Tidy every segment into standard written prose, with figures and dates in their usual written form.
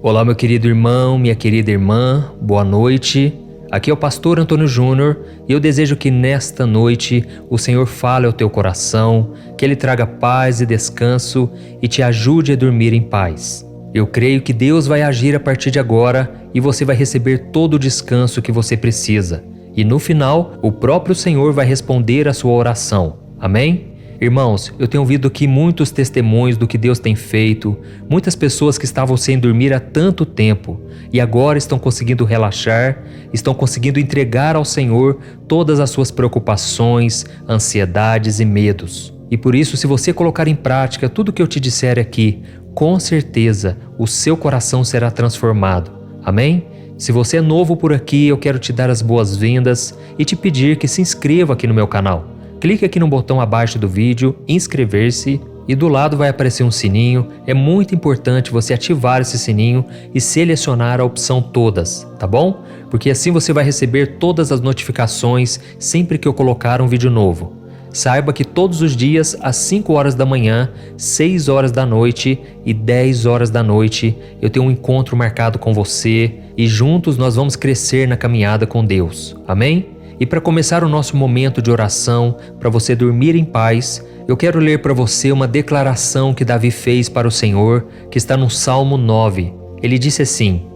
Olá, meu querido irmão, minha querida irmã, boa noite. Aqui é o pastor Antônio Júnior e eu desejo que nesta noite o Senhor fale ao teu coração, que Ele traga paz e descanso e te ajude a dormir em paz. Eu creio que Deus vai agir a partir de agora e você vai receber todo o descanso que você precisa. E no final, o próprio Senhor vai responder a sua oração. Amém? Irmãos, eu tenho ouvido aqui muitos testemunhos do que Deus tem feito, muitas pessoas que estavam sem dormir há tanto tempo e agora estão conseguindo relaxar, estão conseguindo entregar ao Senhor todas as suas preocupações, ansiedades e medos. E por isso, se você colocar em prática tudo o que eu te disser aqui, com certeza o seu coração será transformado. Amém? Se você é novo por aqui, eu quero te dar as boas-vindas e te pedir que se inscreva aqui no meu canal. Clique aqui no botão abaixo do vídeo, inscrever-se, e do lado vai aparecer um sininho. É muito importante você ativar esse sininho e selecionar a opção todas, tá bom? Porque assim você vai receber todas as notificações sempre que eu colocar um vídeo novo. Saiba que todos os dias, às 5 horas da manhã, 6 horas da noite e 10 horas da noite, eu tenho um encontro marcado com você e juntos nós vamos crescer na caminhada com Deus. Amém? E para começar o nosso momento de oração, para você dormir em paz, eu quero ler para você uma declaração que Davi fez para o Senhor, que está no Salmo 9. Ele disse assim: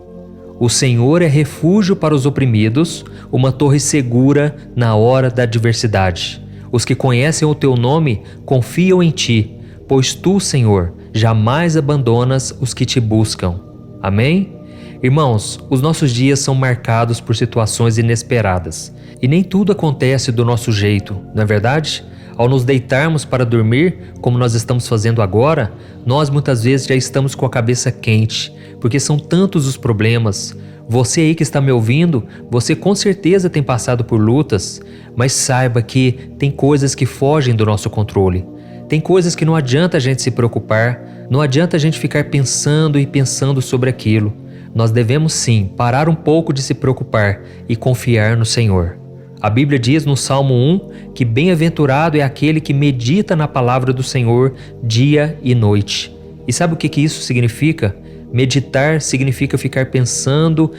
"O Senhor é refúgio para os oprimidos, uma torre segura na hora da adversidade. Os que conhecem o teu nome confiam em ti, pois tu, Senhor, jamais abandonas os que te buscam." Amém? Irmãos, os nossos dias são marcados por situações inesperadas e nem tudo acontece do nosso jeito, não é verdade? Ao nos deitarmos para dormir, como nós estamos fazendo agora, nós muitas vezes já estamos com a cabeça quente, porque são tantos os problemas. Você aí que está me ouvindo, você com certeza tem passado por lutas, mas saiba que tem coisas que fogem do nosso controle. Tem coisas que não adianta a gente se preocupar, não adianta a gente ficar pensando e pensando sobre aquilo. Nós devemos sim parar um pouco de se preocupar e confiar no Senhor. A Bíblia diz no Salmo 1 que bem-aventurado é aquele que medita na palavra do Senhor dia e noite. E sabe o que isso significa? Meditar significa ficar pensando,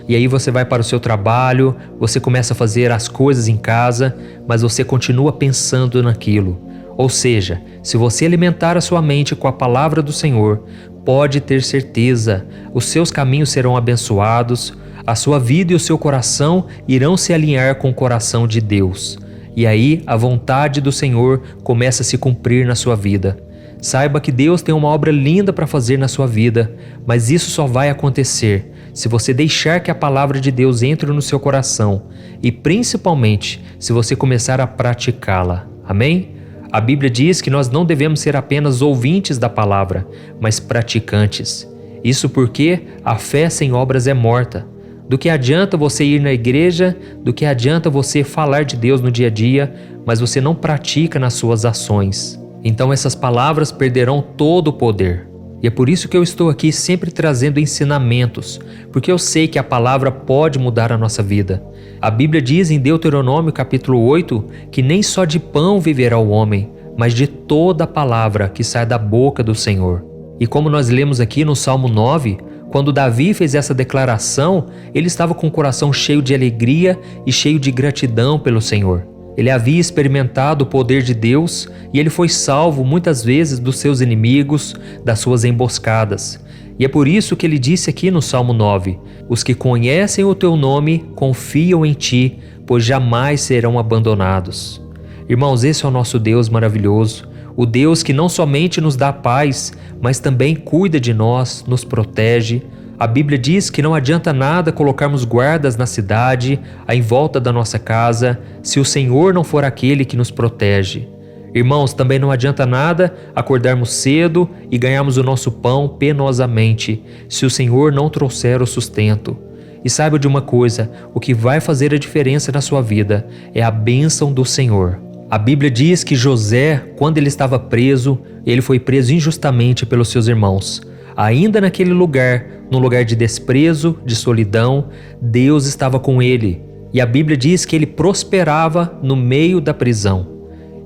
e aí você vai para o seu trabalho, você começa a fazer as coisas em casa, mas você continua pensando naquilo. Ou seja, se você alimentar a sua mente com a palavra do Senhor, pode ter certeza, os seus caminhos serão abençoados, a sua vida e o seu coração irão se alinhar com o coração de Deus. E aí a vontade do Senhor começa a se cumprir na sua vida. Saiba que Deus tem uma obra linda para fazer na sua vida, mas isso só vai acontecer se você deixar que a palavra de Deus entre no seu coração e principalmente se você começar a praticá-la. Amém? A Bíblia diz que nós não devemos ser apenas ouvintes da palavra, mas praticantes. Isso porque a fé sem obras é morta. Do que adianta você ir na igreja, do que adianta você falar de Deus no dia a dia, mas você não pratica nas suas ações. Então essas palavras perderão todo o poder. E é por isso que eu estou aqui sempre trazendo ensinamentos, porque eu sei que a palavra pode mudar a nossa vida. A Bíblia diz em Deuteronômio capítulo 8 que nem só de pão viverá o homem, mas de toda a palavra que sai da boca do Senhor. E como nós lemos aqui no Salmo 9, quando Davi fez essa declaração, ele estava com o coração cheio de alegria e cheio de gratidão pelo Senhor. Ele havia experimentado o poder de Deus e ele foi salvo muitas vezes dos seus inimigos, das suas emboscadas. E é por isso que ele disse aqui no Salmo 9: "Os que conhecem o teu nome confiam em ti, pois jamais serão abandonados." Irmãos, esse é o nosso Deus maravilhoso, o Deus que não somente nos dá paz, mas também cuida de nós, nos protege. A Bíblia diz que não adianta nada colocarmos guardas na cidade, em volta da nossa casa, se o Senhor não for aquele que nos protege. Irmãos, também não adianta nada acordarmos cedo e ganharmos o nosso pão penosamente, se o Senhor não trouxer o sustento. E saiba de uma coisa, o que vai fazer a diferença na sua vida é a bênção do Senhor. A Bíblia diz que José, quando ele estava preso, ele foi preso injustamente pelos seus irmãos. Ainda naquele lugar, num lugar de desprezo, de solidão, Deus estava com ele. E a Bíblia diz que ele prosperava no meio da prisão.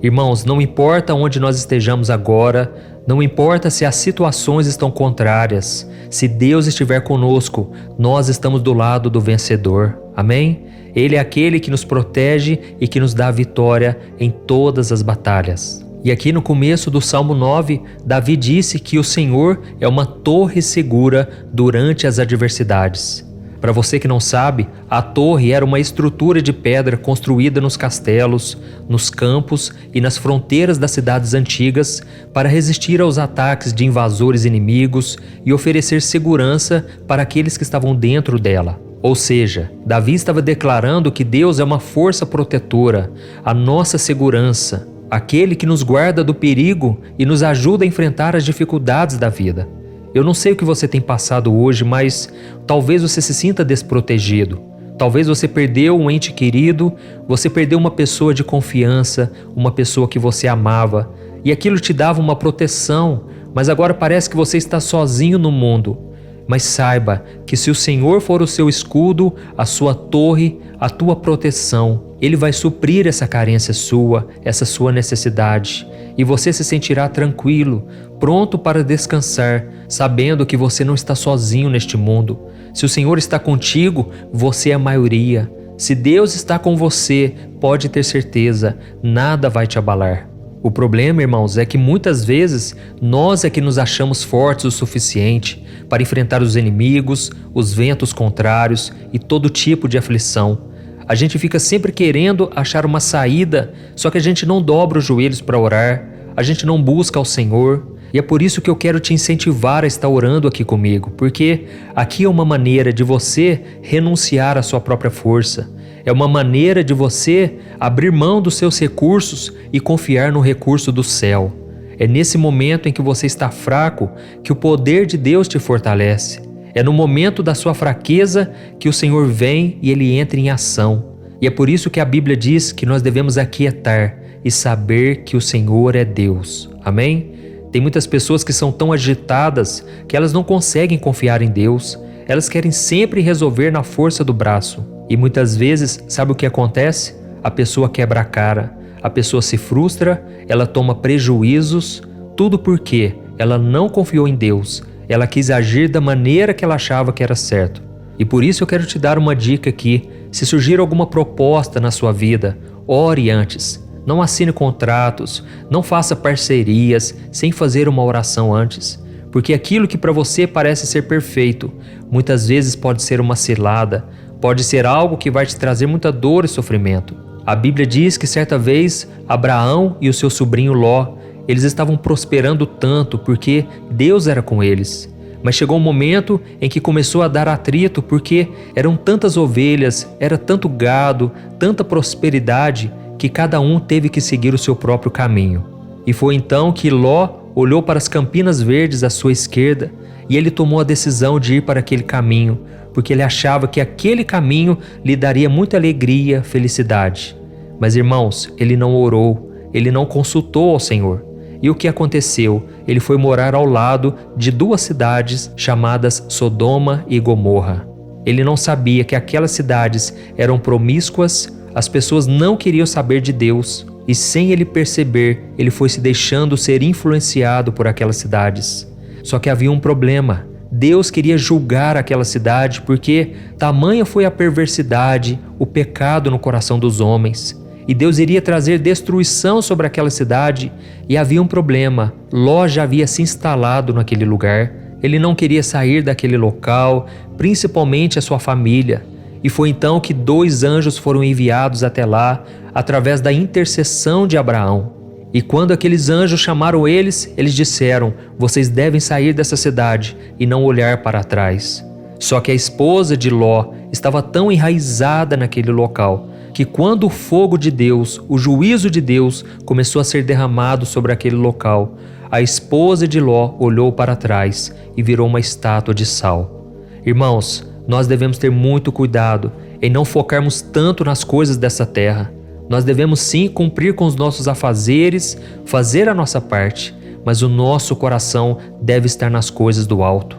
Irmãos, não importa onde nós estejamos agora, Não importa se as situações estão contrárias, se Deus estiver conosco, nós estamos do lado do vencedor. Amém? Ele é aquele que nos protege e que nos dá a vitória em todas as batalhas. E aqui no começo do Salmo 9, Davi disse que o Senhor é uma torre segura durante as adversidades. Para você que não sabe, a torre era uma estrutura de pedra construída nos castelos, nos campos e nas fronteiras das cidades antigas para resistir aos ataques de invasores inimigos e oferecer segurança para aqueles que estavam dentro dela. Ou seja, Davi estava declarando que Deus é uma força protetora, a nossa segurança, aquele que nos guarda do perigo e nos ajuda a enfrentar as dificuldades da vida. Eu não sei o que você tem passado hoje, mas talvez você se sinta desprotegido. Talvez você perdeu um ente querido, você perdeu uma pessoa de confiança, uma pessoa que você amava, e aquilo te dava uma proteção, mas agora parece que você está sozinho no mundo. Mas saiba que se o Senhor for o seu escudo, a sua torre, a tua proteção, Ele vai suprir essa carência sua, essa sua necessidade. E você se sentirá tranquilo, pronto para descansar, sabendo que você não está sozinho neste mundo. Se o Senhor está contigo, você é a maioria. Se Deus está com você, pode ter certeza, nada vai te abalar. O problema, irmãos, é que muitas vezes nós é que nos achamos fortes o suficiente para enfrentar os inimigos, os ventos contrários e todo tipo de aflição. A gente fica sempre querendo achar uma saída, só que a gente não dobra os joelhos para orar, a gente não busca ao Senhor. E é por isso que eu quero te incentivar a estar orando aqui comigo, porque aqui é uma maneira de você renunciar à sua própria força. É uma maneira de você abrir mão dos seus recursos e confiar no recurso do céu. É nesse momento em que você está fraco que o poder de Deus te fortalece. É no momento da sua fraqueza que o Senhor vem e Ele entra em ação. E é por isso que a Bíblia diz que nós devemos aquietar e saber que o Senhor é Deus. Amém? Tem muitas pessoas que são tão agitadas que elas não conseguem confiar em Deus. Elas querem sempre resolver na força do braço. E muitas vezes, sabe o que acontece? A pessoa quebra a cara, a pessoa se frustra, ela toma prejuízos, tudo porque ela não confiou em Deus, ela quis agir da maneira que ela achava que era certo. E por isso eu quero te dar uma dica aqui: se surgir alguma proposta na sua vida, ore antes. Não assine contratos, não faça parcerias sem fazer uma oração antes. Porque aquilo que para você parece ser perfeito, muitas vezes pode ser uma cilada, pode ser algo que vai te trazer muita dor e sofrimento. A Bíblia diz que certa vez Abraão e o seu sobrinho Ló, eles estavam prosperando tanto porque Deus era com eles. Mas chegou um momento em que começou a dar atrito porque eram tantas ovelhas, era tanto gado, tanta prosperidade que cada um teve que seguir o seu próprio caminho. E foi então que Ló olhou para as campinas verdes à sua esquerda e ele tomou a decisão de ir para aquele caminho, porque ele achava que aquele caminho lhe daria muita alegria, felicidade. Mas irmãos, ele não orou, ele não consultou ao Senhor. E o que aconteceu? Ele foi morar ao lado de duas cidades chamadas Sodoma e Gomorra. Ele não sabia que aquelas cidades eram promíscuas, as pessoas não queriam saber de Deus, e sem ele perceber, ele foi se deixando ser influenciado por aquelas cidades. Só que havia um problema. Deus queria julgar aquela cidade porque tamanha foi a perversidade, o pecado no coração dos homens. E Deus iria trazer destruição sobre aquela cidade, e havia um problema. Ló já havia se instalado naquele lugar. Ele não queria sair daquele local, principalmente a sua família. E foi então que 2 anjos foram enviados até lá, através da intercessão de Abraão. E quando aqueles anjos chamaram eles, eles disseram: vocês devem sair dessa cidade e não olhar para trás. Só que a esposa de Ló estava tão enraizada naquele local, que quando o fogo de Deus, o juízo de Deus, começou a ser derramado sobre aquele local, a esposa de Ló olhou para trás e virou uma estátua de sal. Irmãos, nós devemos ter muito cuidado em não focarmos tanto nas coisas dessa terra. Nós devemos sim cumprir com os nossos afazeres, fazer a nossa parte, mas o nosso coração deve estar nas coisas do alto.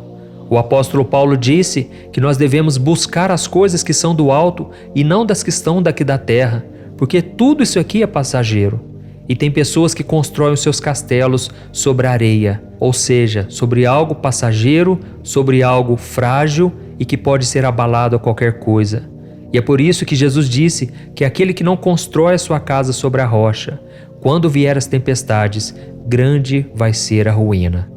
O apóstolo Paulo disse que nós devemos buscar as coisas que são do alto e não das que estão daqui da terra, porque tudo isso aqui é passageiro. E tem pessoas que constroem os seus castelos sobre a areia, ou seja, sobre algo passageiro, sobre algo frágil e que pode ser abalado a qualquer coisa. E é por isso que Jesus disse que aquele que não constrói a sua casa sobre a rocha, quando vier as tempestades, grande vai ser a ruína.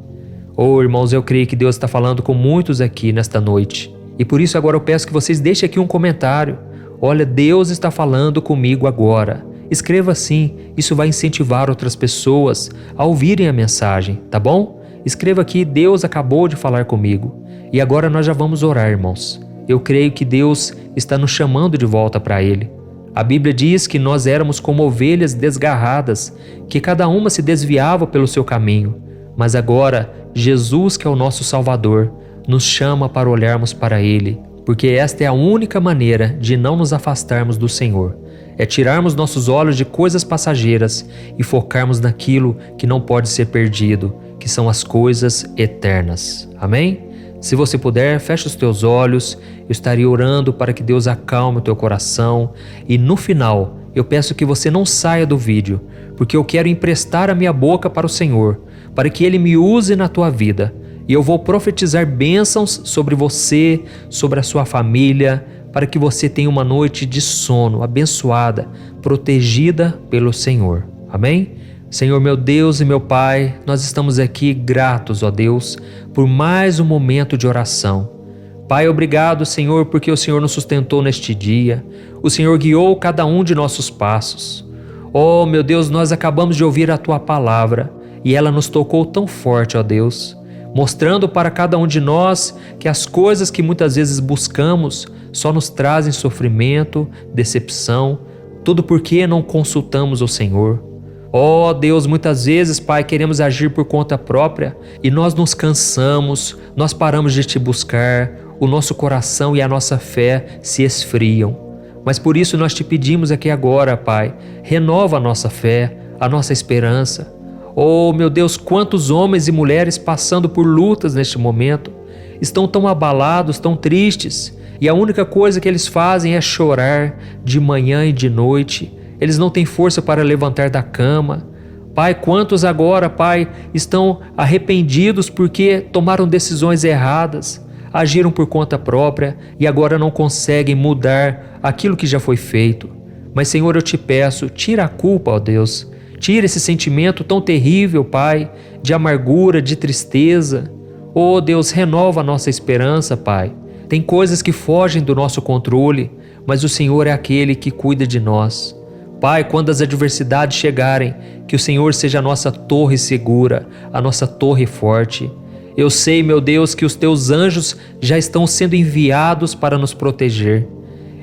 Oh, irmãos, eu creio que Deus está falando com muitos aqui nesta noite. E por isso agora eu peço que vocês deixem aqui um comentário. Olha, Deus está falando comigo agora. Escreva assim, isso vai incentivar outras pessoas a ouvirem a mensagem, tá bom? Escreva aqui, Deus acabou de falar comigo. E agora nós já vamos orar, irmãos. Eu creio que Deus está nos chamando de volta para Ele. A Bíblia diz que nós éramos como ovelhas desgarradas, que cada uma se desviava pelo seu caminho. Mas agora, Jesus, que é o nosso Salvador, nos chama para olharmos para Ele, porque esta é a única maneira de não nos afastarmos do Senhor. É tirarmos nossos olhos de coisas passageiras e focarmos naquilo que não pode ser perdido, que são as coisas eternas. Amém? Se você puder, feche os teus olhos. Eu estaria orando para que Deus acalme o teu coração. E no final, eu peço que você não saia do vídeo, porque eu quero emprestar a minha boca para o Senhor, para que Ele me use na tua vida. E eu vou profetizar bênçãos sobre você, sobre a sua família, para que você tenha uma noite de sono abençoada, protegida pelo Senhor. Amém? Senhor, meu Deus e meu Pai, nós estamos aqui gratos, ó Deus, por mais um momento de oração. Pai, obrigado, Senhor, porque o Senhor nos sustentou neste dia. O Senhor guiou cada um de nossos passos. Oh, meu Deus, nós acabamos de ouvir a Tua palavra e ela nos tocou tão forte, ó Deus, mostrando para cada um de nós que as coisas que muitas vezes buscamos só nos trazem sofrimento, decepção, tudo porque não consultamos o Senhor. Ó Deus, muitas vezes, Pai, queremos agir por conta própria e nós nos cansamos, nós paramos de Te buscar, o nosso coração e a nossa fé se esfriam. Mas por isso nós Te pedimos aqui agora, Pai, renova a nossa fé, a nossa esperança. Oh, meu Deus, quantos homens e mulheres passando por lutas neste momento, estão tão abalados, tão tristes, e a única coisa que eles fazem é chorar de manhã e de noite. Eles não têm força para levantar da cama. Pai, quantos agora, Pai, estão arrependidos porque tomaram decisões erradas, agiram por conta própria e agora não conseguem mudar aquilo que já foi feito. Mas, Senhor, eu Te peço, tira a culpa, ó Deus. Tira esse sentimento tão terrível, Pai, de amargura, de tristeza. Oh, Deus, renova a nossa esperança, Pai. Tem coisas que fogem do nosso controle, mas o Senhor é aquele que cuida de nós. Pai, quando as adversidades chegarem, que o Senhor seja a nossa torre segura, a nossa torre forte. Eu sei, meu Deus, que os Teus anjos já estão sendo enviados para nos proteger.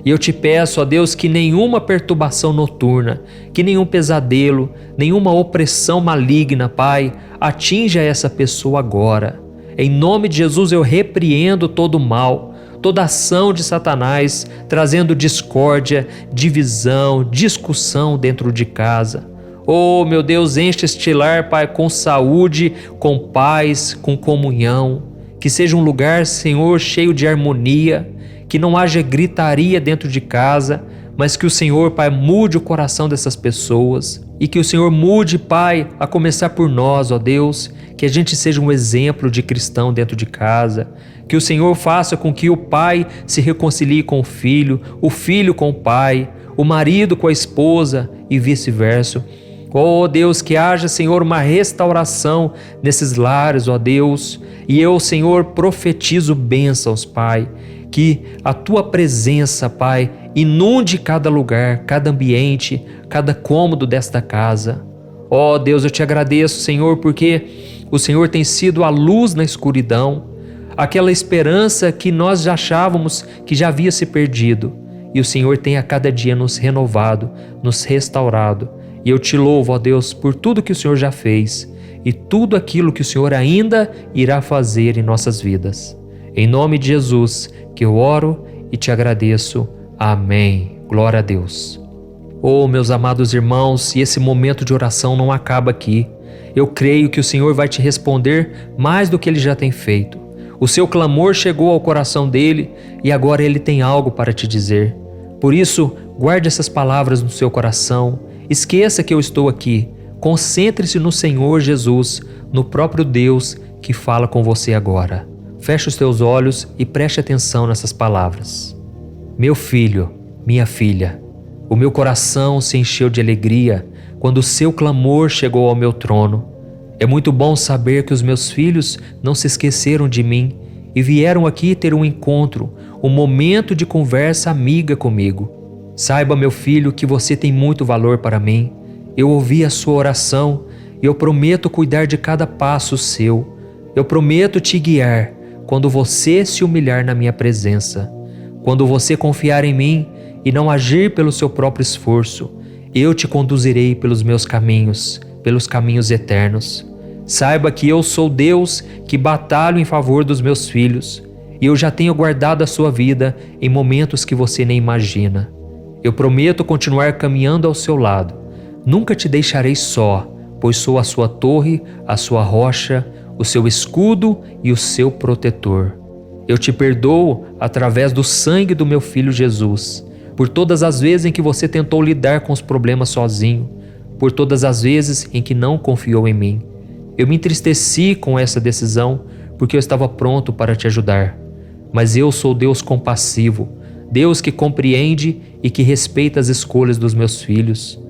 E eu Te peço, ó Deus, que nenhuma perturbação noturna, que nenhum pesadelo, nenhuma opressão maligna, Pai, atinja essa pessoa agora. Em nome de Jesus eu repreendo todo o mal, toda ação de Satanás, trazendo discórdia, divisão, discussão dentro de casa. Oh, meu Deus, enche este lar, Pai, com saúde, com paz, com comunhão. Que seja um lugar, Senhor, cheio de harmonia, que não haja gritaria dentro de casa, mas que o Senhor, Pai, mude o coração dessas pessoas e que o Senhor mude, Pai, a começar por nós, ó Deus, que a gente seja um exemplo de cristão dentro de casa, que o Senhor faça com que o pai se reconcilie com o filho com o pai, o marido com a esposa e vice-versa. Ó Deus, que haja, Senhor, uma restauração nesses lares, ó Deus, e eu, Senhor, profetizo bênçãos, Pai, que a Tua presença, Pai, inunde cada lugar, cada ambiente, cada cômodo desta casa. Ó Deus, eu Te agradeço, Senhor, porque o Senhor tem sido a luz na escuridão, aquela esperança que nós já achávamos que já havia se perdido, e o Senhor tem a cada dia nos renovado, nos restaurado. E eu Te louvo, ó Deus, por tudo que o Senhor já fez e tudo aquilo que o Senhor ainda irá fazer em nossas vidas. Em nome de Jesus, que eu oro e Te agradeço. Amém. Glória a Deus. Oh, meus amados irmãos, e esse momento de oração não acaba aqui. Eu creio que o Senhor vai te responder mais do que Ele já tem feito. O seu clamor chegou ao coração dele e agora Ele tem algo para te dizer. Por isso, guarde essas palavras no seu coração. Esqueça que eu estou aqui, Concentre-se no Senhor Jesus, no próprio Deus que fala com você agora. Feche os teus olhos e preste atenção nessas palavras. Meu filho, minha filha, o meu coração se encheu de alegria quando o seu clamor chegou ao meu trono. É muito bom saber que os meus filhos não se esqueceram de mim e vieram aqui ter um encontro, um momento de conversa amiga comigo. Saiba, meu filho, que você tem muito valor para mim. Eu ouvi a sua oração e eu prometo cuidar de cada passo seu. Eu prometo te guiar quando você se humilhar na minha presença. Quando você confiar em mim e não agir pelo seu próprio esforço, eu te conduzirei pelos meus caminhos, pelos caminhos eternos. Saiba que eu sou Deus que batalho em favor dos meus filhos e eu já tenho guardado a sua vida em momentos que você nem imagina. Eu prometo continuar caminhando ao seu lado. Nunca te deixarei só, pois sou a sua torre, a sua rocha, o seu escudo e o seu protetor. Eu te perdoo através do sangue do meu filho Jesus, por todas as vezes em que você tentou lidar com os problemas sozinho, por todas as vezes em que não confiou em mim. Eu me entristeci com essa decisão porque eu estava pronto para te ajudar. Mas eu sou Deus compassivo, Deus que compreende e que respeita as escolhas dos meus filhos.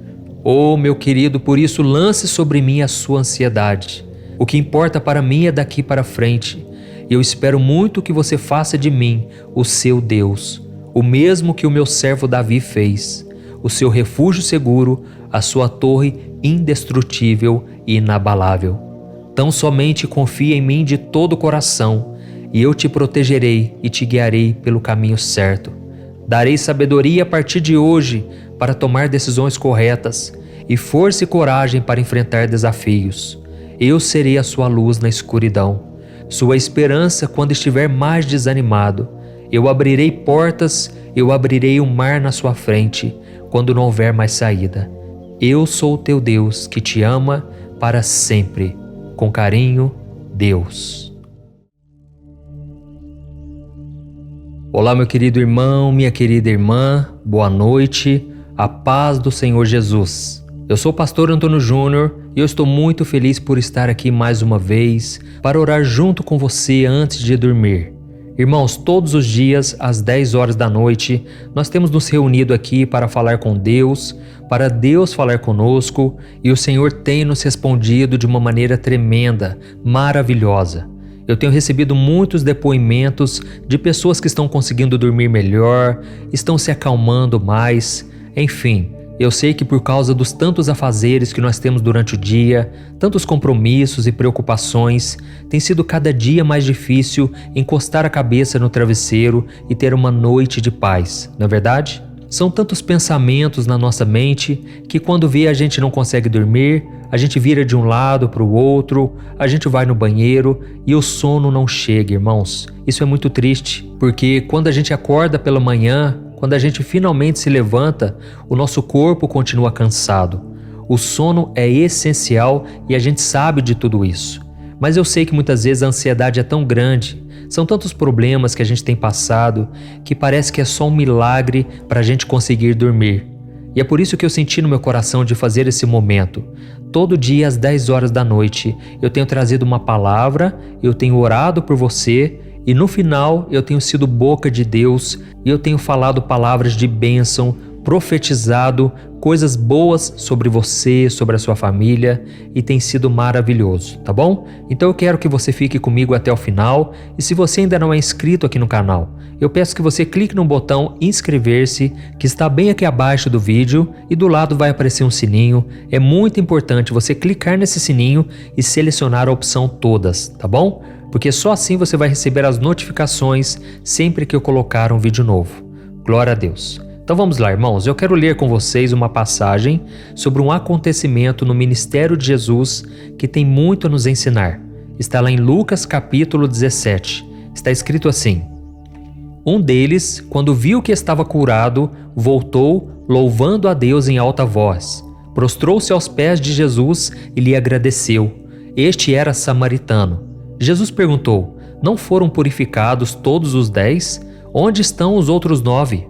Oh, meu querido, por isso lance sobre mim a sua ansiedade. O que importa para mim é daqui para frente. E eu espero muito que você faça de mim o seu Deus, o mesmo que o meu servo Davi fez, o seu refúgio seguro, a sua torre indestrutível e inabalável. Tão somente confia em mim de todo o coração, e eu te protegerei e te guiarei pelo caminho certo. Darei sabedoria a partir de hoje para tomar decisões corretas e força e coragem para enfrentar desafios. Eu serei a sua luz na escuridão, sua esperança quando estiver mais desanimado. Eu abrirei portas, eu abrirei um mar na sua frente quando não houver mais saída. Eu sou o teu Deus que te ama para sempre. Com carinho, Deus. Olá, meu querido irmão, minha querida irmã, boa noite, a paz do Senhor Jesus. Eu sou o pastor Antônio Júnior e eu estou muito feliz por estar aqui mais uma vez para orar junto com você antes de dormir. Irmãos, todos os dias, às 10 horas da noite, nós temos nos reunido aqui para falar com Deus, para Deus falar conosco, e o Senhor tem nos respondido de uma maneira tremenda, maravilhosa. Eu tenho recebido muitos depoimentos de pessoas que estão conseguindo dormir melhor, estão se acalmando mais, enfim. Eu sei que por causa dos tantos afazeres que nós temos durante o dia, tantos compromissos e preocupações, tem sido cada dia mais difícil encostar a cabeça no travesseiro e ter uma noite de paz, não é verdade? São tantos pensamentos na nossa mente que quando vê a gente não consegue dormir, a gente vira de um lado para o outro, a gente vai no banheiro e o sono não chega, irmãos. Isso é muito triste, porque quando a gente acorda pela manhã, quando a gente finalmente se levanta, o nosso corpo continua cansado. O sono é essencial e a gente sabe de tudo isso. Mas eu sei que muitas vezes a ansiedade é tão grande, são tantos problemas que a gente tem passado, que parece que é só um milagre para a gente conseguir dormir. E é por isso que eu senti no meu coração de fazer esse momento. Todo dia às 10 horas da noite eu tenho trazido uma palavra, eu tenho orado por você, e no final eu tenho sido boca de Deus e eu tenho falado palavras de bênção, profetizado coisas boas sobre você, sobre a sua família, e tem sido maravilhoso, tá bom? Então eu quero que você fique comigo até o final, e se você ainda não é inscrito aqui no canal, eu peço que você clique no botão inscrever-se, que está bem aqui abaixo do vídeo, e do lado vai aparecer um sininho. É muito importante você clicar nesse sininho e selecionar a opção todas, tá bom? Porque só assim você vai receber as notificações sempre que eu colocar um vídeo novo. Glória a Deus. Então vamos lá, irmãos, eu quero ler com vocês uma passagem sobre um acontecimento no ministério de Jesus que tem muito a nos ensinar. Está lá em Lucas capítulo 17. Está escrito assim: Um deles, quando viu que estava curado, voltou, louvando a Deus em alta voz. Prostrou-se aos pés de Jesus e lhe agradeceu. Este era samaritano. Jesus perguntou: Não foram purificados todos os 10? Onde estão os outros 9?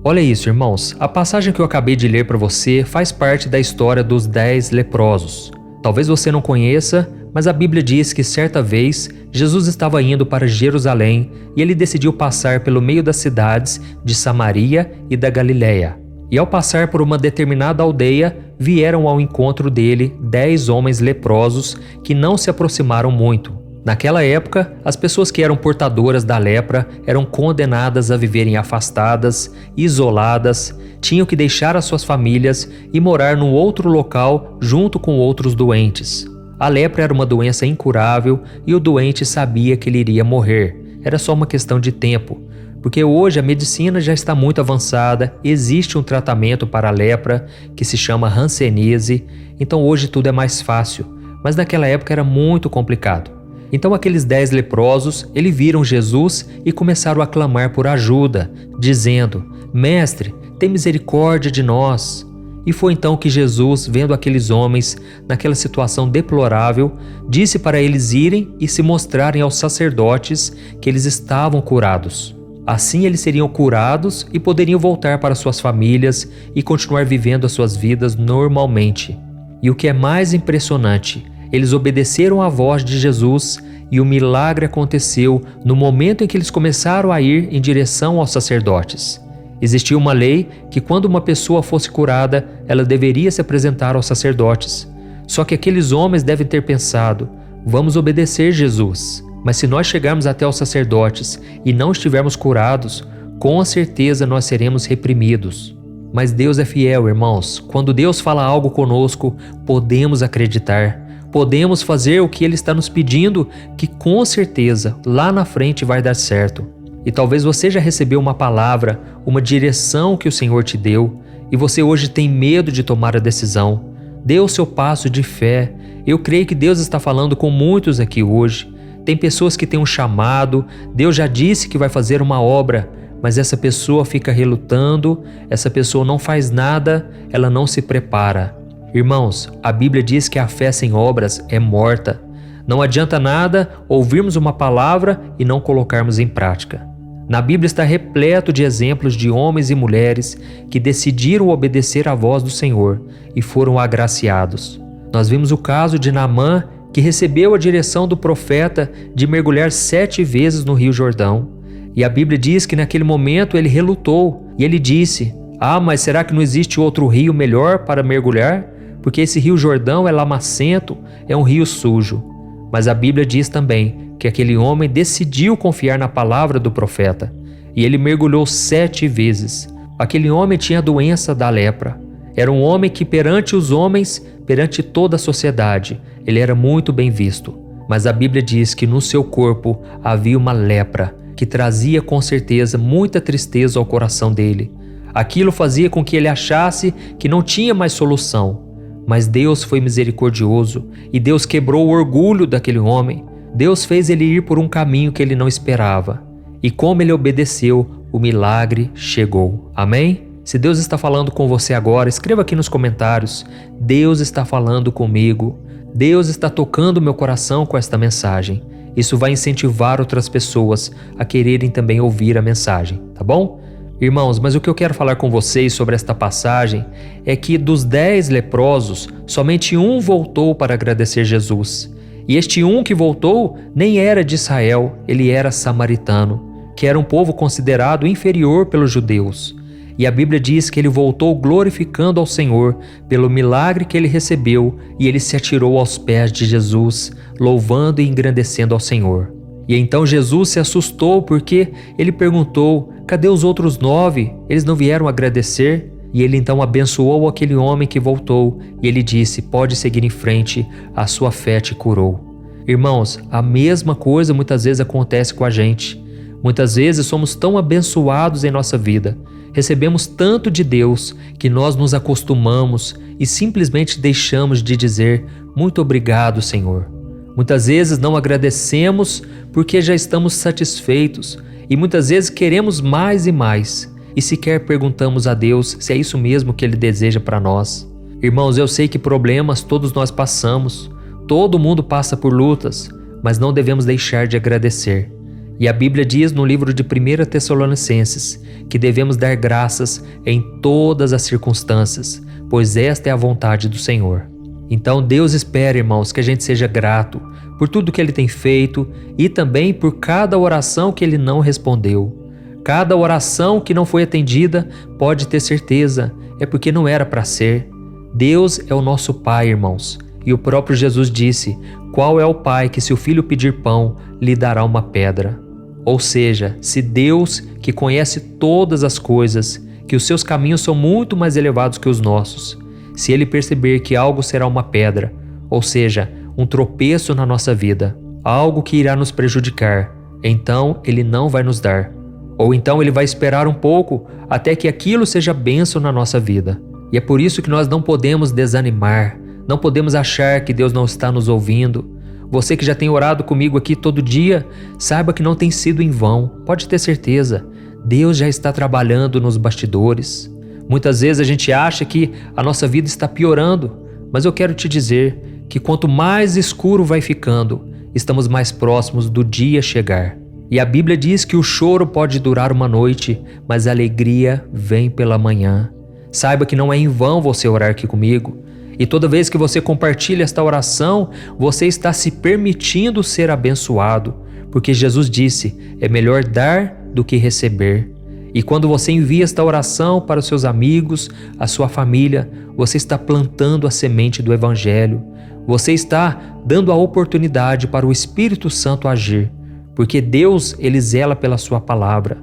Olha isso, irmãos. A passagem que eu acabei de ler para você faz parte da história dos 10 leprosos. Talvez você não conheça, mas a Bíblia diz que certa vez Jesus estava indo para Jerusalém e ele decidiu passar pelo meio das cidades de Samaria e da Galiléia. E ao passar por uma determinada aldeia, vieram ao encontro dele 10 homens leprosos que não se aproximaram muito. Naquela época, as pessoas que eram portadoras da lepra eram condenadas a viverem afastadas, isoladas, tinham que deixar as suas famílias e morar num outro local junto com outros doentes. A lepra era uma doença incurável e o doente sabia que ele iria morrer. Era só uma questão de tempo, porque hoje a medicina já está muito avançada, existe um tratamento para a lepra que se chama hanseníase, então hoje tudo é mais fácil, mas naquela época era muito complicado. Então aqueles 10 leprosos, eles viram Jesus e começaram a clamar por ajuda, dizendo: Mestre, tem misericórdia de nós. E foi então que Jesus, vendo aqueles homens naquela situação deplorável, disse para eles irem e se mostrarem aos sacerdotes que eles estavam curados. Assim eles seriam curados e poderiam voltar para suas famílias e continuar vivendo as suas vidas normalmente. E o que é mais impressionante, eles obedeceram à voz de Jesus e o milagre aconteceu no momento em que eles começaram a ir em direção aos sacerdotes. Existia uma lei que quando uma pessoa fosse curada, ela deveria se apresentar aos sacerdotes. Só que aqueles homens devem ter pensado: vamos obedecer Jesus, mas se nós chegarmos até os sacerdotes e não estivermos curados, com certeza nós seremos reprimidos. Mas Deus é fiel, irmãos. Quando Deus fala algo conosco, podemos acreditar. Podemos fazer o que Ele está nos pedindo, que com certeza lá na frente vai dar certo. E talvez você já recebeu uma palavra, uma direção que o Senhor te deu, e você hoje tem medo de tomar a decisão. Dê o seu passo de fé. Eu creio que Deus está falando com muitos aqui hoje. Tem pessoas que têm um chamado, Deus já disse que vai fazer uma obra, mas essa pessoa fica relutando, essa pessoa não faz nada, ela não se prepara. Irmãos, a Bíblia diz que a fé sem obras é morta. Não adianta nada ouvirmos uma palavra e não colocarmos em prática. Na Bíblia está repleto de exemplos de homens e mulheres que decidiram obedecer à voz do Senhor e foram agraciados. Nós vimos o caso de Naamã, que recebeu a direção do profeta de mergulhar 7 vezes no Rio Jordão. E a Bíblia diz que naquele momento ele relutou e ele disse: mas será que não existe outro rio melhor para mergulhar? Porque esse Rio Jordão é lamacento, é um rio sujo. Mas a Bíblia diz também que aquele homem decidiu confiar na palavra do profeta e ele mergulhou 7 vezes. Aquele homem tinha a doença da lepra. Era um homem que perante os homens, perante toda a sociedade, ele era muito bem visto. Mas a Bíblia diz que no seu corpo havia uma lepra que trazia com certeza muita tristeza ao coração dele. Aquilo fazia com que ele achasse que não tinha mais solução. Mas Deus foi misericordioso e Deus quebrou o orgulho daquele homem. Deus fez ele ir por um caminho que ele não esperava. E como ele obedeceu, o milagre chegou. Amém? Se Deus está falando com você agora, escreva aqui nos comentários: Deus está falando comigo. Deus está tocando meu coração com esta mensagem. Isso vai incentivar outras pessoas a quererem também ouvir a mensagem, tá bom? Irmãos, mas o que eu quero falar com vocês sobre esta passagem é que dos 10 leprosos, somente um voltou para agradecer Jesus. E este um que voltou nem era de Israel, ele era samaritano, que era um povo considerado inferior pelos judeus. E a Bíblia diz que ele voltou glorificando ao Senhor pelo milagre que ele recebeu e ele se atirou aos pés de Jesus, louvando e engrandecendo ao Senhor. E então Jesus se assustou porque ele perguntou: cadê os outros 9? Eles não vieram agradecer? E ele então abençoou aquele homem que voltou e ele disse: pode seguir em frente, a sua fé te curou. Irmãos, a mesma coisa muitas vezes acontece com a gente. Muitas vezes somos tão abençoados em nossa vida, recebemos tanto de Deus que nós nos acostumamos e simplesmente deixamos de dizer: muito obrigado, Senhor. Muitas vezes não agradecemos porque já estamos satisfeitos e muitas vezes queremos mais e mais e sequer perguntamos a Deus se é isso mesmo que Ele deseja para nós. Irmãos, eu sei que problemas todos nós passamos, todo mundo passa por lutas, mas não devemos deixar de agradecer. E a Bíblia diz no livro de 1 Tessalonicenses que devemos dar graças em todas as circunstâncias, pois esta é a vontade do Senhor. Então Deus espera, irmãos, que a gente seja grato por tudo que Ele tem feito e também por cada oração que Ele não respondeu. Cada oração que não foi atendida, pode ter certeza, é porque não era para ser. Deus é o nosso Pai, irmãos. E o próprio Jesus disse: qual é o pai que, se o filho pedir pão, lhe dará uma pedra? Ou seja, se Deus, que conhece todas as coisas, que os seus caminhos são muito mais elevados que os nossos, se Ele perceber que algo será uma pedra, ou seja, um tropeço na nossa vida, algo que irá nos prejudicar, então Ele não vai nos dar. Ou então Ele vai esperar um pouco até que aquilo seja bênção na nossa vida. E é por isso que nós não podemos desanimar, não podemos achar que Deus não está nos ouvindo. Você que já tem orado comigo aqui todo dia, saiba que não tem sido em vão. Pode ter certeza, Deus já está trabalhando nos bastidores. Muitas vezes a gente acha que a nossa vida está piorando, mas eu quero te dizer que quanto mais escuro vai ficando, estamos mais próximos do dia chegar. E a Bíblia diz que o choro pode durar uma noite, mas a alegria vem pela manhã. Saiba que não é em vão você orar aqui comigo. E toda vez que você compartilha esta oração, você está se permitindo ser abençoado, porque Jesus disse: é melhor dar do que receber. E quando você envia esta oração para os seus amigos, a sua família, você está plantando a semente do Evangelho. Você está dando a oportunidade para o Espírito Santo agir, porque Deus, Ele zela pela sua palavra.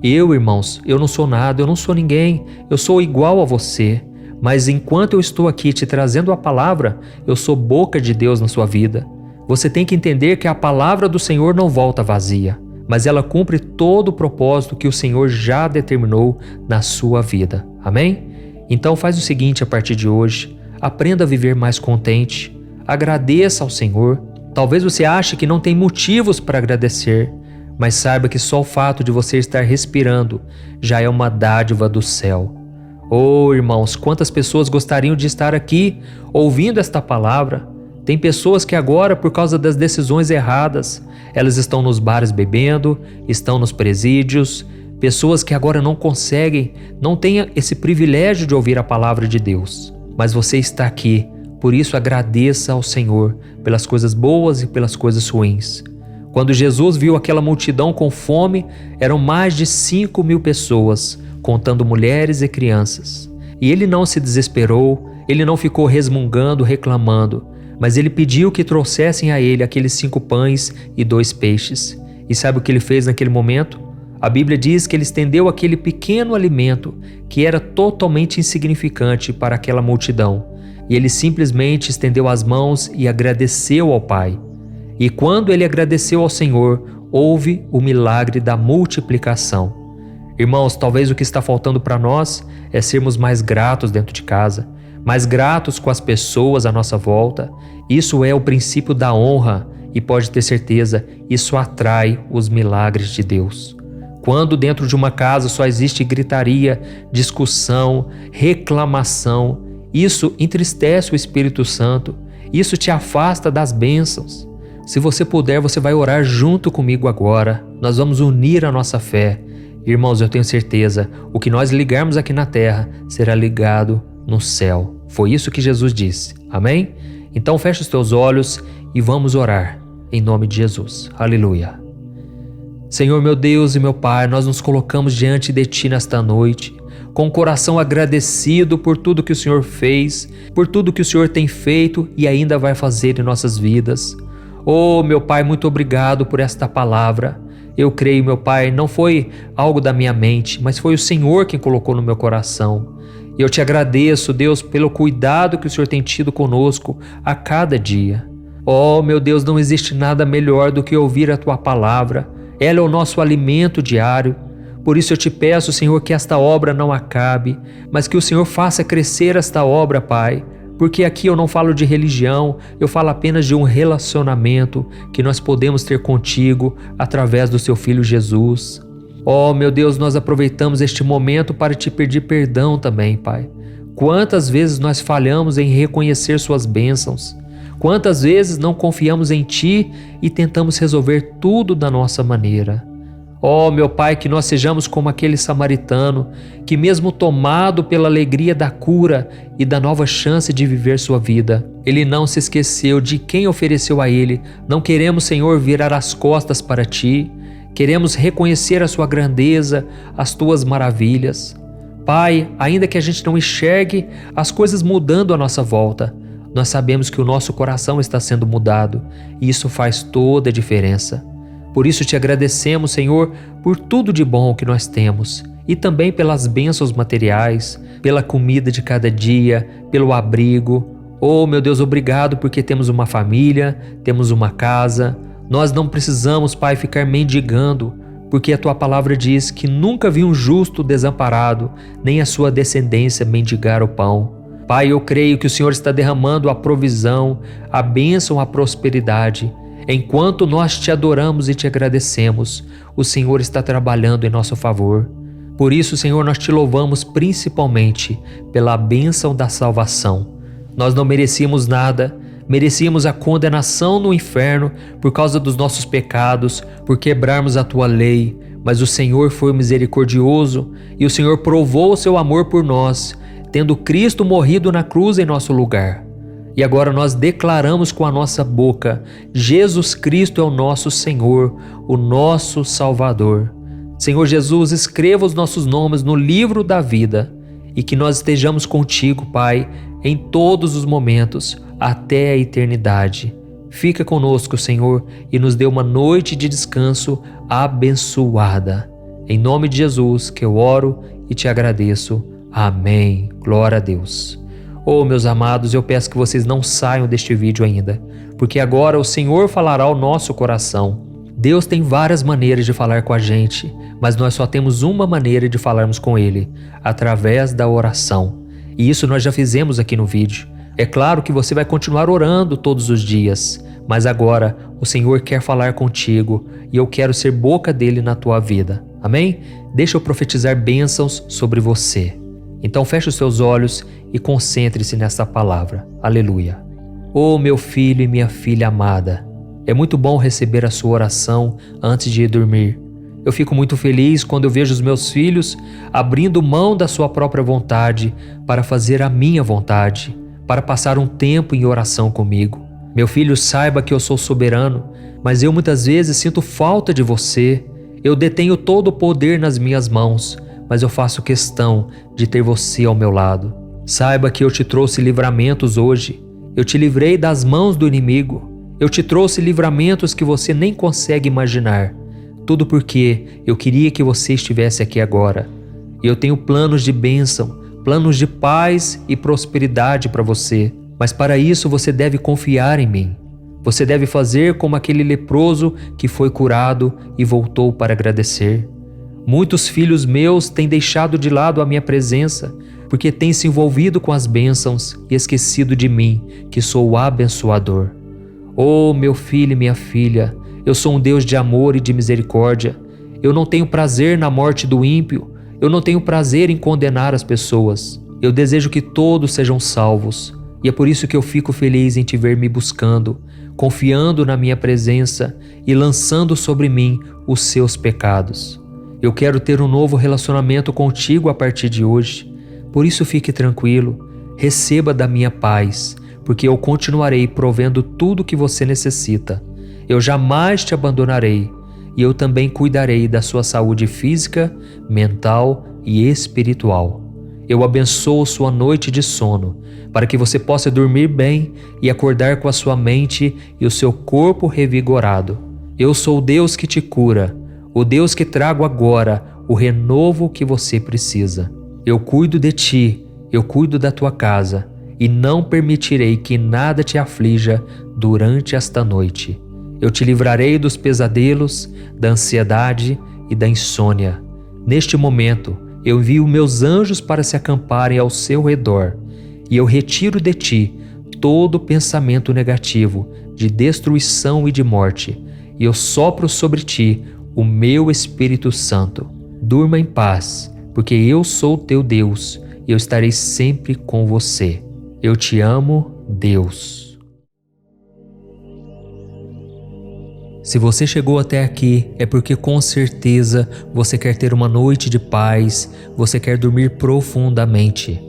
Eu, irmãos, eu não sou nada, eu não sou ninguém, eu sou igual a você. Mas enquanto eu estou aqui te trazendo a palavra, eu sou boca de Deus na sua vida. Você tem que entender que a palavra do Senhor não volta vazia, mas ela cumpre todo o propósito que o Senhor já determinou na sua vida. Amém? Então faz o seguinte a partir de hoje, aprenda a viver mais contente, agradeça ao Senhor. Talvez você ache que não tem motivos para agradecer, mas saiba que só o fato de você estar respirando já é uma dádiva do céu. Oh, irmãos, quantas pessoas gostariam de estar aqui ouvindo esta palavra? Tem pessoas que agora, por causa das decisões erradas, elas estão nos bares bebendo, estão nos presídios, pessoas que agora não conseguem, não têm esse privilégio de ouvir a palavra de Deus. Mas você está aqui, por isso agradeça ao Senhor pelas coisas boas e pelas coisas ruins. Quando Jesus viu aquela multidão com fome, eram mais de 5.000 pessoas, contando mulheres e crianças. E Ele não se desesperou, Ele não ficou resmungando, reclamando, mas Ele pediu que trouxessem a Ele aqueles 5 pães e 2 peixes. E sabe o que Ele fez naquele momento? A Bíblia diz que Ele estendeu aquele pequeno alimento que era totalmente insignificante para aquela multidão. E Ele simplesmente estendeu as mãos e agradeceu ao Pai. E quando Ele agradeceu ao Senhor, houve o milagre da multiplicação. Irmãos, talvez o que está faltando para nós é sermos mais gratos dentro de casa, mais gratos com as pessoas à nossa volta. Isso é o princípio da honra e pode ter certeza, isso atrai os milagres de Deus. Quando dentro de uma casa só existe gritaria, discussão, reclamação, isso entristece o Espírito Santo, isso te afasta das bênçãos. Se você puder, você vai orar junto comigo agora. Nós vamos unir a nossa fé. Irmãos, eu tenho certeza, o que nós ligarmos aqui na terra será ligado no céu. Foi isso que Jesus disse. Amém? Então fecha os teus olhos e vamos orar em nome de Jesus. Aleluia. Senhor, meu Deus e meu Pai, nós nos colocamos diante de Ti nesta noite, com o coração agradecido por tudo que o Senhor fez, por tudo que o Senhor tem feito e ainda vai fazer em nossas vidas. Oh, meu Pai, muito obrigado por esta palavra. Eu creio, meu Pai, não foi algo da minha mente, mas foi o Senhor quem colocou no meu coração. E eu te agradeço, Deus, pelo cuidado que o Senhor tem tido conosco a cada dia. Oh, meu Deus, não existe nada melhor do que ouvir a Tua palavra. Ela é o nosso alimento diário. Por isso eu te peço, Senhor, que esta obra não acabe, mas que o Senhor faça crescer esta obra, Pai. Porque aqui eu não falo de religião, eu falo apenas de um relacionamento que nós podemos ter contigo através do Seu Filho Jesus. Oh, meu Deus, nós aproveitamos este momento para te pedir perdão também, Pai. Quantas vezes nós falhamos em reconhecer Suas bênçãos? Quantas vezes não confiamos em Ti e tentamos resolver tudo da nossa maneira? Ó, meu Pai, que nós sejamos como aquele samaritano, que mesmo tomado pela alegria da cura e da nova chance de viver sua vida, ele não se esqueceu de quem ofereceu a ele. Não queremos, Senhor, virar as costas para Ti. Queremos reconhecer a Sua grandeza, as Tuas maravilhas. Pai, ainda que a gente não enxergue as coisas mudando à nossa volta, nós sabemos que o nosso coração está sendo mudado e isso faz toda a diferença. Por isso te agradecemos, Senhor, por tudo de bom que nós temos e também pelas bênçãos materiais, pela comida de cada dia, pelo abrigo. Oh, meu Deus, obrigado porque temos uma família, temos uma casa. Nós não precisamos, Pai, ficar mendigando, porque a Tua palavra diz que nunca vi um justo desamparado, nem a sua descendência mendigar o pão. Pai, eu creio que o Senhor está derramando a provisão, a bênção, a prosperidade. Enquanto nós Te adoramos e Te agradecemos, o Senhor está trabalhando em nosso favor. Por isso, Senhor, nós Te louvamos principalmente pela bênção da salvação. Nós não merecíamos nada, merecíamos a condenação no inferno por causa dos nossos pecados, por quebrarmos a Tua lei, mas o Senhor foi misericordioso e o Senhor provou o Seu amor por nós, tendo Cristo morrido na cruz em nosso lugar. E agora nós declaramos com a nossa boca: Jesus Cristo é o nosso Senhor, o nosso Salvador. Senhor Jesus, escreva os nossos nomes no livro da vida e que nós estejamos contigo, Pai, em todos os momentos, até a eternidade. Fica conosco, Senhor, e nos dê uma noite de descanso abençoada. Em nome de Jesus que eu oro e te agradeço. Amém. Glória a Deus. Oh, meus amados, eu peço que vocês não saiam deste vídeo ainda, porque agora o Senhor falará ao nosso coração. Deus tem várias maneiras de falar com a gente, mas nós só temos uma maneira de falarmos com Ele, através da oração. E isso nós já fizemos aqui no vídeo. É claro que você vai continuar orando todos os dias, mas agora o Senhor quer falar contigo e eu quero ser boca dele na tua vida. Amém? Deixa eu profetizar bênçãos sobre você. Então feche os seus olhos e concentre-se nesta palavra. Aleluia. Oh, meu filho e minha filha amada, é muito bom receber a sua oração antes de ir dormir. Eu fico muito feliz quando eu vejo os meus filhos abrindo mão da sua própria vontade para fazer a minha vontade, para passar um tempo em oração comigo. Meu filho, saiba que eu sou soberano, mas eu muitas vezes sinto falta de você. Eu detenho todo o poder nas minhas mãos, mas eu faço questão de ter você ao meu lado. Saiba que eu te trouxe livramentos hoje. Eu te livrei das mãos do inimigo. Eu te trouxe livramentos que você nem consegue imaginar. Tudo porque eu queria que você estivesse aqui agora. E eu tenho planos de bênção, planos de paz e prosperidade para você. Mas para isso você deve confiar em mim. Você deve fazer como aquele leproso que foi curado e voltou para agradecer. Muitos filhos meus têm deixado de lado a minha presença, porque têm se envolvido com as bênçãos e esquecido de mim, que sou o abençoador. Oh, meu filho e minha filha, eu sou um Deus de amor e de misericórdia. Eu não tenho prazer na morte do ímpio, eu não tenho prazer em condenar as pessoas. Eu desejo que todos sejam salvos, e é por isso que eu fico feliz em te ver me buscando, confiando na minha presença e lançando sobre mim os seus pecados. Eu quero ter um novo relacionamento contigo a partir de hoje. Por isso fique tranquilo, receba da minha paz, porque eu continuarei provendo tudo o que você necessita. Eu jamais te abandonarei e eu também cuidarei da sua saúde física, mental e espiritual. Eu abençoo sua noite de sono, para que você possa dormir bem e acordar com a sua mente e o seu corpo revigorado. Eu sou o Deus que te cura, o Deus que trago agora o renovo que você precisa. Eu cuido de ti, eu cuido da tua casa e não permitirei que nada te aflija durante esta noite. Eu te livrarei dos pesadelos, da ansiedade e da insônia. Neste momento, eu envio meus anjos para se acamparem ao seu redor e eu retiro de ti todo pensamento negativo de destruição e de morte e eu sopro sobre ti o meu Espírito Santo. Durma em paz, porque eu sou teu Deus e eu estarei sempre com você. Eu te amo, Deus. Se você chegou até aqui, é porque com certeza você quer ter uma noite de paz, você quer dormir profundamente.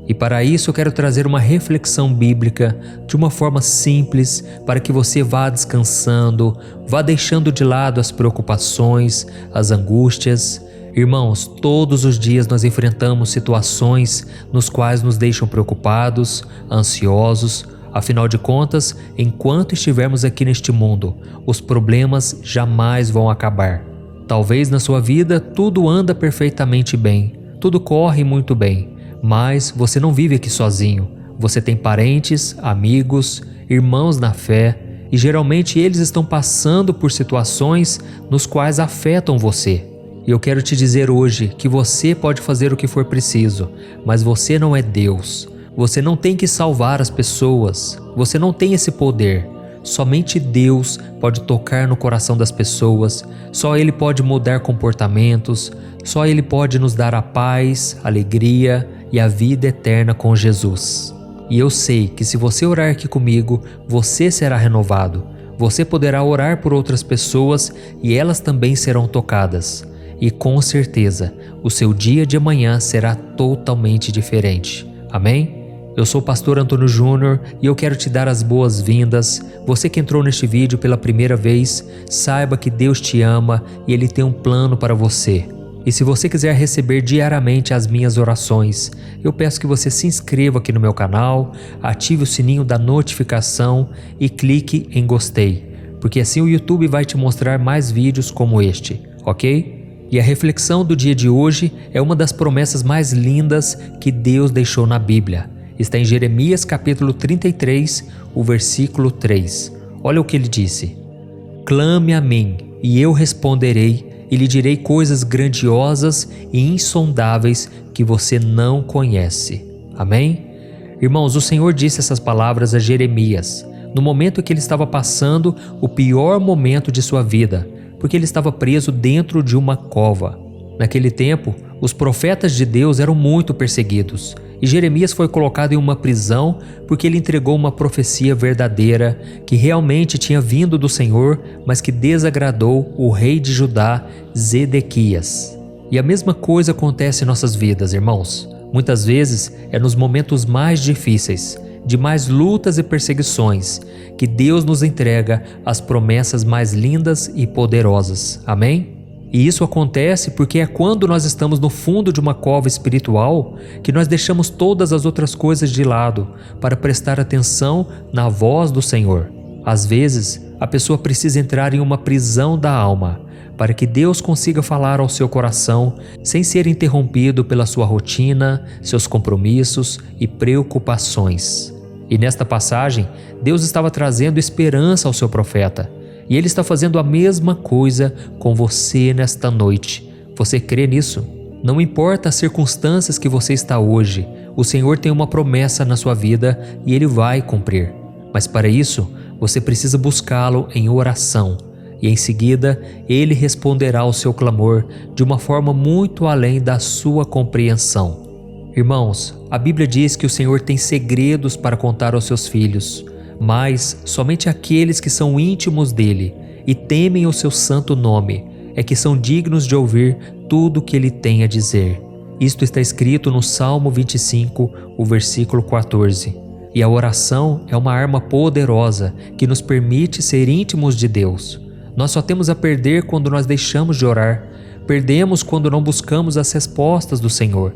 E para isso eu quero trazer uma reflexão bíblica de uma forma simples para que você vá descansando, vá deixando de lado as preocupações, as angústias. Irmãos, todos os dias nós enfrentamos situações nos quais nos deixam preocupados, ansiosos. Afinal de contas, enquanto estivermos aqui neste mundo, os problemas jamais vão acabar. Talvez na sua vida tudo anda perfeitamente bem, tudo corre muito bem. Mas você não vive aqui sozinho. Você tem parentes, amigos, irmãos na fé e geralmente eles estão passando por situações nos quais afetam você. E eu quero te dizer hoje que você pode fazer o que for preciso, mas você não é Deus. Você não tem que salvar as pessoas. Você não tem esse poder. Somente Deus pode tocar no coração das pessoas, só Ele pode mudar comportamentos, só Ele pode nos dar a paz, a alegria e a vida eterna com Jesus. E eu sei que se você orar aqui comigo, você será renovado. Você poderá orar por outras pessoas e elas também serão tocadas. E com certeza, o seu dia de amanhã será totalmente diferente. Amém? Eu sou o pastor Antônio Júnior e eu quero te dar as boas-vindas. Você que entrou neste vídeo pela primeira vez, saiba que Deus te ama e Ele tem um plano para você. E se você quiser receber diariamente as minhas orações, eu peço que você se inscreva aqui no meu canal, ative o sininho da notificação e clique em gostei, porque assim o YouTube vai te mostrar mais vídeos como este, ok? E a reflexão do dia de hoje é uma das promessas mais lindas que Deus deixou na Bíblia. Está em Jeremias capítulo 33, o versículo 3. Olha o que ele disse: Clame a mim, e eu responderei, e lhe direi coisas grandiosas e insondáveis que você não conhece. Amém? Irmãos, o Senhor disse essas palavras a Jeremias, no momento em que ele estava passando o pior momento de sua vida, porque ele estava preso dentro de uma cova. Naquele tempo, os profetas de Deus eram muito perseguidos, e Jeremias foi colocado em uma prisão porque ele entregou uma profecia verdadeira que realmente tinha vindo do Senhor, mas que desagradou o rei de Judá, Zedequias. E a mesma coisa acontece em nossas vidas, irmãos. Muitas vezes é nos momentos mais difíceis, de mais lutas e perseguições, que Deus nos entrega as promessas mais lindas e poderosas. Amém? E isso acontece porque é quando nós estamos no fundo de uma cova espiritual que nós deixamos todas as outras coisas de lado para prestar atenção na voz do Senhor. Às vezes, a pessoa precisa entrar em uma prisão da alma para que Deus consiga falar ao seu coração sem ser interrompido pela sua rotina, seus compromissos e preocupações. E nesta passagem, Deus estava trazendo esperança ao seu profeta. E Ele está fazendo a mesma coisa com você nesta noite. Você crê nisso? Não importa as circunstâncias que você está hoje, o Senhor tem uma promessa na sua vida e Ele vai cumprir. Mas para isso, você precisa buscá-lo em oração. E em seguida, Ele responderá ao seu clamor de uma forma muito além da sua compreensão. Irmãos, a Bíblia diz que o Senhor tem segredos para contar aos seus filhos, mas somente aqueles que são íntimos dele e temem o seu santo nome é que são dignos de ouvir tudo o que ele tem a dizer. Isto está escrito no Salmo 25, o versículo 14. E a oração é uma arma poderosa que nos permite ser íntimos de Deus. Nós só temos a perder quando nós deixamos de orar, perdemos quando não buscamos as respostas do Senhor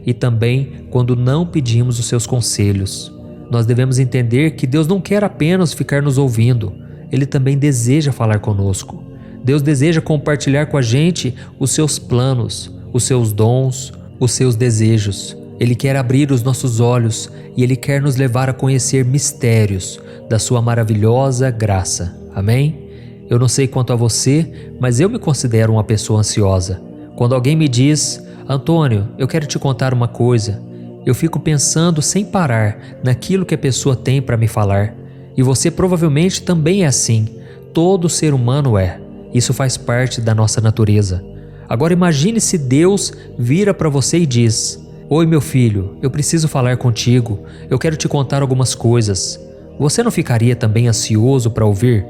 e também quando não pedimos os seus conselhos. Nós devemos entender que Deus não quer apenas ficar nos ouvindo, Ele também deseja falar conosco. Deus deseja compartilhar com a gente os seus planos, os seus dons, os seus desejos. Ele quer abrir os nossos olhos e Ele quer nos levar a conhecer mistérios da sua maravilhosa graça. Amém? Eu não sei quanto a você, mas eu me considero uma pessoa ansiosa. Quando alguém me diz: Antônio, eu quero te contar uma coisa, eu fico pensando sem parar naquilo que a pessoa tem para me falar. E você provavelmente também é assim. Todo ser humano é. Isso faz parte da nossa natureza. Agora imagine se Deus vira para você e diz: Oi meu filho, eu preciso falar contigo. Eu quero te contar algumas coisas. Você não ficaria também ansioso para ouvir?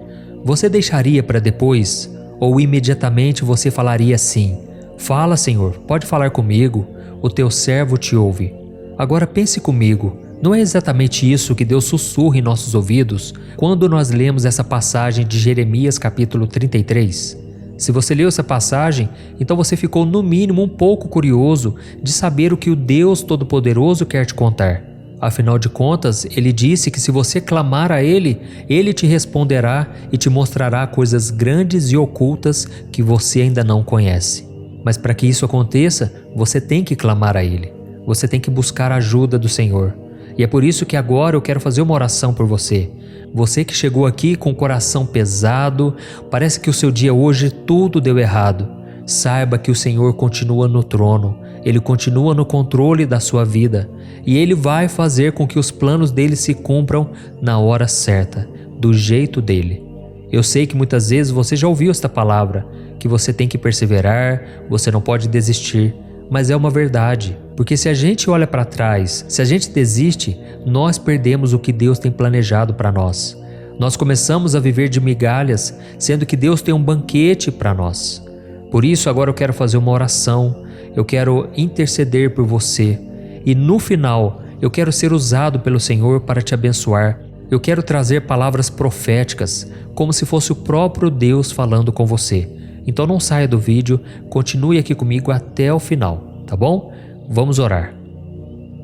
você deixaria para depois? Ou imediatamente você falaria assim: fala, Senhor, pode falar comigo, o teu servo te ouve. Agora pense comigo, não é exatamente isso que Deus sussurra em nossos ouvidos quando nós lemos essa passagem de Jeremias capítulo 33? Se você leu essa passagem, então você ficou no mínimo um pouco curioso de saber o que o Deus Todo-Poderoso quer te contar. Afinal de contas, Ele disse que se você clamar a Ele, Ele te responderá e te mostrará coisas grandes e ocultas que você ainda não conhece. Mas para que isso aconteça, você tem que clamar a Ele. Você tem que buscar a ajuda do Senhor. E é por isso que agora eu quero fazer uma oração por você. Você que chegou aqui com o coração pesado, parece que o seu dia hoje tudo deu errado. Saiba que o Senhor continua no trono, Ele continua no controle da sua vida e Ele vai fazer com que os planos dele se cumpram na hora certa, do jeito dele. Eu sei que muitas vezes você já ouviu esta palavra, que você tem que perseverar, você não pode desistir, mas é uma verdade, porque se a gente olha para trás, se a gente desiste, nós perdemos o que Deus tem planejado para nós. Nós começamos a viver de migalhas, sendo que Deus tem um banquete para nós. Por isso agora eu quero fazer uma oração, eu quero interceder por você e no final eu quero ser usado pelo Senhor para te abençoar. Eu quero trazer palavras proféticas, como se fosse o próprio Deus falando com você. Então não saia do vídeo, continue aqui comigo até o final, tá bom? Vamos orar.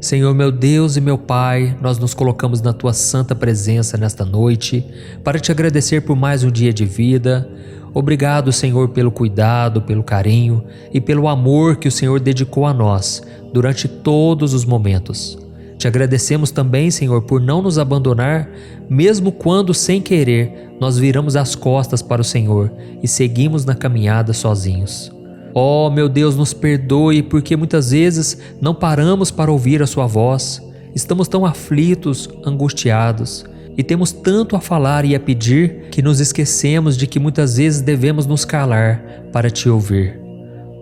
Senhor meu Deus e meu Pai, nós nos colocamos na Tua santa presença nesta noite para te agradecer por mais um dia de vida. Obrigado, Senhor, pelo cuidado, pelo carinho e pelo amor que o Senhor dedicou a nós durante todos os momentos. Te agradecemos também, Senhor, por não nos abandonar, mesmo quando, sem querer, nós viramos as costas para o Senhor e seguimos na caminhada sozinhos. Oh, meu Deus, nos perdoe, porque muitas vezes não paramos para ouvir a Sua voz. Estamos tão aflitos, angustiados, e temos tanto a falar e a pedir que nos esquecemos de que muitas vezes devemos nos calar para Te ouvir.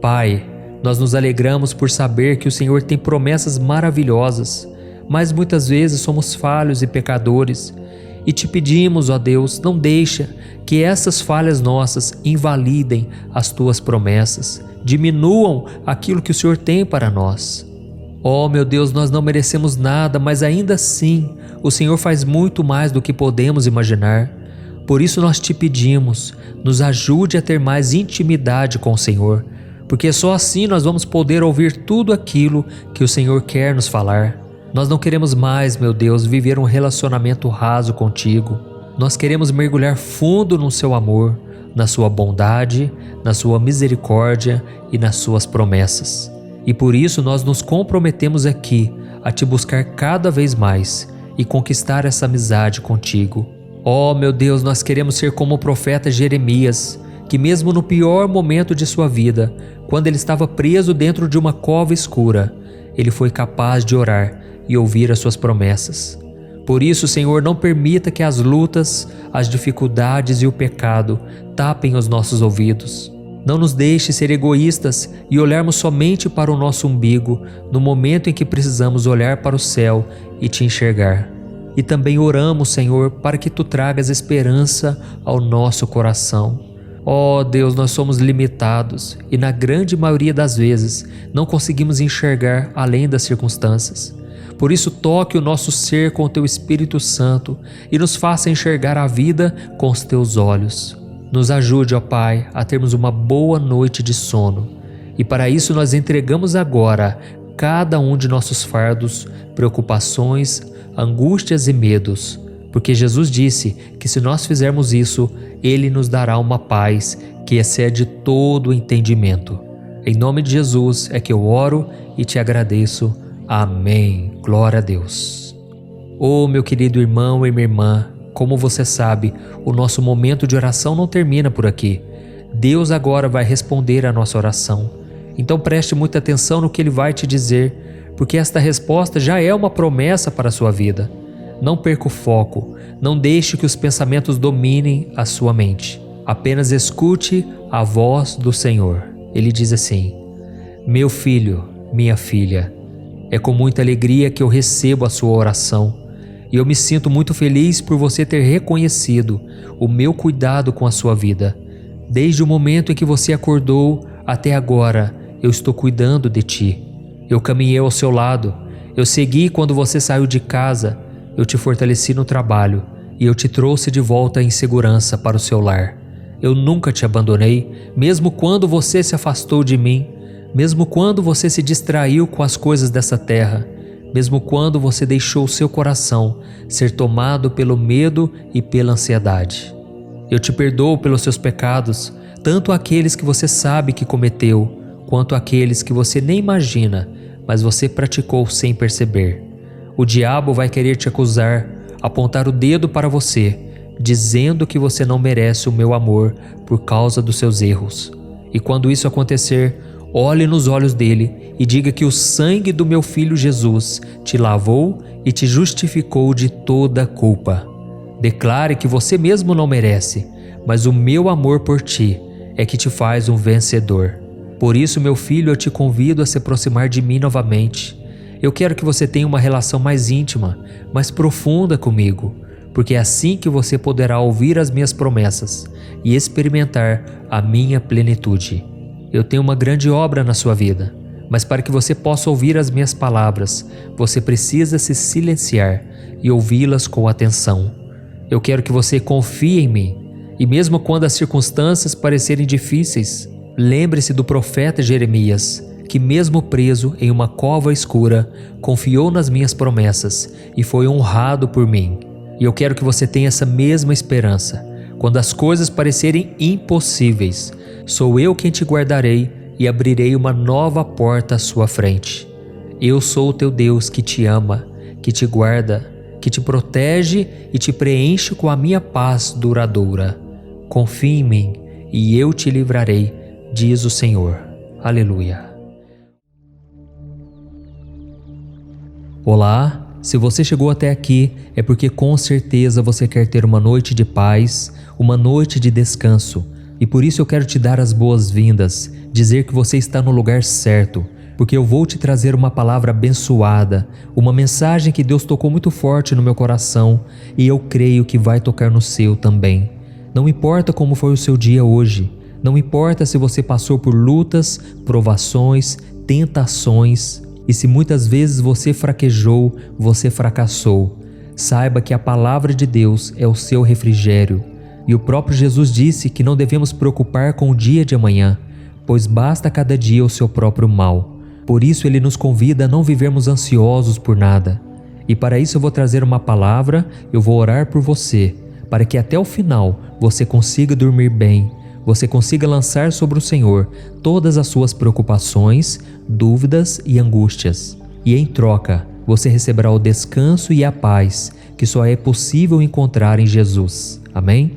Pai, nós nos alegramos por saber que o Senhor tem promessas maravilhosas, mas muitas vezes somos falhos e pecadores, e Te pedimos, ó Deus, não deixa que essas falhas nossas invalidem as Tuas promessas, diminuam aquilo que o Senhor tem para nós. Ó meu Deus, nós não merecemos nada, mas ainda assim, o Senhor faz muito mais do que podemos imaginar. Por isso nós Te pedimos, nos ajude a ter mais intimidade com o Senhor, porque só assim nós vamos poder ouvir tudo aquilo que o Senhor quer nos falar. Nós não queremos mais, meu Deus, viver um relacionamento raso contigo. Nós queremos mergulhar fundo no Seu amor, na Sua bondade, na Sua misericórdia e nas Suas promessas. E por isso nós nos comprometemos aqui a Te buscar cada vez mais e conquistar essa amizade contigo. Oh, meu Deus, nós queremos ser como o profeta Jeremias, que mesmo no pior momento de sua vida, quando ele estava preso dentro de uma cova escura, ele foi capaz de orar e ouvir as Suas promessas. Por isso, Senhor, não permita que as lutas, as dificuldades e o pecado tapem os nossos ouvidos. Não nos deixe ser egoístas e olharmos somente para o nosso umbigo no momento em que precisamos olhar para o céu e Te enxergar. E também oramos, Senhor, para que Tu tragas esperança ao nosso coração. Ó Deus, nós somos limitados e na grande maioria das vezes não conseguimos enxergar além das circunstâncias. Por isso toque o nosso ser com o Teu Espírito Santo e nos faça enxergar a vida com os Teus olhos. Nos ajude, ó Pai, a termos uma boa noite de sono. E para isso nós entregamos agora cada um de nossos fardos, preocupações, angústias e medos. Porque Jesus disse que se nós fizermos isso, Ele nos dará uma paz que excede todo o entendimento. Em nome de Jesus é que eu oro e Te agradeço. Amém. Glória a Deus. Oh, meu querido irmão e minha irmã, como você sabe, o nosso momento de oração não termina por aqui. Deus agora vai responder a nossa oração. Então preste muita atenção no que Ele vai te dizer, porque esta resposta já é uma promessa para a sua vida. Não perca o foco, não deixe que os pensamentos dominem a sua mente. Apenas escute a voz do Senhor. Ele diz assim: meu filho, minha filha, é com muita alegria que eu recebo a sua oração. E eu me sinto muito feliz por você ter reconhecido o meu cuidado com a sua vida. Desde o momento em que você acordou até agora, eu estou cuidando de ti. Eu caminhei ao seu lado, eu segui quando você saiu de casa, eu te fortaleci no trabalho e eu te trouxe de volta em segurança para o seu lar. Eu nunca te abandonei, mesmo quando você se afastou de mim, mesmo quando você se distraiu com as coisas dessa terra, mesmo quando você deixou o seu coração ser tomado pelo medo e pela ansiedade. Eu te perdoo pelos seus pecados, tanto aqueles que você sabe que cometeu, quanto aqueles que você nem imagina, mas você praticou sem perceber. O diabo vai querer te acusar, apontar o dedo para você, dizendo que você não merece o meu amor por causa dos seus erros. E quando isso acontecer, olhe nos olhos dele e diga que o sangue do meu filho Jesus te lavou e te justificou de toda culpa. Declare que você mesmo não merece, mas o meu amor por ti é que te faz um vencedor. Por isso, meu filho, eu te convido a se aproximar de mim novamente. Eu quero que você tenha uma relação mais íntima, mais profunda comigo, porque é assim que você poderá ouvir as minhas promessas e experimentar a minha plenitude. Eu tenho uma grande obra na sua vida, mas para que você possa ouvir as minhas palavras, você precisa se silenciar e ouvi-las com atenção. Eu quero que você confie em mim, e mesmo quando as circunstâncias parecerem difíceis, lembre-se do profeta Jeremias, que mesmo preso em uma cova escura, confiou nas minhas promessas e foi honrado por mim. E eu quero que você tenha essa mesma esperança. Quando as coisas parecerem impossíveis, sou eu quem te guardarei e abrirei uma nova porta à sua frente. Eu sou o teu Deus que te ama, que te guarda, que te protege e te preenche com a minha paz duradoura. Confie em mim e eu te livrarei, diz o Senhor. Aleluia. Olá, se você chegou até aqui é porque com certeza você quer ter uma noite de paz, uma noite de descanso. E por isso eu quero te dar as boas-vindas, dizer que você está no lugar certo, porque eu vou te trazer uma palavra abençoada, uma mensagem que Deus tocou muito forte no meu coração e eu creio que vai tocar no seu também. Não importa como foi o seu dia hoje, não importa se você passou por lutas, provações, tentações e se muitas vezes você fraquejou, você fracassou. Saiba que a palavra de Deus é o seu refrigério. E o próprio Jesus disse que não devemos preocupar com o dia de amanhã, pois basta cada dia o seu próprio mal. Por isso ele nos convida a não vivermos ansiosos por nada. E para isso eu vou trazer uma palavra, eu vou orar por você, para que até o final você consiga dormir bem, você consiga lançar sobre o Senhor todas as suas preocupações, dúvidas e angústias. E em troca, você receberá o descanso e a paz que só é possível encontrar em Jesus. Amém?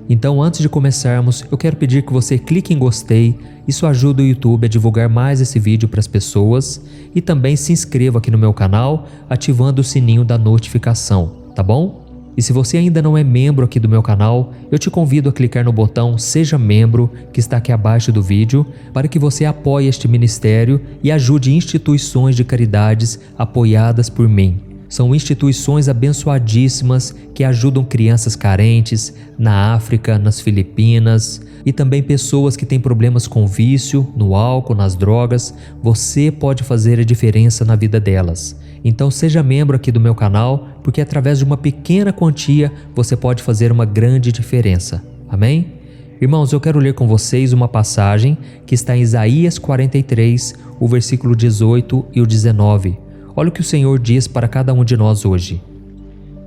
Então, antes de começarmos, eu quero pedir que você clique em gostei, isso ajuda o YouTube a divulgar mais esse vídeo para as pessoas, e também se inscreva aqui no meu canal, ativando o sininho da notificação, tá bom? E se você ainda não é membro aqui do meu canal, eu te convido a clicar no botão Seja Membro, que está aqui abaixo do vídeo, para que você apoie este ministério e ajude instituições de caridades apoiadas por mim. São instituições abençoadíssimas que ajudam crianças carentes na África, nas Filipinas e também pessoas que têm problemas com vício, no álcool, nas drogas. Você pode fazer a diferença na vida delas. Então seja membro aqui do meu canal, porque através de uma pequena quantia você pode fazer uma grande diferença. Amém? Irmãos, eu quero ler com vocês uma passagem que está em Isaías 43, o versículo 18 e o 19. Olha o que o Senhor diz para cada um de nós hoje.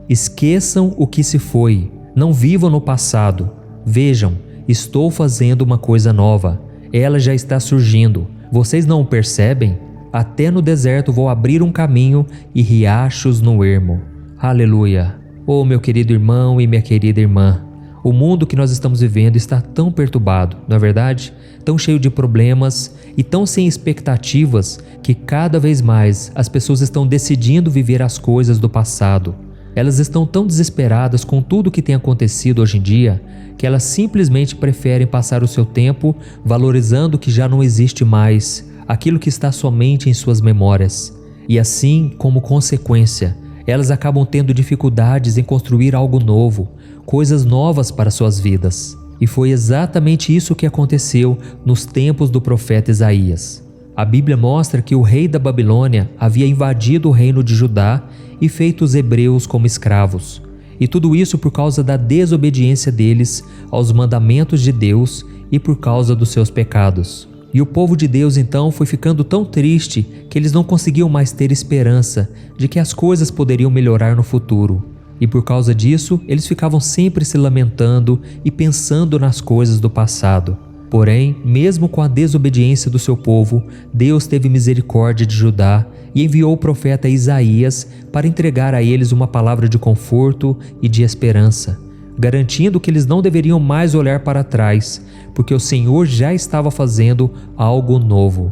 Esqueçam o que se foi, não vivam no passado. Vejam, estou fazendo uma coisa nova. Ela já está surgindo. Vocês não o percebem? Até no deserto vou abrir um caminho e riachos no ermo. Aleluia! Oh, meu querido irmão e minha querida irmã, o mundo que nós estamos vivendo está tão perturbado, não é verdade? Tão cheio de problemas e tão sem expectativas que cada vez mais as pessoas estão decidindo viver as coisas do passado. Elas estão tão desesperadas com tudo o que tem acontecido hoje em dia que elas simplesmente preferem passar o seu tempo valorizando o que já não existe mais, aquilo que está somente em suas memórias. E assim, como consequência, elas acabam tendo dificuldades em construir algo novo, coisas novas para suas vidas. E foi exatamente isso que aconteceu nos tempos do profeta Isaías. A Bíblia mostra que o rei da Babilônia havia invadido o reino de Judá e feito os hebreus como escravos. E tudo isso por causa da desobediência deles aos mandamentos de Deus e por causa dos seus pecados. E o povo de Deus então foi ficando tão triste que eles não conseguiam mais ter esperança de que as coisas poderiam melhorar no futuro. E por causa disso, eles ficavam sempre se lamentando e pensando nas coisas do passado. Porém, mesmo com a desobediência do seu povo, Deus teve misericórdia de Judá e enviou o profeta Isaías para entregar a eles uma palavra de conforto e de esperança, garantindo que eles não deveriam mais olhar para trás, porque o Senhor já estava fazendo algo novo.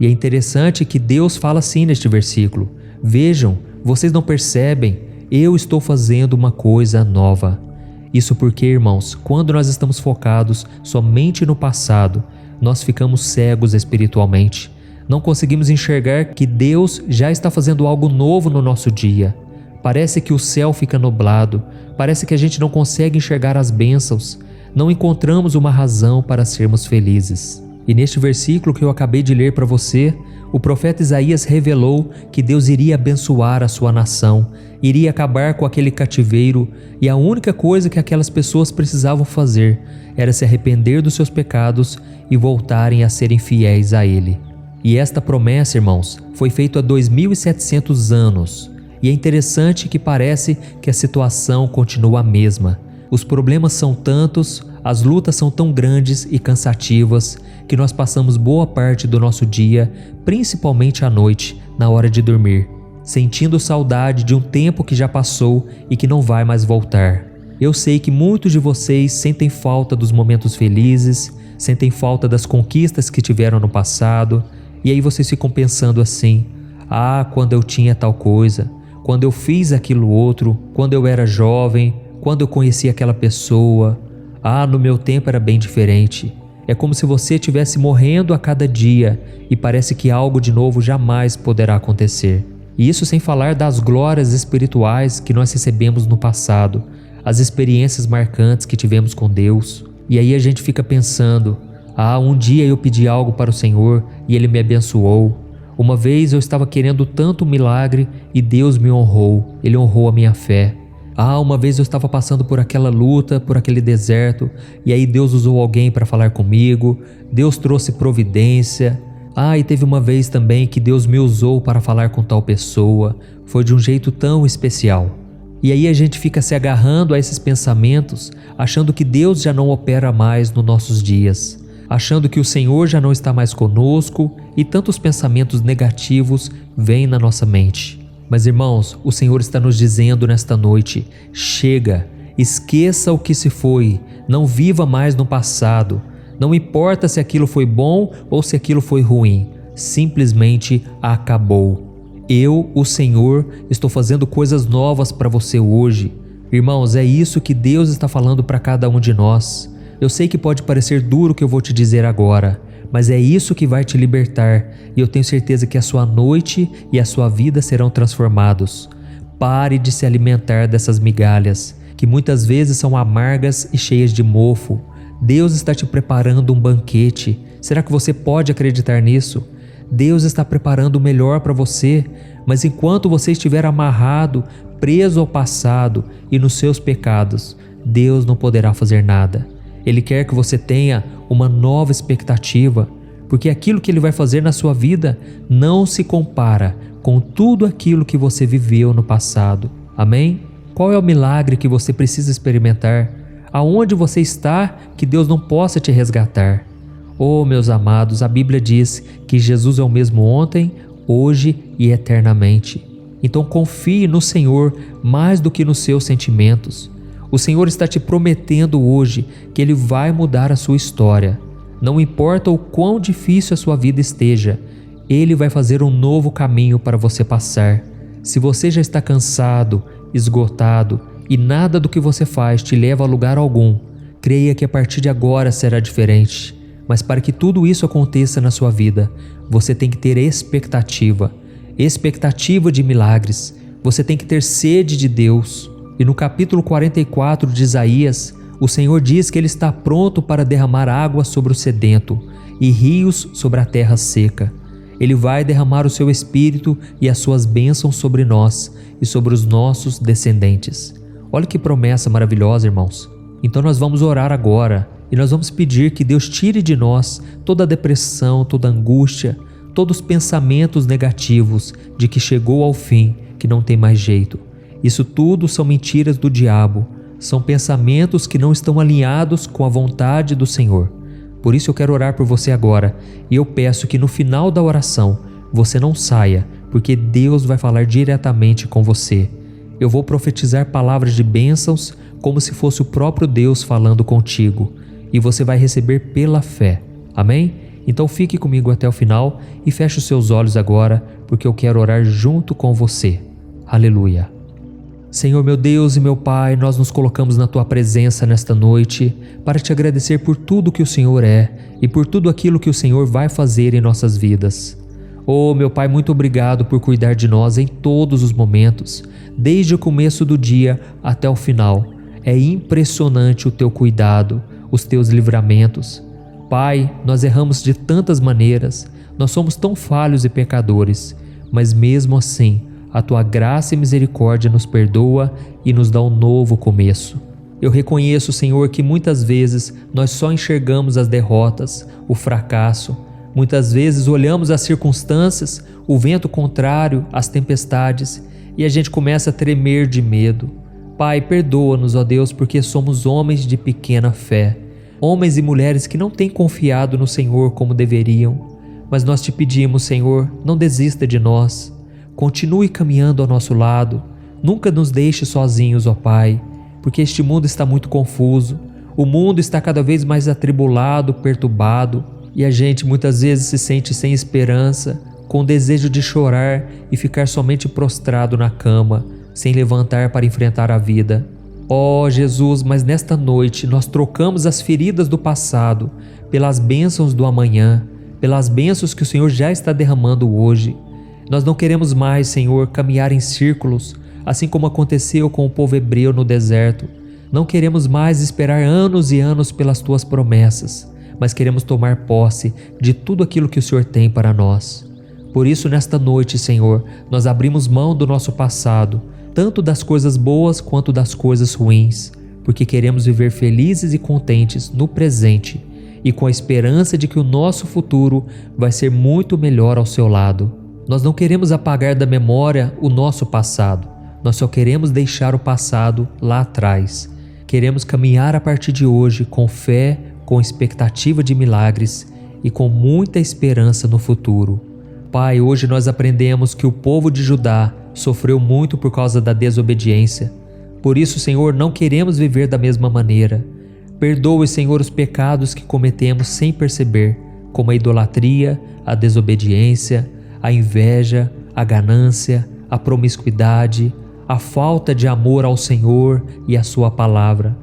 E é interessante que Deus fala assim neste versículo: vejam, vocês não percebem? Eu estou fazendo uma coisa nova. Isso porque, irmãos, quando nós estamos focados somente no passado, nós ficamos cegos espiritualmente. Não conseguimos enxergar que Deus já está fazendo algo novo no nosso dia. Parece que o céu fica nublado, parece que a gente não consegue enxergar as bênçãos, não encontramos uma razão para sermos felizes. E neste versículo que eu acabei de ler para você, o profeta Isaías revelou que Deus iria abençoar a sua nação, iria acabar com aquele cativeiro, e a única coisa que aquelas pessoas precisavam fazer era se arrepender dos seus pecados e voltarem a serem fiéis a Ele. E esta promessa, irmãos, foi feita há 2.700 anos. E é interessante que parece que a situação continua a mesma. Os problemas são tantos, as lutas são tão grandes e cansativas que nós passamos boa parte do nosso dia, principalmente à noite, na hora de dormir, sentindo saudade de um tempo que já passou e que não vai mais voltar. Eu sei que muitos de vocês sentem falta dos momentos felizes, sentem falta das conquistas que tiveram no passado, e aí vocês ficam pensando assim: ah, quando eu tinha tal coisa, quando eu fiz aquilo outro, quando eu era jovem, quando eu conheci aquela pessoa, ah, no meu tempo era bem diferente. É como se você estivesse morrendo a cada dia e parece que algo de novo jamais poderá acontecer. E isso sem falar das glórias espirituais que nós recebemos no passado, as experiências marcantes que tivemos com Deus. E aí a gente fica pensando: ah, um dia eu pedi algo para o Senhor e Ele me abençoou. Uma vez eu estava querendo tanto um milagre e Deus me honrou, Ele honrou a minha fé. Ah, uma vez eu estava passando por aquela luta, por aquele deserto, e aí Deus usou alguém para falar comigo, Deus trouxe providência. Ah, e teve uma vez também que Deus me usou para falar com tal pessoa, foi de um jeito tão especial. E aí a gente fica se agarrando a esses pensamentos, achando que Deus já não opera mais nos nossos dias, achando que o Senhor já não está mais conosco, e tantos pensamentos negativos vêm na nossa mente. Mas irmãos, o Senhor está nos dizendo nesta noite: chega, esqueça o que se foi, não viva mais no passado, não importa se aquilo foi bom ou se aquilo foi ruim, simplesmente acabou. Eu, o Senhor, estou fazendo coisas novas para você hoje. Irmãos, é isso que Deus está falando para cada um de nós. Eu sei que pode parecer duro o que eu vou te dizer agora, mas é isso que vai te libertar, e eu tenho certeza que a sua noite e a sua vida serão transformados. Pare de se alimentar dessas migalhas, que muitas vezes são amargas e cheias de mofo. Deus está te preparando um banquete. Será que você pode acreditar nisso? Deus está preparando o melhor para você, mas enquanto você estiver amarrado, preso ao passado e nos seus pecados, Deus não poderá fazer nada. Ele quer que você tenha uma nova expectativa, porque aquilo que Ele vai fazer na sua vida não se compara com tudo aquilo que você viveu no passado. Amém? Qual é o milagre que você precisa experimentar? Aonde você está que Deus não possa te resgatar? Oh, meus amados, a Bíblia diz que Jesus é o mesmo ontem, hoje e eternamente. Então confie no Senhor mais do que nos seus sentimentos. O Senhor está te prometendo hoje que Ele vai mudar a sua história. Não importa o quão difícil a sua vida esteja, Ele vai fazer um novo caminho para você passar. Se você já está cansado, esgotado e nada do que você faz te leva a lugar algum, creia que a partir de agora será diferente. Mas para que tudo isso aconteça na sua vida, você tem que ter expectativa de milagres. Você tem que ter sede de Deus. E no capítulo 44 de Isaías, o Senhor diz que Ele está pronto para derramar água sobre o sedento e rios sobre a terra seca. Ele vai derramar o seu Espírito e as suas bênçãos sobre nós e sobre os nossos descendentes. Olha que promessa maravilhosa, irmãos. Então nós vamos orar agora e nós vamos pedir que Deus tire de nós toda a depressão, toda a angústia, todos os pensamentos negativos de que chegou ao fim, que não tem mais jeito. Isso tudo são mentiras do diabo, são pensamentos que não estão alinhados com a vontade do Senhor. Por isso eu quero orar por você agora e eu peço que no final da oração você não saia, porque Deus vai falar diretamente com você. Eu vou profetizar palavras de bênçãos como se fosse o próprio Deus falando contigo e você vai receber pela fé. Amém? Então fique comigo até o final e feche os seus olhos agora, porque eu quero orar junto com você. Aleluia. Senhor meu Deus e meu Pai, nós nos colocamos na Tua presença nesta noite para Te agradecer por tudo que o Senhor é e por tudo aquilo que o Senhor vai fazer em nossas vidas. Oh, meu Pai, muito obrigado por cuidar de nós em todos os momentos, desde o começo do dia até o final. É impressionante o Teu cuidado, os Teus livramentos. Pai, nós erramos de tantas maneiras, nós somos tão falhos e pecadores, mas mesmo assim, a Tua graça e misericórdia nos perdoa e nos dá um novo começo. Eu reconheço, Senhor, que muitas vezes nós só enxergamos as derrotas, o fracasso. Muitas vezes olhamos as circunstâncias, o vento contrário, as tempestades, e a gente começa a tremer de medo. Pai, perdoa-nos, ó Deus, porque somos homens de pequena fé. Homens e mulheres que não têm confiado no Senhor como deveriam. Mas nós te pedimos, Senhor, não desista de nós. Continue caminhando ao nosso lado. Nunca nos deixe sozinhos, ó Pai, porque este mundo está muito confuso. O mundo está cada vez mais atribulado, perturbado, e a gente muitas vezes se sente sem esperança, com desejo de chorar e ficar somente prostrado na cama, sem levantar para enfrentar a vida. Ó Jesus, mas nesta noite nós trocamos as feridas do passado pelas bênçãos do amanhã, pelas bênçãos que o Senhor já está derramando hoje. Nós não queremos mais, Senhor, caminhar em círculos, assim como aconteceu com o povo hebreu no deserto. Não queremos mais esperar anos e anos pelas Tuas promessas, mas queremos tomar posse de tudo aquilo que o Senhor tem para nós. Por isso, nesta noite, Senhor, nós abrimos mão do nosso passado, tanto das coisas boas quanto das coisas ruins, porque queremos viver felizes e contentes no presente e com a esperança de que o nosso futuro vai ser muito melhor ao Seu lado. Nós não queremos apagar da memória o nosso passado, nós só queremos deixar o passado lá atrás. Queremos caminhar a partir de hoje com fé, com expectativa de milagres e com muita esperança no futuro. Pai, hoje nós aprendemos que o povo de Judá sofreu muito por causa da desobediência. Por isso, Senhor, não queremos viver da mesma maneira. Perdoe, Senhor, os pecados que cometemos sem perceber, como a idolatria, a desobediência, a inveja, a ganância, a promiscuidade, a falta de amor ao Senhor e à Sua palavra.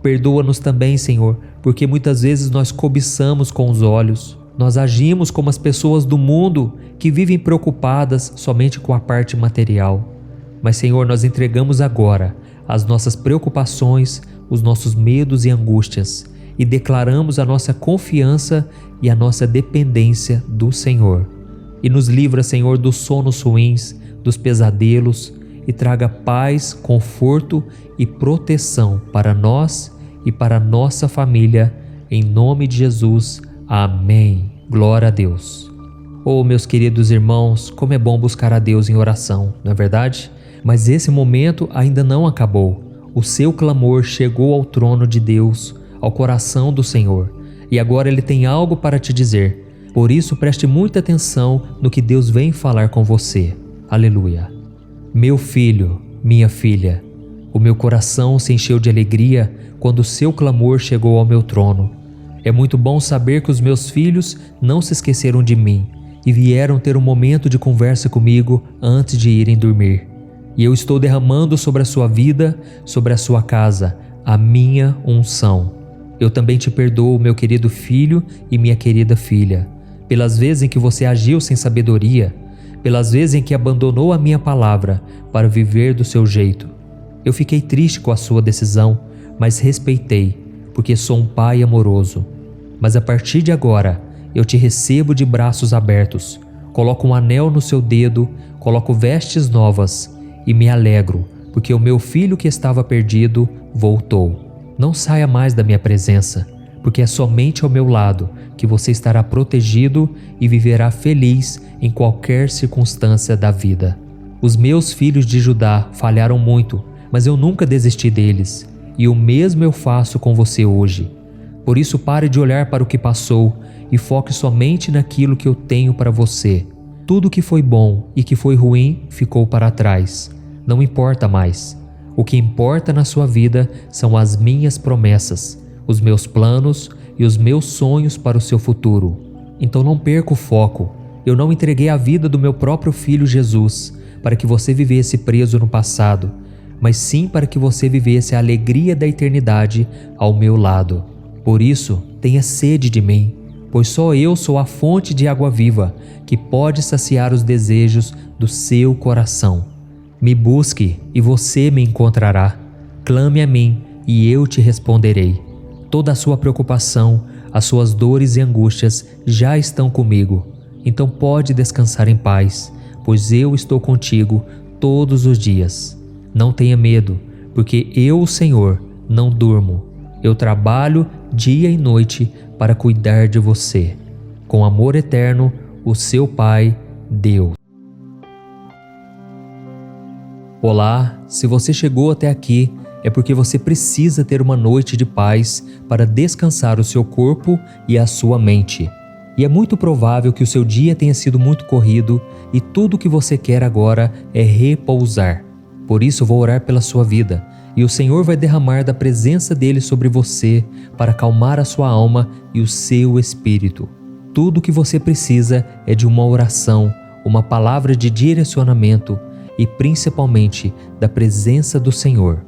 Perdoa-nos também, Senhor, porque muitas vezes nós cobiçamos com os olhos. Nós agimos como as pessoas do mundo que vivem preocupadas somente com a parte material. Mas, Senhor, nós entregamos agora as nossas preocupações, os nossos medos e angústias e declaramos a nossa confiança e a nossa dependência do Senhor. E nos livra, Senhor, dos sonos ruins, dos pesadelos, e traga paz, conforto e proteção para nós e para nossa família, em nome de Jesus. Amém. Glória a Deus. Oh, meus queridos irmãos, como é bom buscar a Deus em oração, não é verdade? Mas esse momento ainda não acabou. O seu clamor chegou ao trono de Deus, ao coração do Senhor, e agora Ele tem algo para te dizer. Por isso, preste muita atenção no que Deus vem falar com você. Aleluia. Meu filho, minha filha, o meu coração se encheu de alegria quando o seu clamor chegou ao meu trono. É muito bom saber que os meus filhos não se esqueceram de mim e vieram ter um momento de conversa comigo antes de irem dormir. E eu estou derramando sobre a sua vida, sobre a sua casa, a minha unção. Eu também te perdoo, meu querido filho e minha querida filha, pelas vezes em que você agiu sem sabedoria, pelas vezes em que abandonou a minha palavra para viver do seu jeito. Eu fiquei triste com a sua decisão, mas respeitei, porque sou um pai amoroso. Mas a partir de agora, eu te recebo de braços abertos, coloco um anel no seu dedo, coloco vestes novas e me alegro, porque o meu filho que estava perdido voltou. Não saia mais da minha presença, porque é somente ao meu lado que você estará protegido e viverá feliz em qualquer circunstância da vida. Os meus filhos de Judá falharam muito, mas eu nunca desisti deles, e o mesmo eu faço com você hoje. Por isso pare de olhar para o que passou e foque somente naquilo que eu tenho para você. Tudo que foi bom e que foi ruim ficou para trás. Não importa mais. O que importa na sua vida são as minhas promessas, os meus planos e os meus sonhos para o seu futuro. Então não perca o foco. Eu não entreguei a vida do meu próprio filho Jesus para que você vivesse preso no passado, mas sim para que você vivesse a alegria da eternidade ao meu lado. Por isso, tenha sede de mim, pois só eu sou a fonte de água viva que pode saciar os desejos do seu coração. Me busque e você me encontrará. Clame a mim e eu te responderei. Toda a sua preocupação, as suas dores e angústias já estão comigo. Então pode descansar em paz, pois eu estou contigo todos os dias. Não tenha medo, porque eu, o Senhor, não durmo. Eu trabalho dia e noite para cuidar de você. Com amor eterno, o seu Pai, Deus. Olá, se você chegou até aqui, é porque você precisa ter uma noite de paz para descansar o seu corpo e a sua mente. E é muito provável que o seu dia tenha sido muito corrido e tudo o que você quer agora é repousar. Por isso vou orar pela sua vida, e o Senhor vai derramar da presença dele sobre você para acalmar a sua alma e o seu espírito. Tudo o que você precisa é de uma oração, uma palavra de direcionamento e principalmente da presença do Senhor.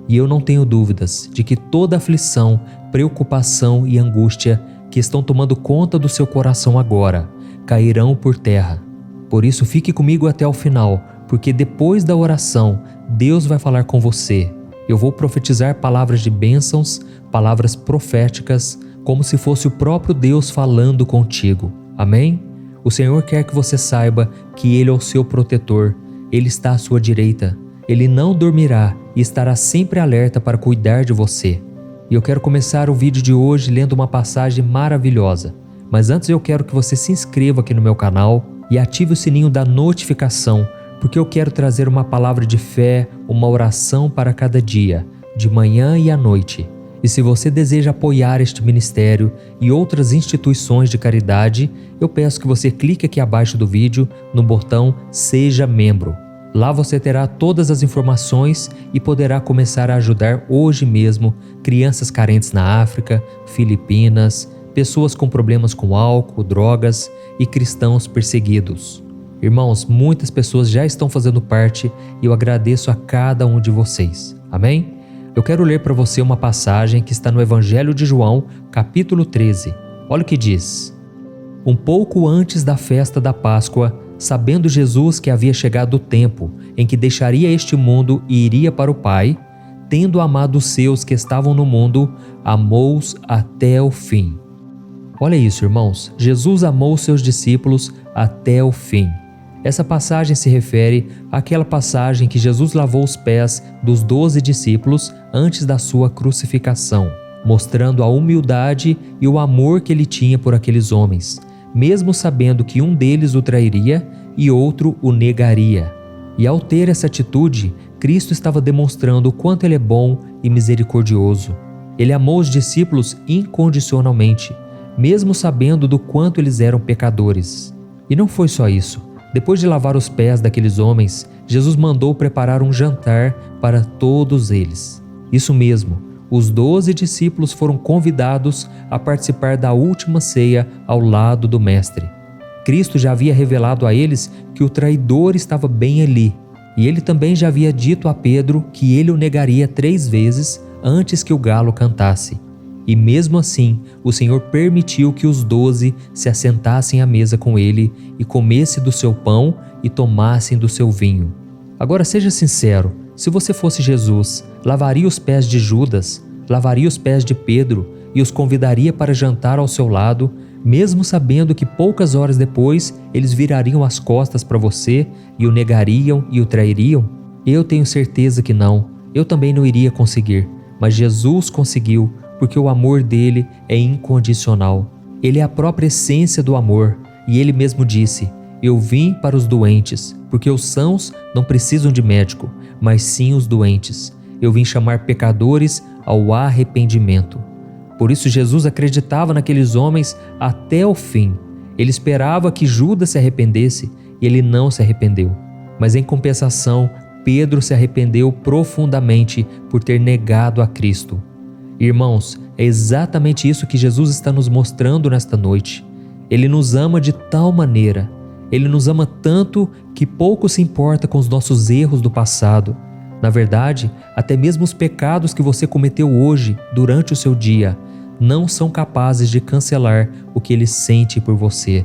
E eu não tenho dúvidas de que toda aflição, preocupação e angústia que estão tomando conta do seu coração agora cairão por terra. Por isso fique comigo até o final, porque depois da oração, Deus vai falar com você. Eu vou profetizar palavras de bênçãos, palavras proféticas, como se fosse o próprio Deus falando contigo. Amém? O Senhor quer que você saiba que Ele é o seu protetor. Ele está à sua direita. Ele não dormirá e estará sempre alerta para cuidar de você. E eu quero começar o vídeo de hoje lendo uma passagem maravilhosa. Mas antes eu quero que você se inscreva aqui no meu canal e ative o sininho da notificação, porque eu quero trazer uma palavra de fé, uma oração para cada dia, de manhã e à noite. E se você deseja apoiar este ministério e outras instituições de caridade, eu peço que você clique aqui abaixo do vídeo no botão Seja Membro. Lá você terá todas as informações e poderá começar a ajudar hoje mesmo crianças carentes na África, Filipinas, pessoas com problemas com álcool, drogas e cristãos perseguidos. Irmãos, muitas pessoas já estão fazendo parte e eu agradeço a cada um de vocês. Amém? Eu quero ler para você uma passagem que está no Evangelho de João, capítulo 13. Olha o que diz. Um pouco antes da festa da Páscoa, sabendo Jesus que havia chegado o tempo em que deixaria este mundo e iria para o Pai, tendo amado os seus que estavam no mundo, amou-os até o fim. Olha isso, irmãos. Jesus amou os seus discípulos até o fim. Essa passagem se refere àquela passagem que Jesus lavou os pés dos 12 discípulos antes da sua crucificação, mostrando a humildade e o amor que ele tinha por aqueles homens, mesmo sabendo que um deles o trairia e outro o negaria. E ao ter essa atitude, Cristo estava demonstrando o quanto ele é bom e misericordioso. Ele amou os discípulos incondicionalmente, mesmo sabendo do quanto eles eram pecadores. E não foi só isso. Depois de lavar os pés daqueles homens, Jesus mandou preparar um jantar para todos eles. Isso mesmo, os 12 discípulos foram convidados a participar da última ceia ao lado do Mestre. Cristo já havia revelado a eles que o traidor estava bem ali, e ele também já havia dito a Pedro que ele o negaria 3 vezes antes que o galo cantasse. E mesmo assim, o Senhor permitiu que os 12 se assentassem à mesa com ele e comessem do seu pão e tomassem do seu vinho. Agora seja sincero, se você fosse Jesus, lavaria os pés de Judas, lavaria os pés de Pedro e os convidaria para jantar ao seu lado, mesmo sabendo que poucas horas depois eles virariam as costas para você e o negariam e o trairiam? Eu tenho certeza que não, eu também não iria conseguir, mas Jesus conseguiu, porque o amor dele é incondicional. Ele é a própria essência do amor, e ele mesmo disse: eu vim para os doentes, porque os sãos não precisam de médico, mas sim os doentes. Eu vim chamar pecadores ao arrependimento. Por isso Jesus acreditava naqueles homens até o fim. Ele esperava que Judas se arrependesse e ele não se arrependeu. Mas em compensação, Pedro se arrependeu profundamente por ter negado a Cristo. Irmãos, é exatamente isso que Jesus está nos mostrando nesta noite. Ele nos ama de tal maneira, ele nos ama tanto que pouco se importa com os nossos erros do passado. Na verdade, até mesmo os pecados que você cometeu hoje, durante o seu dia, não são capazes de cancelar o que ele sente por você.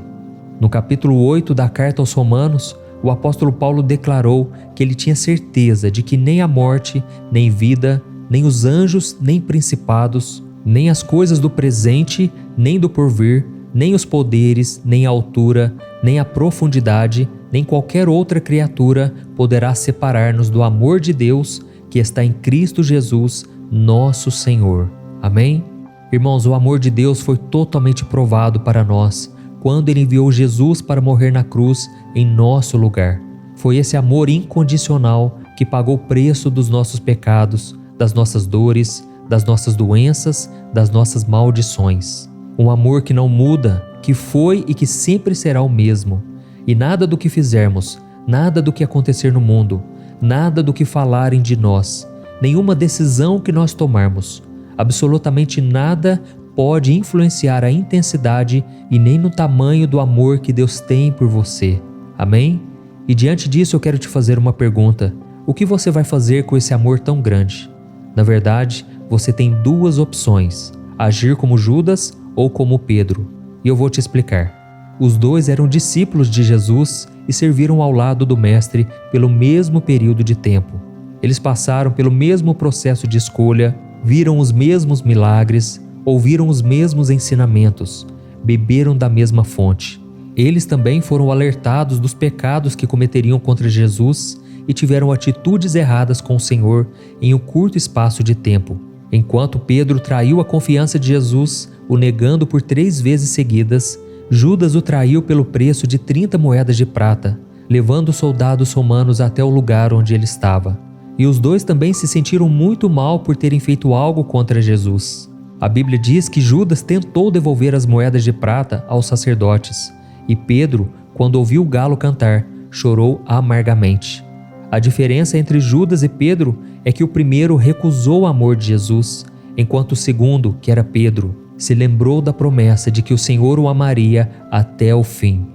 No capítulo 8 da carta aos Romanos, o apóstolo Paulo declarou que ele tinha certeza de que nem a morte, nem vida, nem os anjos, nem principados, nem as coisas do presente, nem do porvir, nem os poderes, nem a altura, nem a profundidade, nem qualquer outra criatura poderá separar-nos do amor de Deus que está em Cristo Jesus, nosso Senhor. Amém? Irmãos, o amor de Deus foi totalmente provado para nós quando Ele enviou Jesus para morrer na cruz em nosso lugar. Foi esse amor incondicional que pagou o preço dos nossos pecados, das nossas dores, das nossas doenças, das nossas maldições. Um amor que não muda, que foi e que sempre será o mesmo. E nada do que fizermos, nada do que acontecer no mundo, nada do que falarem de nós, nenhuma decisão que nós tomarmos, absolutamente nada pode influenciar a intensidade e nem no tamanho do amor que Deus tem por você. Amém? E diante disso eu quero te fazer uma pergunta. O que você vai fazer com esse amor tão grande? Na verdade, você tem duas opções: agir como Judas ou como Pedro. E eu vou te explicar. Os dois eram discípulos de Jesus e serviram ao lado do Mestre pelo mesmo período de tempo. Eles passaram pelo mesmo processo de escolha, viram os mesmos milagres, ouviram os mesmos ensinamentos, beberam da mesma fonte. Eles também foram alertados dos pecados que cometeriam contra Jesus e tiveram atitudes erradas com o Senhor em um curto espaço de tempo. Enquanto Pedro traiu a confiança de Jesus, o negando por 3 vezes seguidas, Judas o traiu pelo preço de 30 moedas de prata, levando os soldados romanos até o lugar onde ele estava. E os dois também se sentiram muito mal por terem feito algo contra Jesus. A Bíblia diz que Judas tentou devolver as moedas de prata aos sacerdotes, e Pedro, quando ouviu o galo cantar, chorou amargamente. A diferença entre Judas e Pedro é que o primeiro recusou o amor de Jesus, enquanto o segundo, que era Pedro, se lembrou da promessa de que o Senhor o amaria até o fim.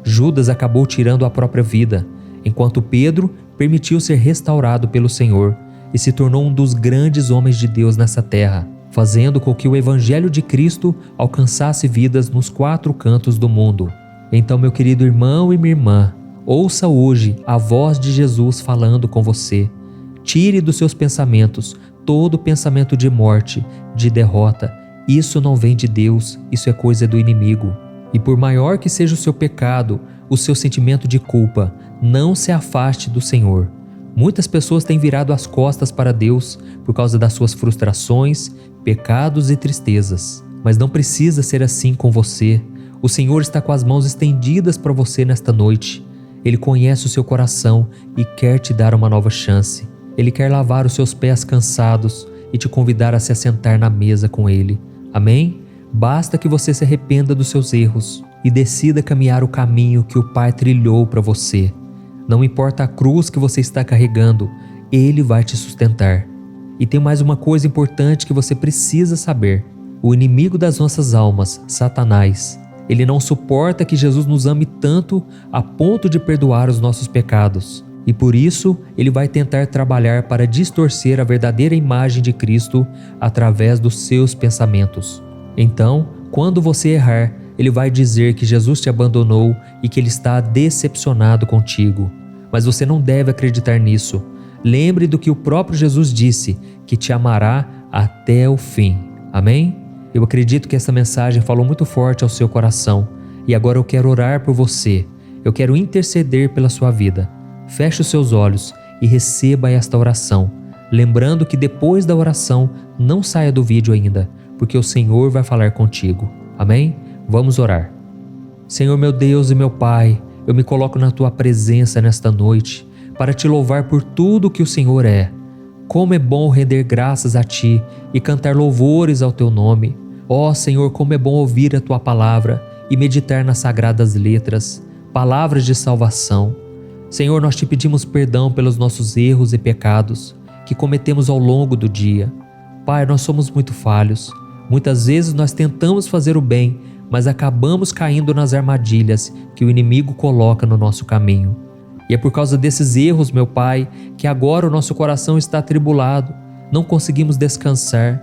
Judas acabou tirando a própria vida, enquanto Pedro permitiu ser restaurado pelo Senhor e se tornou um dos grandes homens de Deus nessa terra, fazendo com que o Evangelho de Cristo alcançasse vidas nos 4 cantos do mundo. Então, meu querido irmão e minha irmã, ouça hoje a voz de Jesus falando com você. Tire dos seus pensamentos todo pensamento de morte, de derrota. Isso não vem de Deus, isso é coisa do inimigo. E por maior que seja o seu pecado, o seu sentimento de culpa, não se afaste do Senhor. Muitas pessoas têm virado as costas para Deus por causa das suas frustrações, pecados e tristezas. Mas não precisa ser assim com você. O Senhor está com as mãos estendidas para você nesta noite. Ele conhece o seu coração e quer te dar uma nova chance. Ele quer lavar os seus pés cansados e te convidar a se assentar na mesa com Ele. Amém? Basta que você se arrependa dos seus erros e decida caminhar o caminho que o Pai trilhou para você. Não importa a cruz que você está carregando, Ele vai te sustentar. E tem mais uma coisa importante que você precisa saber. O inimigo das nossas almas, Satanás, ele não suporta que Jesus nos ame tanto a ponto de perdoar os nossos pecados. E por isso, ele vai tentar trabalhar para distorcer a verdadeira imagem de Cristo através dos seus pensamentos. Então, quando você errar, ele vai dizer que Jesus te abandonou e que ele está decepcionado contigo. Mas você não deve acreditar nisso. Lembre do que o próprio Jesus disse, que te amará até o fim. Amém? Eu acredito que essa mensagem falou muito forte ao seu coração. E agora eu quero orar por você. Eu quero interceder pela sua vida. Feche os seus olhos e receba esta oração. Lembrando que depois da oração, não saia do vídeo ainda, porque o Senhor vai falar contigo. Amém? Vamos orar. Senhor meu Deus e meu Pai, eu me coloco na Tua presença nesta noite para Te louvar por tudo que o Senhor é. Como é bom render graças a Ti e cantar louvores ao Teu nome. Ó Senhor, como é bom ouvir a Tua palavra e meditar nas sagradas letras, palavras de salvação. Senhor, nós Te pedimos perdão pelos nossos erros e pecados que cometemos ao longo do dia. Pai, nós somos muito falhos. Muitas vezes nós tentamos fazer o bem, mas acabamos caindo nas armadilhas que o inimigo coloca no nosso caminho. E é por causa desses erros, meu Pai, que agora o nosso coração está atribulado, não conseguimos descansar.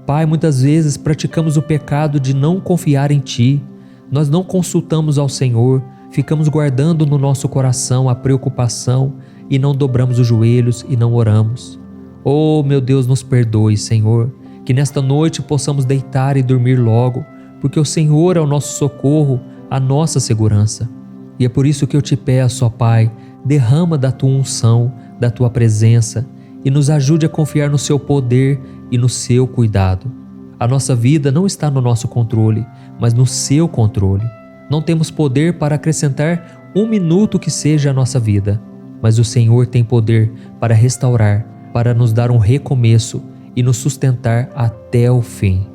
Pai, muitas vezes praticamos o pecado de não confiar em Ti. Nós não consultamos ao Senhor, ficamos guardando no nosso coração a preocupação e não dobramos os joelhos e não oramos. Oh, meu Deus, nos perdoe, Senhor, que nesta noite possamos deitar e dormir logo, porque o Senhor é o nosso socorro, a nossa segurança. E é por isso que eu te peço, ó Pai, derrama da Tua unção, da Tua presença e nos ajude a confiar no Seu poder e no Seu cuidado. A nossa vida não está no nosso controle, mas no Seu controle. Não temos poder para acrescentar um minuto que seja a nossa vida, mas o Senhor tem poder para restaurar, para nos dar um recomeço e nos sustentar até o fim.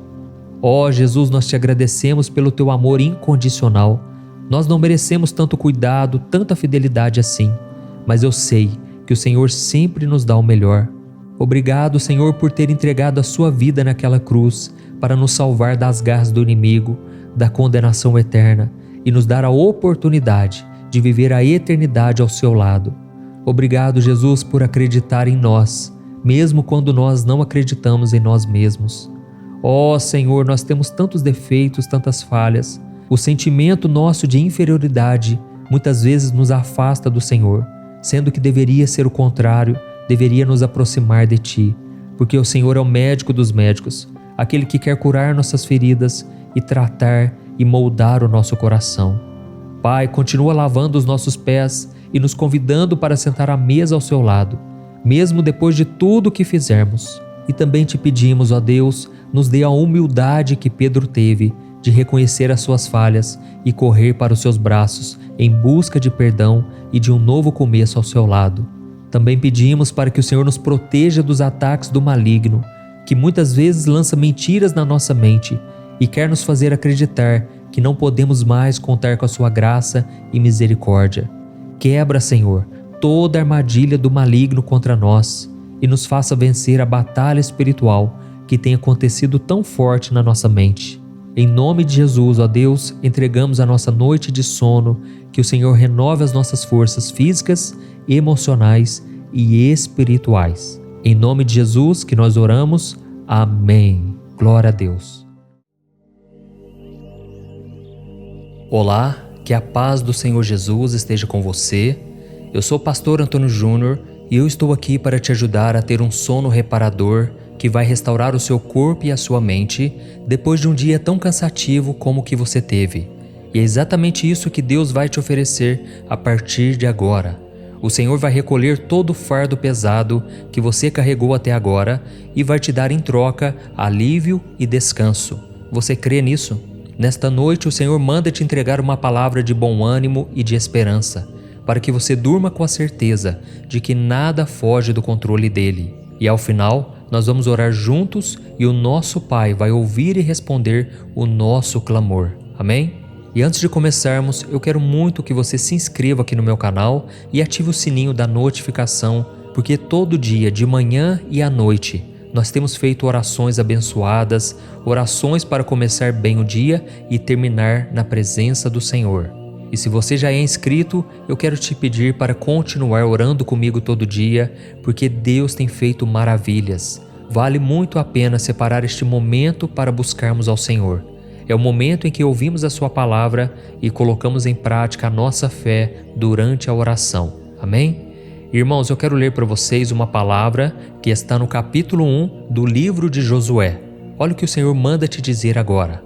Ó Jesus, nós Te agradecemos pelo Teu amor incondicional. Nós não merecemos tanto cuidado, tanta fidelidade assim, mas eu sei que o Senhor sempre nos dá o melhor. Obrigado, Senhor, por ter entregado a Sua vida naquela cruz para nos salvar das garras do inimigo, da condenação eterna e nos dar a oportunidade de viver a eternidade ao Seu lado. Obrigado, Jesus, por acreditar em nós, mesmo quando nós não acreditamos em nós mesmos. Ó Senhor, nós temos tantos defeitos, tantas falhas. O sentimento nosso de inferioridade muitas vezes nos afasta do Senhor, sendo que deveria ser o contrário, deveria nos aproximar de Ti, porque o Senhor é o médico dos médicos, aquele que quer curar nossas feridas e tratar e moldar o nosso coração. Pai, continua lavando os nossos pés e nos convidando para sentar à mesa ao Seu lado, mesmo depois de tudo o que fizermos. E também Te pedimos, ó Deus, nos dê a humildade que Pedro teve de reconhecer as suas falhas e correr para os Seus braços em busca de perdão e de um novo começo ao Seu lado. Também pedimos para que o Senhor nos proteja dos ataques do maligno, que muitas vezes lança mentiras na nossa mente e quer nos fazer acreditar que não podemos mais contar com a Sua graça e misericórdia. Quebra, Senhor, toda a armadilha do maligno contra nós e nos faça vencer a batalha espiritual que tem acontecido tão forte na nossa mente. Em nome de Jesus, ó Deus, entregamos a nossa noite de sono, que o Senhor renove as nossas forças físicas, emocionais e espirituais. Em nome de Jesus que nós oramos. Amém. Glória a Deus. Olá, que a paz do Senhor Jesus esteja com você. Eu sou o pastor Antônio Júnior e eu estou aqui para te ajudar a ter um sono reparador que vai restaurar o seu corpo e a sua mente depois de um dia tão cansativo como o que você teve. E é exatamente isso que Deus vai te oferecer a partir de agora. O Senhor vai recolher todo o fardo pesado que você carregou até agora e vai te dar em troca alívio e descanso. Você crê nisso? Nesta noite o Senhor manda te entregar uma palavra de bom ânimo e de esperança, para que você durma com a certeza de que nada foge do controle dele. E ao final, nós vamos orar juntos e o nosso Pai vai ouvir e responder o nosso clamor. Amém? E antes de começarmos, eu quero muito que você se inscreva aqui no meu canal e ative o sininho da notificação, porque todo dia, de manhã e à noite, nós temos feito orações abençoadas, orações para começar bem o dia e terminar na presença do Senhor. E se você já é inscrito, eu quero te pedir para continuar orando comigo todo dia, porque Deus tem feito maravilhas. Vale muito a pena separar este momento para buscarmos ao Senhor. É o momento em que ouvimos a Sua palavra e colocamos em prática a nossa fé durante a oração. Amém? Irmãos, eu quero ler para vocês uma palavra que está no capítulo 1 do livro de Josué. Olha o que o Senhor manda te dizer agora.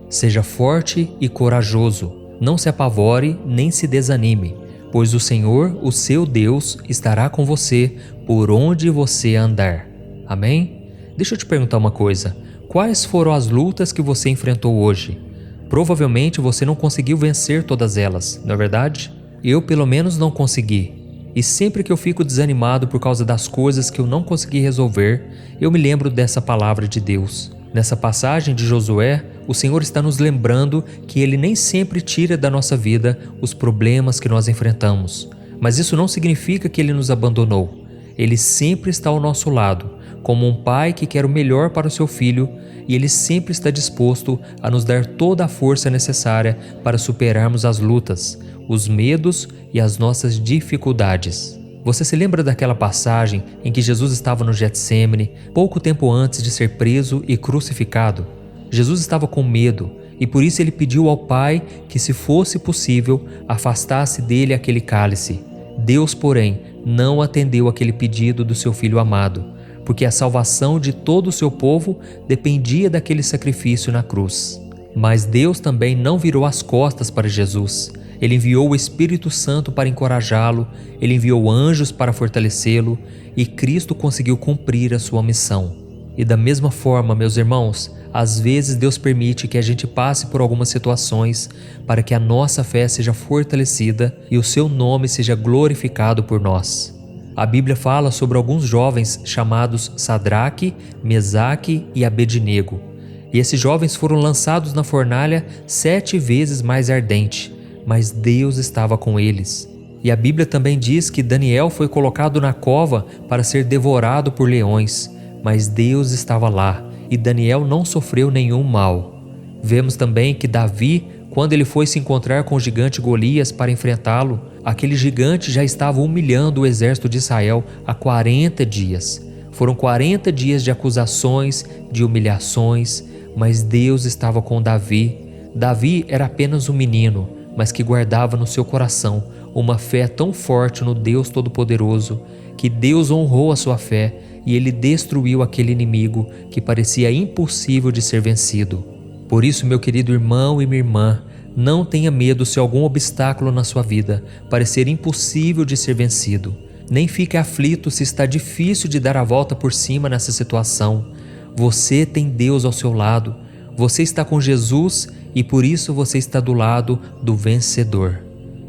Seja forte e corajoso, não se apavore nem se desanime, pois o Senhor, o seu Deus, estará com você por onde você andar. Amém? Deixa eu te perguntar uma coisa. Quais foram as lutas que você enfrentou hoje? Provavelmente você não conseguiu vencer todas elas, não é verdade? Eu pelo menos não consegui. E sempre que eu fico desanimado por causa das coisas que eu não consegui resolver, eu me lembro dessa palavra de Deus. Nessa passagem de Josué, o Senhor está nos lembrando que Ele nem sempre tira da nossa vida os problemas que nós enfrentamos. Mas isso não significa que Ele nos abandonou. Ele sempre está ao nosso lado, como um pai que quer o melhor para o seu filho, e Ele sempre está disposto a nos dar toda a força necessária para superarmos as lutas, os medos e as nossas dificuldades. Você se lembra daquela passagem em que Jesus estava no Getsêmani, pouco tempo antes de ser preso e crucificado? Jesus estava com medo e por isso ele pediu ao Pai que, se fosse possível, afastasse dele aquele cálice. Deus, porém, não atendeu aquele pedido do seu Filho amado, porque a salvação de todo o seu povo dependia daquele sacrifício na cruz. Mas Deus também não virou as costas para Jesus. Ele enviou o Espírito Santo para encorajá-lo, Ele enviou anjos para fortalecê-lo e Cristo conseguiu cumprir a sua missão. E da mesma forma, meus irmãos, às vezes Deus permite que a gente passe por algumas situações para que a nossa fé seja fortalecida e o seu nome seja glorificado por nós. A Bíblia fala sobre alguns jovens chamados Sadraque, Mesaque e Abednego. E esses jovens foram lançados na fornalha 7 vezes mais ardente. Mas Deus estava com eles. E a Bíblia também diz que Daniel foi colocado na cova para ser devorado por leões, mas Deus estava lá e Daniel não sofreu nenhum mal. Vemos também que Davi, quando ele foi se encontrar com o gigante Golias para enfrentá-lo, aquele gigante já estava humilhando o exército de Israel há 40 dias. Foram 40 dias de acusações, de humilhações, mas Deus estava com Davi. Davi era apenas um menino, mas que guardava no seu coração uma fé tão forte no Deus Todo-Poderoso, que Deus honrou a sua fé e ele destruiu aquele inimigo que parecia impossível de ser vencido. Por isso, meu querido irmão e minha irmã, não tenha medo se algum obstáculo na sua vida parecer impossível de ser vencido. Nem fique aflito se está difícil de dar a volta por cima nessa situação. Você tem Deus ao seu lado. Você está com Jesus e por isso você está do lado do vencedor.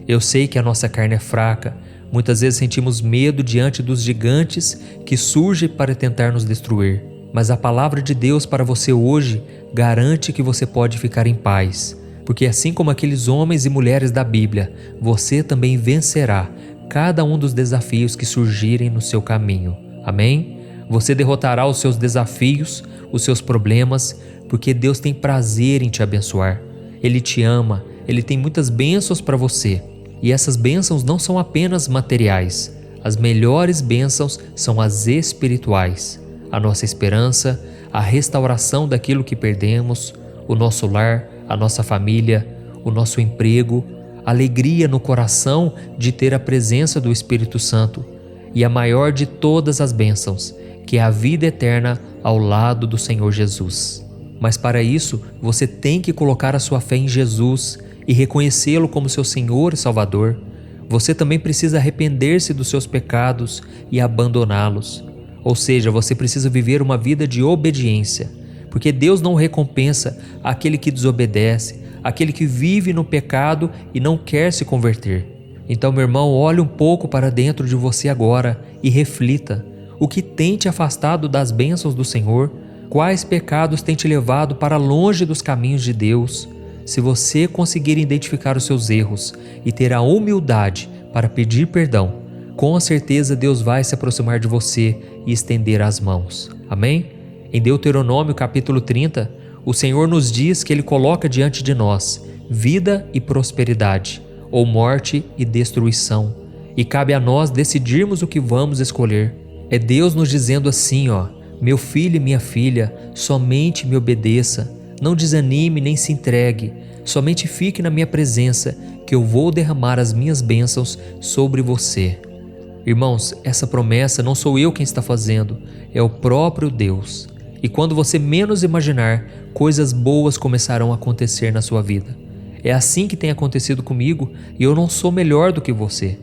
Eu sei que a nossa carne é fraca, muitas vezes sentimos medo diante dos gigantes que surgem para tentar nos destruir, mas a palavra de Deus para você hoje garante que você pode ficar em paz, porque assim como aqueles homens e mulheres da Bíblia, você também vencerá cada um dos desafios que surgirem no seu caminho. Amém? Você derrotará os seus desafios, os seus problemas, porque Deus tem prazer em te abençoar. Ele te ama, Ele tem muitas bênçãos para você. E essas bênçãos não são apenas materiais. As melhores bênçãos são as espirituais. A nossa esperança, a restauração daquilo que perdemos, o nosso lar, a nossa família, o nosso emprego, alegria no coração de ter a presença do Espírito Santo e a maior de todas as bênçãos, que é a vida eterna ao lado do Senhor Jesus. Mas para isso, você tem que colocar a sua fé em Jesus e reconhecê-lo como seu Senhor e Salvador. Você também precisa arrepender-se dos seus pecados e abandoná-los. Ou seja, você precisa viver uma vida de obediência, porque Deus não recompensa aquele que desobedece, aquele que vive no pecado e não quer se converter. Então, meu irmão, olhe um pouco para dentro de você agora e reflita. O que tem te afastado das bênçãos do Senhor? Quais pecados têm te levado para longe dos caminhos de Deus? Se você conseguir identificar os seus erros e ter a humildade para pedir perdão, com certeza Deus vai se aproximar de você e estender as mãos. Amém? Em Deuteronômio capítulo 30, o Senhor nos diz que Ele coloca diante de nós vida e prosperidade. ou morte e destruição. E cabe a nós decidirmos o que vamos escolher. É Deus nos dizendo assim, meu filho e minha filha, somente me obedeça. Não desanime nem se entregue. Somente fique na minha presença, que eu vou derramar as minhas bênçãos sobre você. Irmãos, essa promessa não sou eu quem está fazendo, é o próprio Deus. E quando você menos imaginar, coisas boas começarão a acontecer na sua vida. É assim que tem acontecido comigo e eu não sou melhor do que você.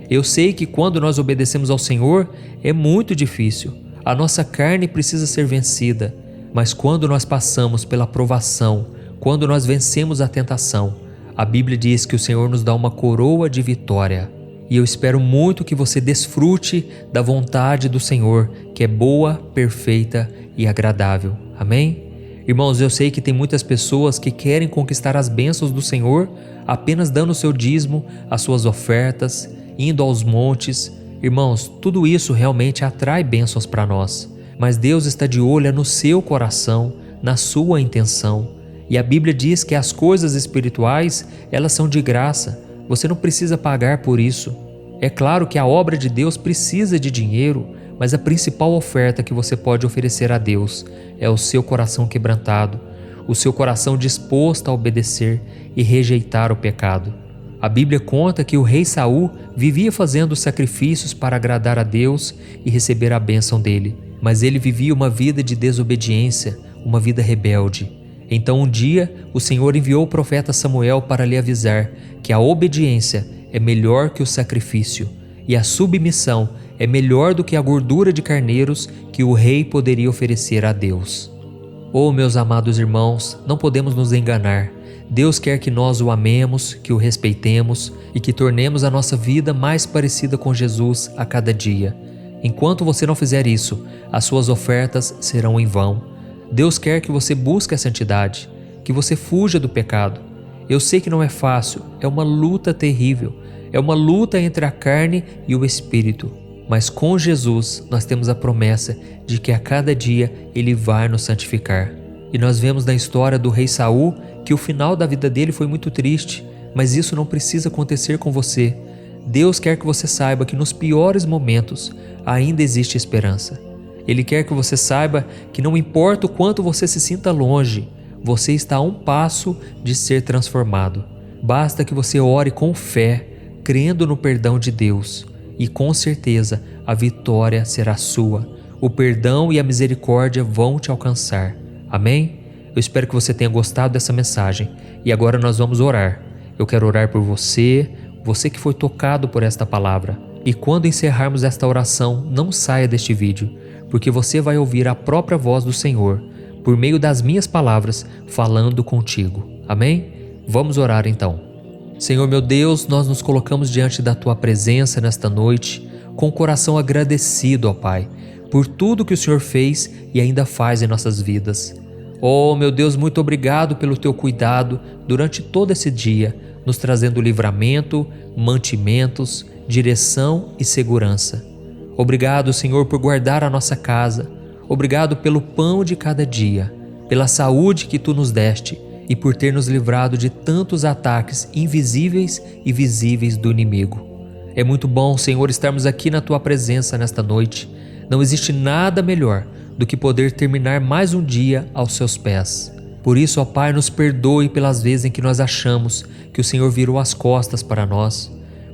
Eu sei que quando nós obedecemos ao Senhor é muito difícil. A nossa carne precisa ser vencida, mas quando nós passamos pela provação, quando nós vencemos a tentação, a Bíblia diz que o Senhor nos dá uma coroa de vitória. E eu espero muito que você desfrute da vontade do Senhor, que é boa, perfeita e agradável. Amém? Irmãos, eu sei que tem muitas pessoas que querem conquistar as bênçãos do Senhor apenas dando o seu dízimo, as suas ofertas, indo aos montes. Irmãos, tudo isso realmente atrai bênçãos para nós. Mas Deus está de olho no seu coração, na sua intenção. E a Bíblia diz que as coisas espirituais, elas são de graça. Você não precisa pagar por isso. É claro que a obra de Deus precisa de dinheiro, mas a principal oferta que você pode oferecer a Deus é o seu coração quebrantado, o seu coração disposto a obedecer e rejeitar o pecado. A Bíblia conta que o rei Saul vivia fazendo sacrifícios para agradar a Deus e receber a bênção dele, mas ele vivia uma vida de desobediência, uma vida rebelde. Então um dia o Senhor enviou o profeta Samuel para lhe avisar que a obediência é melhor que o sacrifício e a submissão é melhor do que a gordura de carneiros que o rei poderia oferecer a Deus. Oh, meus amados irmãos, não podemos nos enganar. Deus quer que nós o amemos, que o respeitemos e que tornemos a nossa vida mais parecida com Jesus a cada dia. Enquanto você não fizer isso, as suas ofertas serão em vão. Deus quer que você busque a santidade, que você fuja do pecado. Eu sei que não é fácil, é uma luta terrível, é uma luta entre a carne e o espírito. Mas com Jesus nós temos a promessa de que a cada dia Ele vai nos santificar. E nós vemos na história do rei Saul que o final da vida dele foi muito triste, mas isso não precisa acontecer com você. Deus quer que você saiba que nos piores momentos ainda existe esperança. Ele quer que você saiba que não importa o quanto você se sinta longe, você está a um passo de ser transformado. Basta que você ore com fé, crendo no perdão de Deus, e com certeza a vitória será sua. O perdão e a misericórdia vão te alcançar. Amém? Eu espero que você tenha gostado dessa mensagem e agora nós vamos orar. Eu quero orar por você, você que foi tocado por esta palavra. E quando encerrarmos esta oração, não saia deste vídeo, porque você vai ouvir a própria voz do Senhor, por meio das minhas palavras, falando contigo. Amém? Vamos orar então. Senhor meu Deus, nós nos colocamos diante da Tua presença nesta noite, com o coração agradecido, ó Pai, por tudo que o Senhor fez e ainda faz em nossas vidas. Oh meu Deus, muito obrigado pelo Teu cuidado durante todo esse dia, nos trazendo livramento, mantimentos, direção e segurança. Obrigado, Senhor, por guardar a nossa casa. Obrigado pelo pão de cada dia, pela saúde que Tu nos deste e por ter nos livrado de tantos ataques invisíveis e visíveis do inimigo. É muito bom, Senhor, estarmos aqui na Tua presença nesta noite. Não existe nada melhor do que poder terminar mais um dia aos Seus pés. Por isso, ó Pai, nos perdoe pelas vezes em que nós achamos que o Senhor virou as costas para nós.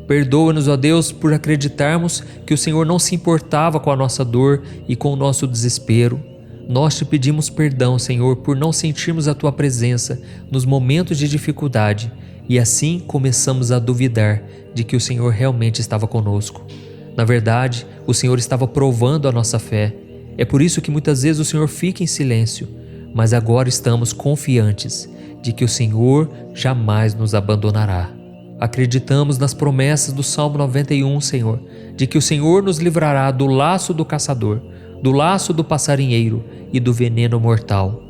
Perdoa-nos, ó Deus, por acreditarmos que o Senhor não se importava com a nossa dor e com o nosso desespero. Nós te pedimos perdão, Senhor, por não sentirmos a Tua presença nos momentos de dificuldade e assim começamos a duvidar de que o Senhor realmente estava conosco. Na verdade, o Senhor estava provando a nossa fé. É por isso que muitas vezes o Senhor fica em silêncio, mas agora estamos confiantes de que o Senhor jamais nos abandonará. Acreditamos nas promessas do Salmo 91, Senhor, de que o Senhor nos livrará do laço do caçador, do laço do passarinheiro e do veneno mortal.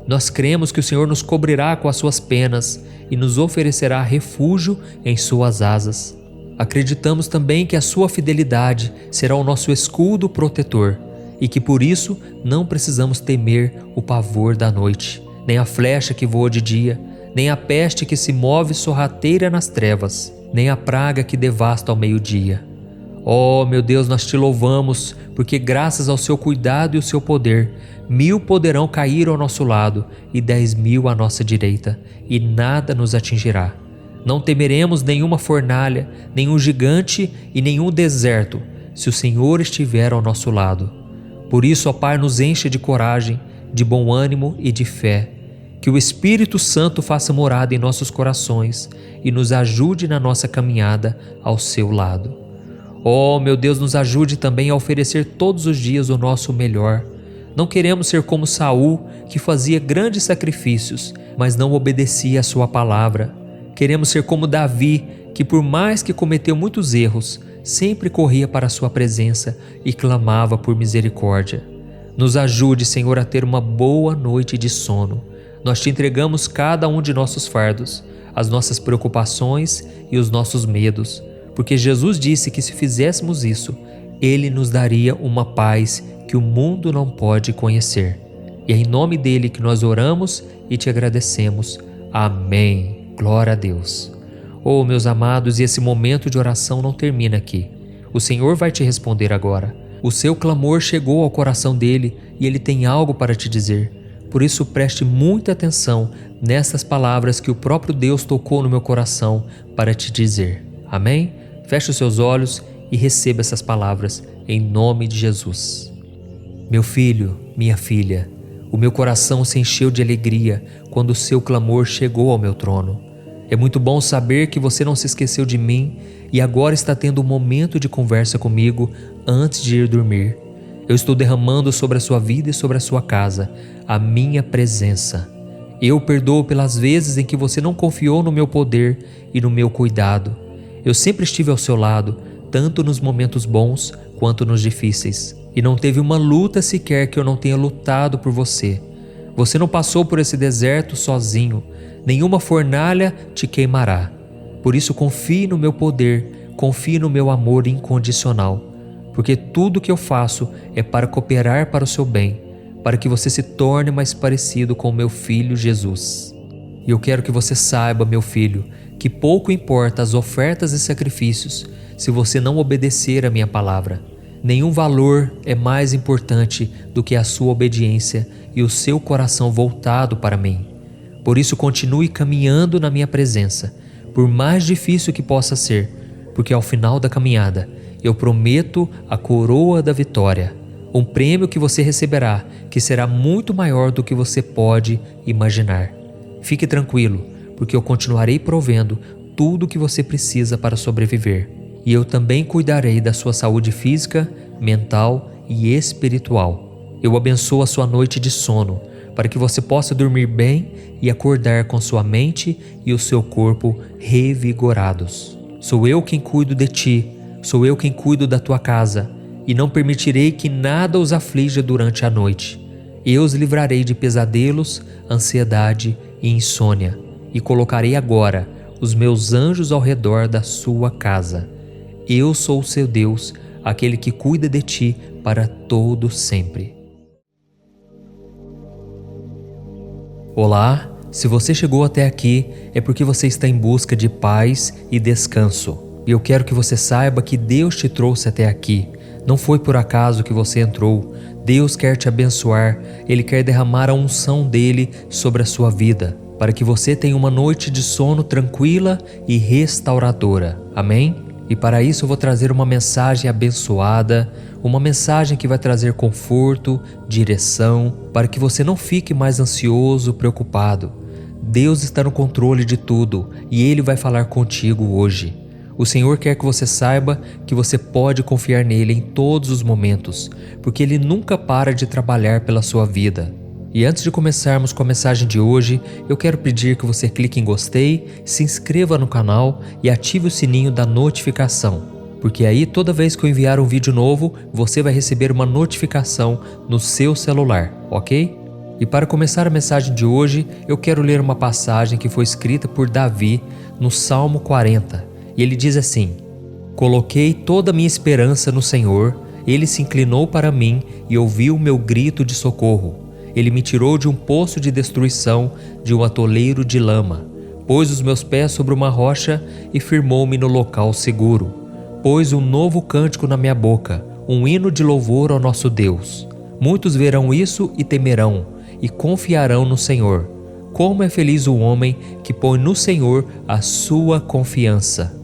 Nós cremos que o Senhor nos cobrirá com as suas penas e nos oferecerá refúgio em suas asas. Acreditamos também que a sua fidelidade será o nosso escudo protetor e que por isso não precisamos temer o pavor da noite, nem a flecha que voa de dia, nem a peste que se move sorrateira nas trevas. nem a praga que devasta ao meio-dia. Ó meu Deus, nós te louvamos, porque graças ao seu cuidado e o seu poder, 1000 poderão cair ao nosso lado e 10.000 à nossa direita, e nada nos atingirá. Não temeremos nenhuma fornalha, nenhum gigante e nenhum deserto, se o Senhor estiver ao nosso lado. Por isso, ó Pai, nos encha de coragem, de bom ânimo e de fé. Que o Espírito Santo faça morada em nossos corações e nos ajude na nossa caminhada ao seu lado. Ó meu Deus, nos ajude também a oferecer todos os dias o nosso melhor. Não queremos ser como Saul, que fazia grandes sacrifícios, mas não obedecia à sua palavra. Queremos ser como Davi, que por mais que cometeu muitos erros, sempre corria para a sua presença e clamava por misericórdia. Nos ajude, Senhor, a ter uma boa noite de sono. Nós te entregamos cada um de nossos fardos, as nossas preocupações e os nossos medos, porque Jesus disse que se fizéssemos isso, Ele nos daria uma paz que o mundo não pode conhecer. E é em nome dele que nós oramos e te agradecemos. Amém. Glória a Deus. Oh, meus amados, e esse momento de oração não termina aqui. O Senhor vai te responder agora. O seu clamor chegou ao coração dele e ele tem algo para te dizer. Por isso, preste muita atenção nessas palavras que o próprio Deus tocou no meu coração para te dizer. Amém? Feche os seus olhos e receba essas palavras em nome de Jesus. Meu filho, minha filha, o meu coração se encheu de alegria quando o seu clamor chegou ao meu trono. É muito bom saber que você não se esqueceu de mim e agora está tendo um momento de conversa comigo antes de ir dormir. Eu estou derramando sobre a sua vida e sobre a sua casa a minha presença. Eu perdoo pelas vezes em que você não confiou no meu poder e no meu cuidado. Eu sempre estive ao seu lado, tanto nos momentos bons quanto nos difíceis. E não teve uma luta sequer que eu não tenha lutado por você. Você não passou por esse deserto sozinho. Nenhuma fornalha te queimará. Por isso confie no meu poder, confie no meu amor incondicional. Porque tudo que eu faço é para cooperar para o seu bem, para que você se torne mais parecido com o meu filho Jesus. E eu quero que você saiba, meu filho, que pouco importa as ofertas e sacrifícios se você não obedecer à minha palavra. Nenhum valor é mais importante do que a sua obediência e o seu coração voltado para mim. Por isso continue caminhando na minha presença, por mais difícil que possa ser, porque ao final da caminhada eu prometo a coroa da vitória, um prêmio que você receberá que será muito maior do que você pode imaginar. Fique tranquilo, porque eu continuarei provendo tudo o que você precisa para sobreviver. E eu também cuidarei da sua saúde física, mental e espiritual. Eu abençoo a sua noite de sono, para que você possa dormir bem e acordar com sua mente e o seu corpo revigorados. Sou eu quem cuido de ti, sou eu quem cuido da tua casa, e não permitirei que nada os aflija durante a noite. Eu os livrarei de pesadelos, ansiedade e insônia, e colocarei agora os meus anjos ao redor da sua casa. Eu sou o seu Deus, aquele que cuida de ti para todo sempre. Olá, se você chegou até aqui é porque você está em busca de paz e descanso. E eu quero que você saiba que Deus te trouxe até aqui. Não foi por acaso que você entrou. Deus quer te abençoar, Ele quer derramar a unção dEle sobre a sua vida, para que você tenha uma noite de sono tranquila e restauradora. Amém? E para isso eu vou trazer uma mensagem abençoada, uma mensagem que vai trazer conforto, direção, para que você não fique mais ansioso, preocupado. Deus está no controle de tudo e Ele vai falar contigo hoje. O Senhor quer que você saiba que você pode confiar nele em todos os momentos, porque Ele nunca para de trabalhar pela sua vida. E antes de começarmos com a mensagem de hoje, eu quero pedir que você clique em gostei, se inscreva no canal e ative o sininho da notificação, porque aí toda vez que eu enviar um vídeo novo, você vai receber uma notificação no seu celular, ok? E para começar a mensagem de hoje, eu quero ler uma passagem que foi escrita por Davi no Salmo 40, e ele diz assim: Coloquei toda a minha esperança no Senhor, Ele se inclinou para mim e ouviu o meu grito de socorro. Ele me tirou de um poço de destruição, de um atoleiro de lama. Pôs os meus pés sobre uma rocha e firmou-me no local seguro. Pôs um novo cântico na minha boca, um hino de louvor ao nosso Deus. Muitos verão isso e temerão, e confiarão no Senhor. Como é feliz o homem que põe no Senhor a sua confiança.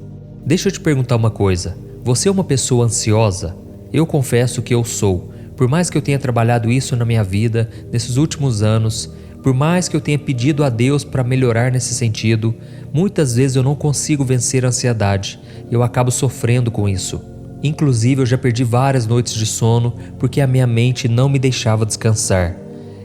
Deixa eu te perguntar uma coisa. Você é uma pessoa ansiosa? Eu confesso que eu sou. Por mais que eu tenha trabalhado isso na minha vida, nesses últimos anos, por mais que eu tenha pedido a Deus para melhorar nesse sentido, muitas vezes eu não consigo vencer a ansiedade e eu acabo sofrendo com isso. Inclusive, eu já perdi várias noites de sono porque a minha mente não me deixava descansar.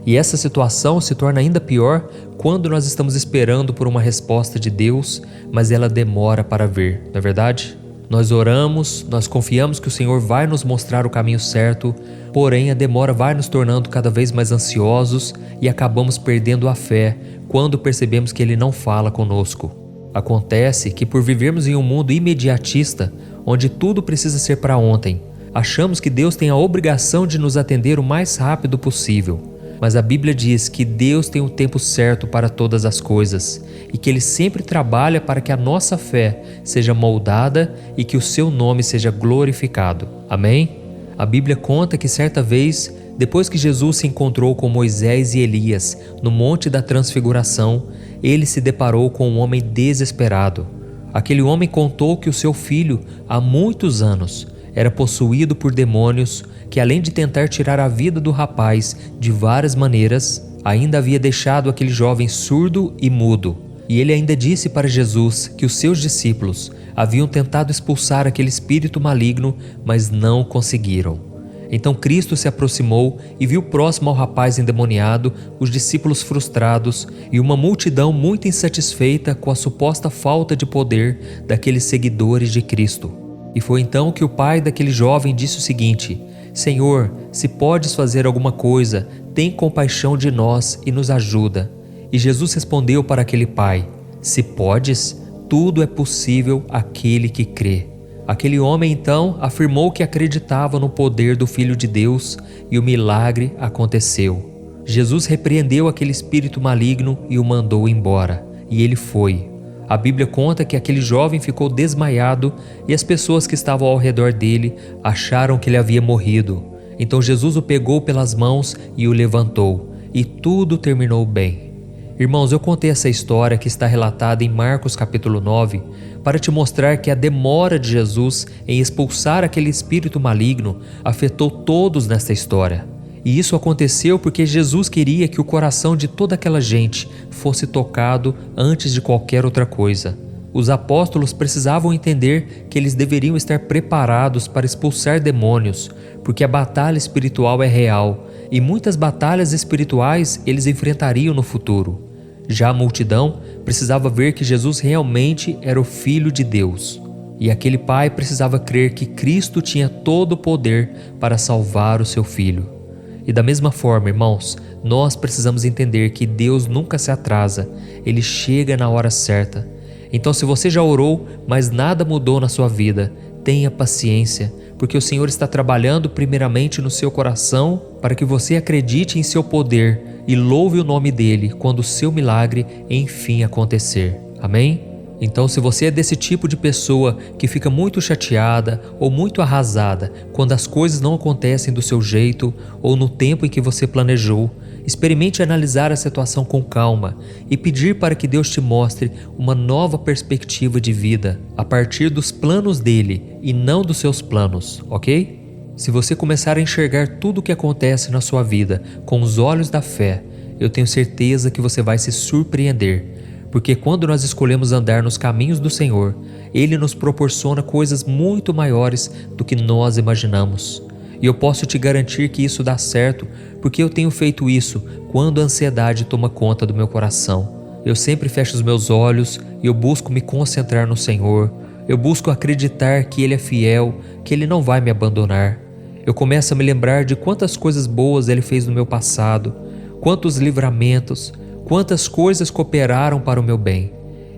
E essa situação se torna ainda pior quando nós estamos esperando por uma resposta de Deus, mas ela demora para vir, não é verdade? Nós oramos, nós confiamos que o Senhor vai nos mostrar o caminho certo, porém a demora vai nos tornando cada vez mais ansiosos e acabamos perdendo a fé quando percebemos que Ele não fala conosco. Acontece que por vivermos em um mundo imediatista, onde tudo precisa ser para ontem, achamos que Deus tem a obrigação de nos atender o mais rápido possível. Mas a Bíblia diz que Deus tem o tempo certo para todas as coisas e que Ele sempre trabalha para que a nossa fé seja moldada e que o Seu nome seja glorificado. Amém? A Bíblia conta que certa vez, depois que Jesus se encontrou com Moisés e Elias no Monte da Transfiguração, ele se deparou com um homem desesperado. Aquele homem contou que o seu filho, há muitos anos, era possuído por demônios que, além de tentar tirar a vida do rapaz de várias maneiras, ainda havia deixado aquele jovem surdo e mudo. E ele ainda disse para Jesus que os seus discípulos haviam tentado expulsar aquele espírito maligno, mas não conseguiram. Então Cristo se aproximou e viu próximo ao rapaz endemoniado os discípulos frustrados e uma multidão muito insatisfeita com a suposta falta de poder daqueles seguidores de Cristo. E foi então que o pai daquele jovem disse o seguinte: Senhor, se podes fazer alguma coisa, tem compaixão de nós e nos ajuda. E Jesus respondeu para aquele pai: Se podes, tudo é possível àquele que crê. Aquele homem então afirmou que acreditava no poder do Filho de Deus e o milagre aconteceu. Jesus repreendeu aquele espírito maligno e o mandou embora, e ele foi. A Bíblia conta que aquele jovem ficou desmaiado e as pessoas que estavam ao redor dele acharam que ele havia morrido. Então Jesus o pegou pelas mãos e o levantou, e tudo terminou bem. Irmãos, eu contei essa história que está relatada em Marcos capítulo 9 para te mostrar que a demora de Jesus em expulsar aquele espírito maligno afetou todos nesta história. E isso aconteceu porque Jesus queria que o coração de toda aquela gente fosse tocado antes de qualquer outra coisa. Os apóstolos precisavam entender que eles deveriam estar preparados para expulsar demônios, porque a batalha espiritual é real e muitas batalhas espirituais eles enfrentariam no futuro. Já a multidão precisava ver que Jesus realmente era o Filho de Deus. E aquele pai precisava crer que Cristo tinha todo o poder para salvar o seu filho. E da mesma forma, irmãos, nós precisamos entender que Deus nunca se atrasa, Ele chega na hora certa. Então, se você já orou, mas nada mudou na sua vida, tenha paciência, porque o Senhor está trabalhando primeiramente no seu coração para que você acredite em seu poder e louve o nome dEle quando o seu milagre enfim acontecer. Amém? Então, se você é desse tipo de pessoa que fica muito chateada ou muito arrasada quando as coisas não acontecem do seu jeito ou no tempo em que você planejou, experimente analisar a situação com calma e pedir para que Deus te mostre uma nova perspectiva de vida a partir dos planos dele e não dos seus planos, ok? Se você começar a enxergar tudo o que acontece na sua vida com os olhos da fé, eu tenho certeza que você vai se surpreender. Porque quando nós escolhemos andar nos caminhos do Senhor, Ele nos proporciona coisas muito maiores do que nós imaginamos. E eu posso te garantir que isso dá certo, porque eu tenho feito isso quando a ansiedade toma conta do meu coração. Eu sempre fecho os meus olhos e eu busco me concentrar no Senhor. Eu busco acreditar que Ele é fiel, que Ele não vai me abandonar. Eu começo a me lembrar de quantas coisas boas Ele fez no meu passado, quantos livramentos, quantas coisas cooperaram para o meu bem.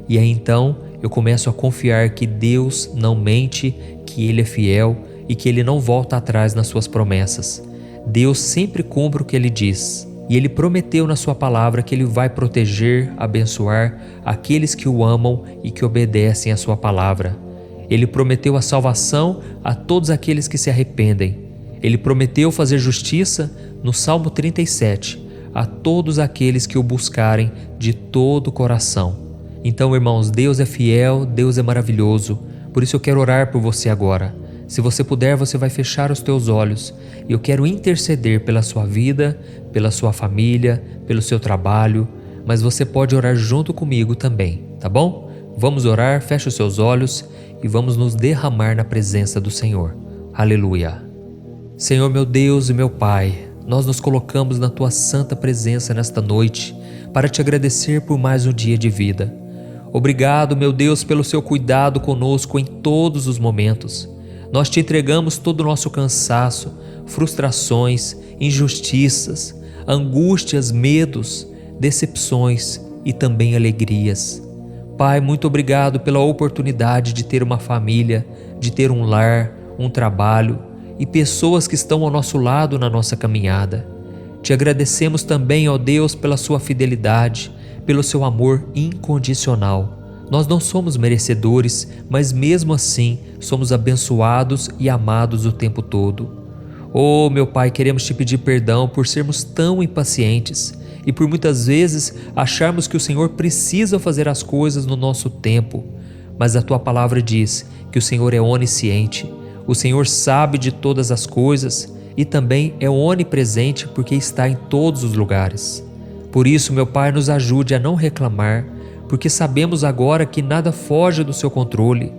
E aí então eu começo a confiar que Deus não mente, que Ele é fiel e que Ele não volta atrás nas suas promessas. Deus sempre cumpre o que Ele diz. E Ele prometeu na sua palavra que Ele vai proteger, abençoar aqueles que o amam e que obedecem à sua palavra. Ele prometeu a salvação a todos aqueles que se arrependem. Ele prometeu fazer justiça, no Salmo 37, a todos aqueles que o buscarem de todo o coração. Então, irmãos, Deus é fiel, Deus é maravilhoso. Por isso eu quero orar por você agora. Se você puder, você vai fechar os teus olhos e eu quero interceder pela sua vida, pela sua família, pelo seu trabalho, mas você pode orar junto comigo também, tá bom? Vamos orar, feche os seus olhos e vamos nos derramar na presença do Senhor. Aleluia. Senhor meu Deus e meu Pai, nós nos colocamos na Tua santa presença nesta noite para Te agradecer por mais um dia de vida. Obrigado, meu Deus, pelo Seu cuidado conosco em todos os momentos. Nós Te entregamos todo o nosso cansaço, frustrações, injustiças, angústias, medos, decepções e também alegrias. Pai, muito obrigado pela oportunidade de ter uma família, de ter um lar, um trabalho e pessoas que estão ao nosso lado na nossa caminhada. Te agradecemos também, ó Deus, pela Sua fidelidade, pelo Seu amor incondicional. Nós não somos merecedores, mas mesmo assim somos abençoados e amados o tempo todo. Oh, meu Pai, queremos Te pedir perdão por sermos tão impacientes e por muitas vezes acharmos que o Senhor precisa fazer as coisas no nosso tempo. Mas a Tua palavra diz que o Senhor é onisciente, o Senhor sabe de todas as coisas e também é onipresente porque está em todos os lugares. Por isso, meu Pai, nos ajude a não reclamar, porque sabemos agora que nada foge do Seu controle.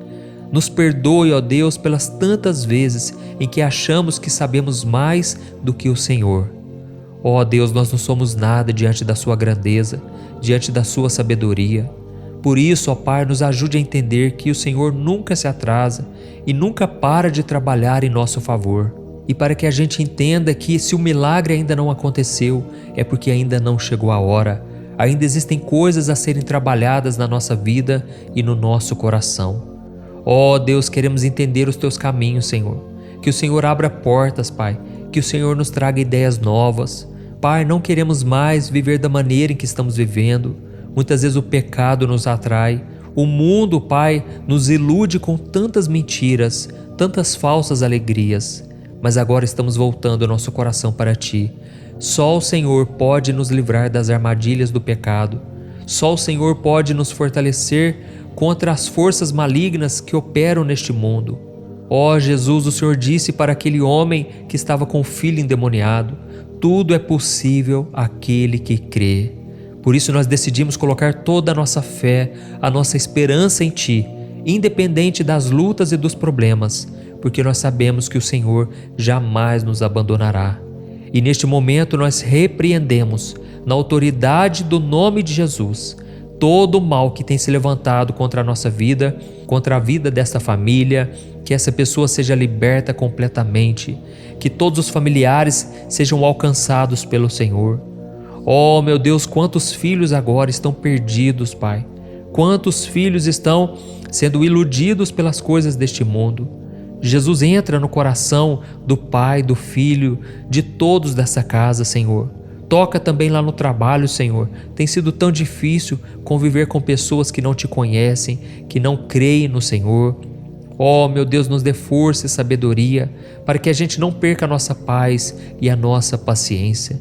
Nos perdoe, ó Deus, pelas tantas vezes em que achamos que sabemos mais do que o Senhor. Ó Deus, nós não somos nada diante da Sua grandeza, diante da Sua sabedoria. Por isso, ó Pai, nos ajude a entender que o Senhor nunca se atrasa e nunca para de trabalhar em nosso favor. E para que a gente entenda que se o milagre ainda não aconteceu, é porque ainda não chegou a hora. Ainda existem coisas a serem trabalhadas na nossa vida e no nosso coração. Ó Deus, queremos entender os Teus caminhos, Senhor. Que o Senhor abra portas, Pai. Que o Senhor nos traga ideias novas. Pai, não queremos mais viver da maneira em que estamos vivendo. Muitas vezes o pecado nos atrai. O mundo, Pai, nos ilude com tantas mentiras, tantas falsas alegrias. Mas agora estamos voltando o nosso coração para Ti. Só o Senhor pode nos livrar das armadilhas do pecado. Só o Senhor pode nos fortalecer contra as forças malignas que operam neste mundo. Ó Jesus, o Senhor disse para aquele homem que estava com o filho endemoniado: tudo é possível àquele que crê. Por isso nós decidimos colocar toda a nossa fé, a nossa esperança em Ti, independente das lutas e dos problemas, porque nós sabemos que o Senhor jamais nos abandonará. E neste momento nós repreendemos, na autoridade do nome de Jesus, todo o mal que tem se levantado contra a nossa vida, contra a vida desta família, que essa pessoa seja liberta completamente, que todos os familiares sejam alcançados pelo Senhor. Oh, meu Deus, quantos filhos agora estão perdidos, Pai. Quantos filhos estão sendo iludidos pelas coisas deste mundo. Jesus, entra no coração do pai, do filho, de todos dessa casa, Senhor. Toca também lá no trabalho, Senhor. Tem sido tão difícil conviver com pessoas que não Te conhecem, que não creem no Senhor. Oh, meu Deus, nos dê força e sabedoria para que a gente não perca a nossa paz e a nossa paciência.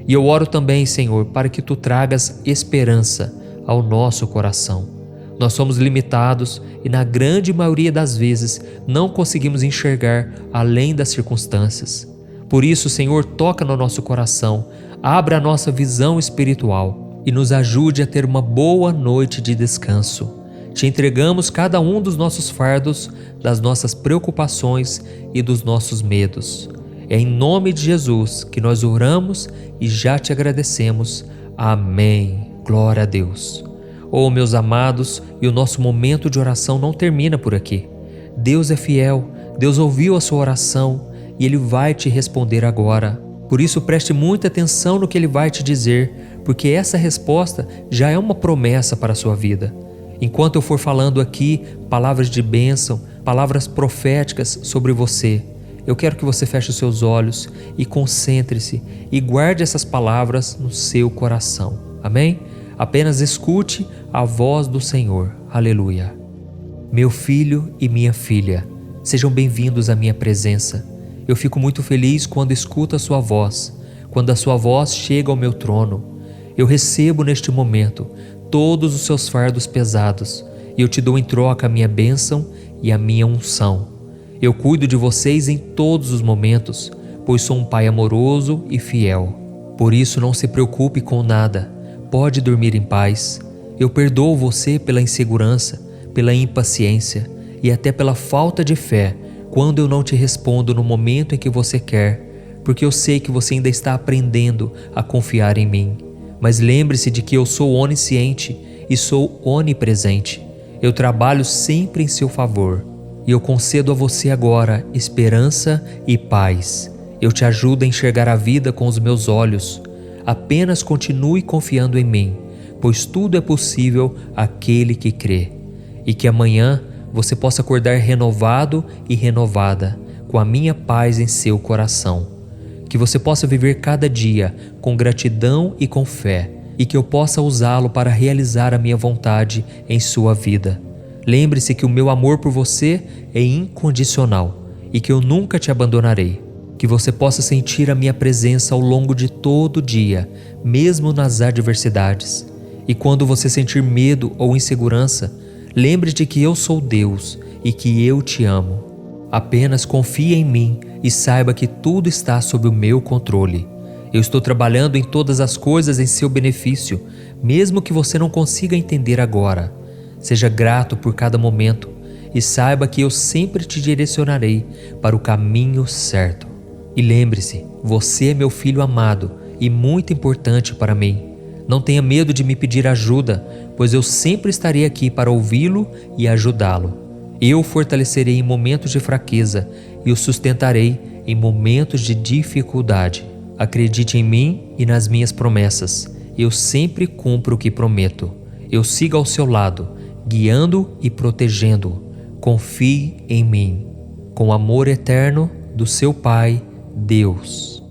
E eu oro também, Senhor, para que Tu tragas esperança ao nosso coração. Nós somos limitados e na grande maioria das vezes não conseguimos enxergar além das circunstâncias. Por isso, Senhor, toca no nosso coração, abra a nossa visão espiritual e nos ajude a ter uma boa noite de descanso. Te entregamos cada um dos nossos fardos, das nossas preocupações e dos nossos medos. É em nome de Jesus que nós oramos e já Te agradecemos. Amém. Glória a Deus. Oh, meus amados, e o nosso momento de oração não termina por aqui. Deus é fiel, Deus ouviu a sua oração e Ele vai te responder agora. Por isso, preste muita atenção no que Ele vai te dizer, porque essa resposta já é uma promessa para a sua vida. Enquanto eu for falando aqui palavras de bênção, palavras proféticas sobre você, eu quero que você feche os seus olhos e concentre-se e guarde essas palavras no seu coração. Amém? Apenas escute a voz do Senhor. Aleluia. Meu filho e minha filha, sejam bem-vindos à minha presença. Eu fico muito feliz quando escuto a sua voz, quando a sua voz chega ao meu trono. Eu recebo neste momento todos os seus fardos pesados e eu te dou em troca a minha bênção e a minha unção. Eu cuido de vocês em todos os momentos, pois sou um pai amoroso e fiel. Por isso não se preocupe com nada, pode dormir em paz. Eu perdoo você pela insegurança, pela impaciência e até pela falta de fé quando eu não te respondo no momento em que você quer, porque eu sei que você ainda está aprendendo a confiar em mim. Mas lembre-se de que eu sou onisciente e sou onipresente. Eu trabalho sempre em seu favor e eu concedo a você agora esperança e paz. Eu te ajudo a enxergar a vida com os meus olhos. Apenas continue confiando em mim, pois tudo é possível àquele que crê. E que amanhã você possa acordar renovado e renovada, com a minha paz em seu coração. Que você possa viver cada dia com gratidão e com fé, e que eu possa usá-lo para realizar a minha vontade em sua vida. Lembre-se que o meu amor por você é incondicional e que eu nunca te abandonarei. Que você possa sentir a minha presença ao longo de todo o dia, mesmo nas adversidades. E quando você sentir medo ou insegurança, lembre-te que eu sou Deus e que eu te amo. Apenas confie em mim e saiba que tudo está sob o meu controle. Eu estou trabalhando em todas as coisas em seu benefício, mesmo que você não consiga entender agora. Seja grato por cada momento e saiba que eu sempre te direcionarei para o caminho certo. E lembre-se, você é meu filho amado e muito importante para mim. Não tenha medo de me pedir ajuda, pois eu sempre estarei aqui para ouvi-lo e ajudá-lo. Eu o fortalecerei em momentos de fraqueza e o sustentarei em momentos de dificuldade. Acredite em mim e nas minhas promessas. Eu sempre cumpro o que prometo. Eu sigo ao seu lado, guiando e protegendo-o. Confie em mim. Com amor eterno do seu Pai, Deus.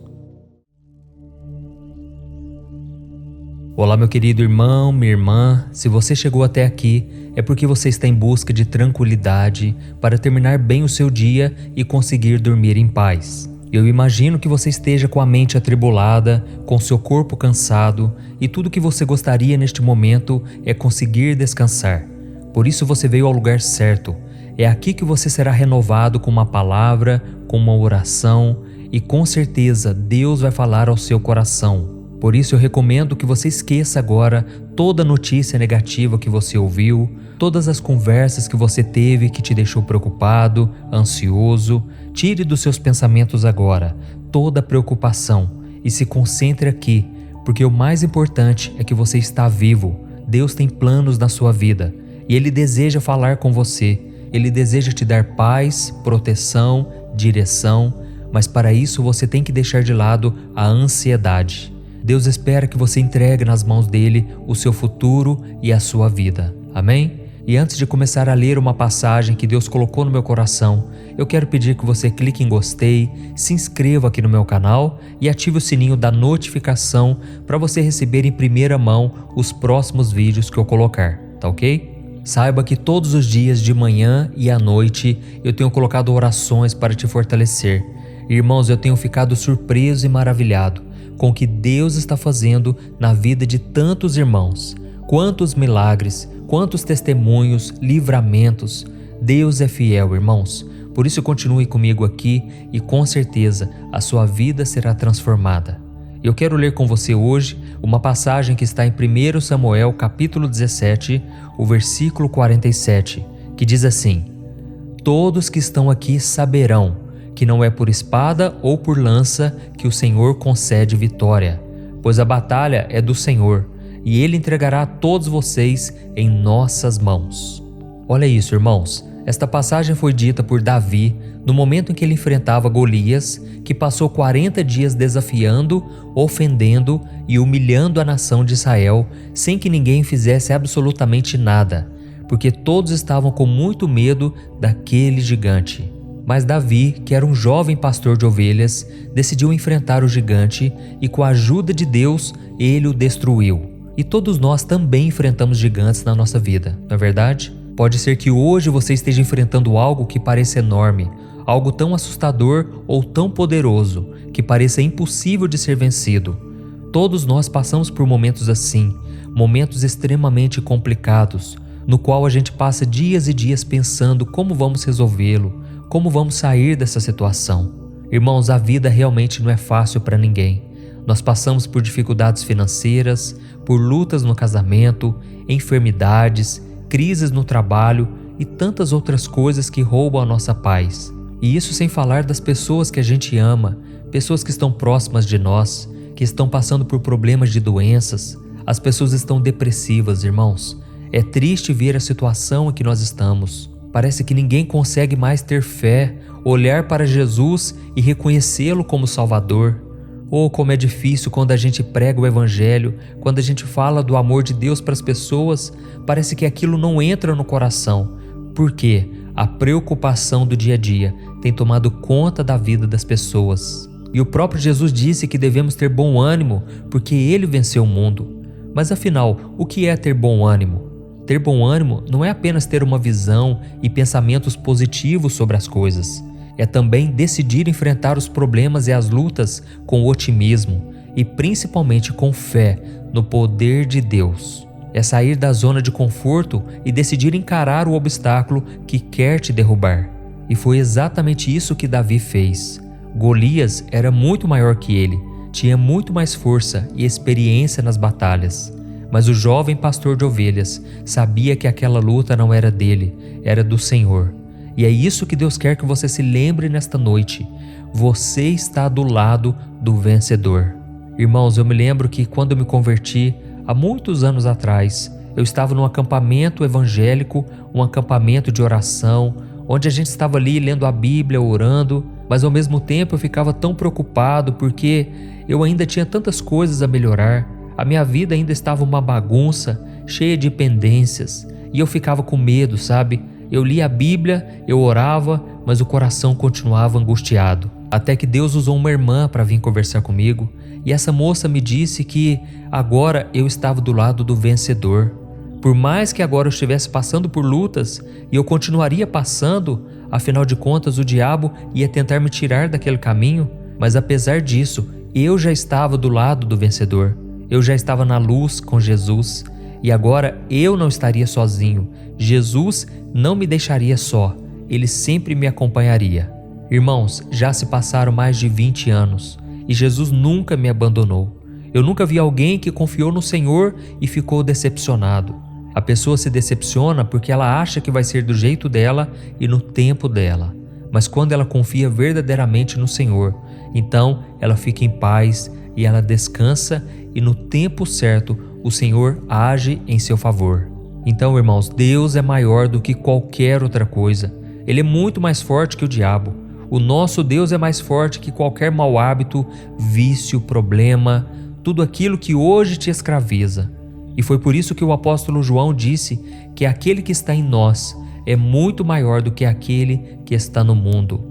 Olá, meu querido irmão, minha irmã. Se você chegou até aqui, é porque você está em busca de tranquilidade para terminar bem o seu dia e conseguir dormir em paz. Eu imagino que você esteja com a mente atribulada, com seu corpo cansado e tudo que você gostaria neste momento é conseguir descansar. Por isso você veio ao lugar certo. É aqui que você será renovado com uma palavra, com uma oração e com certeza Deus vai falar ao seu coração. Por isso eu recomendo que você esqueça agora toda notícia negativa que você ouviu, todas as conversas que você teve que te deixou preocupado, ansioso. Tire dos seus pensamentos agora toda preocupação e se concentre aqui, porque o mais importante é que você está vivo. Deus tem planos na sua vida e Ele deseja falar com você. Ele deseja te dar paz, proteção, direção, mas para isso você tem que deixar de lado a ansiedade. Deus espera que você entregue nas mãos dele o seu futuro e a sua vida. Amém? E antes de começar a ler uma passagem que Deus colocou no meu coração, eu quero pedir que você clique em gostei, se inscreva aqui no meu canal e ative o sininho da notificação para você receber em primeira mão os próximos vídeos que eu colocar, tá ok? Saiba que todos os dias de manhã e à noite eu tenho colocado orações para te fortalecer. Irmãos, eu tenho ficado surpreso e maravilhado com o que Deus está fazendo na vida de tantos irmãos. Quantos milagres, quantos testemunhos, livramentos. Deus é fiel, irmãos. Por isso continue comigo aqui e com certeza a sua vida será transformada. Eu quero ler com você hoje uma passagem que está em 1 Samuel capítulo 17, o versículo 47, que diz assim: Todos que estão aqui saberão que não é por espada ou por lança que o Senhor concede vitória, pois a batalha é do Senhor, e Ele entregará a todos vocês em nossas mãos. Olha isso, irmãos. Esta passagem foi dita por Davi no momento em que ele enfrentava Golias, que passou 40 dias desafiando, ofendendo e humilhando a nação de Israel sem que ninguém fizesse absolutamente nada, porque todos estavam com muito medo daquele gigante. Mas Davi, que era um jovem pastor de ovelhas, decidiu enfrentar o gigante e, com a ajuda de Deus, ele o destruiu. E todos nós também enfrentamos gigantes na nossa vida, não é verdade? Pode ser que hoje você esteja enfrentando algo que pareça enorme, algo tão assustador ou tão poderoso que pareça impossível de ser vencido. Todos nós passamos por momentos assim, momentos extremamente complicados, no qual a gente passa dias e dias pensando como vamos resolvê-lo, como vamos sair dessa situação. Irmãos, a vida realmente não é fácil para ninguém. Nós passamos por dificuldades financeiras, por lutas no casamento, enfermidades, crises no trabalho e tantas outras coisas que roubam a nossa paz. E isso sem falar das pessoas que a gente ama, pessoas que estão próximas de nós, que estão passando por problemas de doenças. As pessoas estão depressivas, irmãos. É triste ver a situação em que nós estamos. Parece que ninguém consegue mais ter fé, olhar para Jesus e reconhecê-lo como Salvador. Oh, como é difícil quando a gente prega o Evangelho, quando a gente fala do amor de Deus para as pessoas, parece que aquilo não entra no coração. Por quê? A preocupação do dia a dia tem tomado conta da vida das pessoas. E o próprio Jesus disse que devemos ter bom ânimo, porque Ele venceu o mundo. Mas afinal, o que é ter bom ânimo? Ter bom ânimo não é apenas ter uma visão e pensamentos positivos sobre as coisas. É também decidir enfrentar os problemas e as lutas com otimismo e principalmente com fé no poder de Deus. É sair da zona de conforto e decidir encarar o obstáculo que quer te derrubar. E foi exatamente isso que Davi fez. Golias era muito maior que ele, tinha muito mais força e experiência nas batalhas. Mas o jovem pastor de ovelhas sabia que aquela luta não era dele, era do Senhor. E é isso que Deus quer que você se lembre nesta noite. Você está do lado do vencedor. Irmãos, eu me lembro que quando eu me converti, há muitos anos atrás, eu estava num acampamento evangélico, um acampamento de oração, onde a gente estava ali lendo a Bíblia, orando, mas ao mesmo tempo eu ficava tão preocupado porque eu ainda tinha tantas coisas a melhorar. A minha vida ainda estava uma bagunça, cheia de pendências, e eu ficava com medo, sabe? Eu lia a Bíblia, eu orava, mas o coração continuava angustiado. Até que Deus usou uma irmã para vir conversar comigo, e essa moça me disse que agora eu estava do lado do vencedor. Por mais que agora eu estivesse passando por lutas, e eu continuaria passando, afinal de contas o diabo ia tentar me tirar daquele caminho, mas apesar disso, eu já estava do lado do vencedor. Eu já estava na luz com Jesus e agora eu não estaria sozinho. Jesus não me deixaria só, Ele sempre me acompanharia. Irmãos, já se passaram mais de 20 anos e Jesus nunca me abandonou. Eu nunca vi alguém que confiou no Senhor e ficou decepcionado. A pessoa se decepciona porque ela acha que vai ser do jeito dela e no tempo dela. Mas quando ela confia verdadeiramente no Senhor, então ela fica em paz e ela descansa e no tempo certo o Senhor age em seu favor. Então, irmãos, Deus é maior do que qualquer outra coisa. Ele é muito mais forte que o diabo. O nosso Deus é mais forte que qualquer mau hábito, vício, problema, tudo aquilo que hoje te escraviza. E foi por isso que o apóstolo João disse que aquele que está em nós é muito maior do que aquele que está no mundo.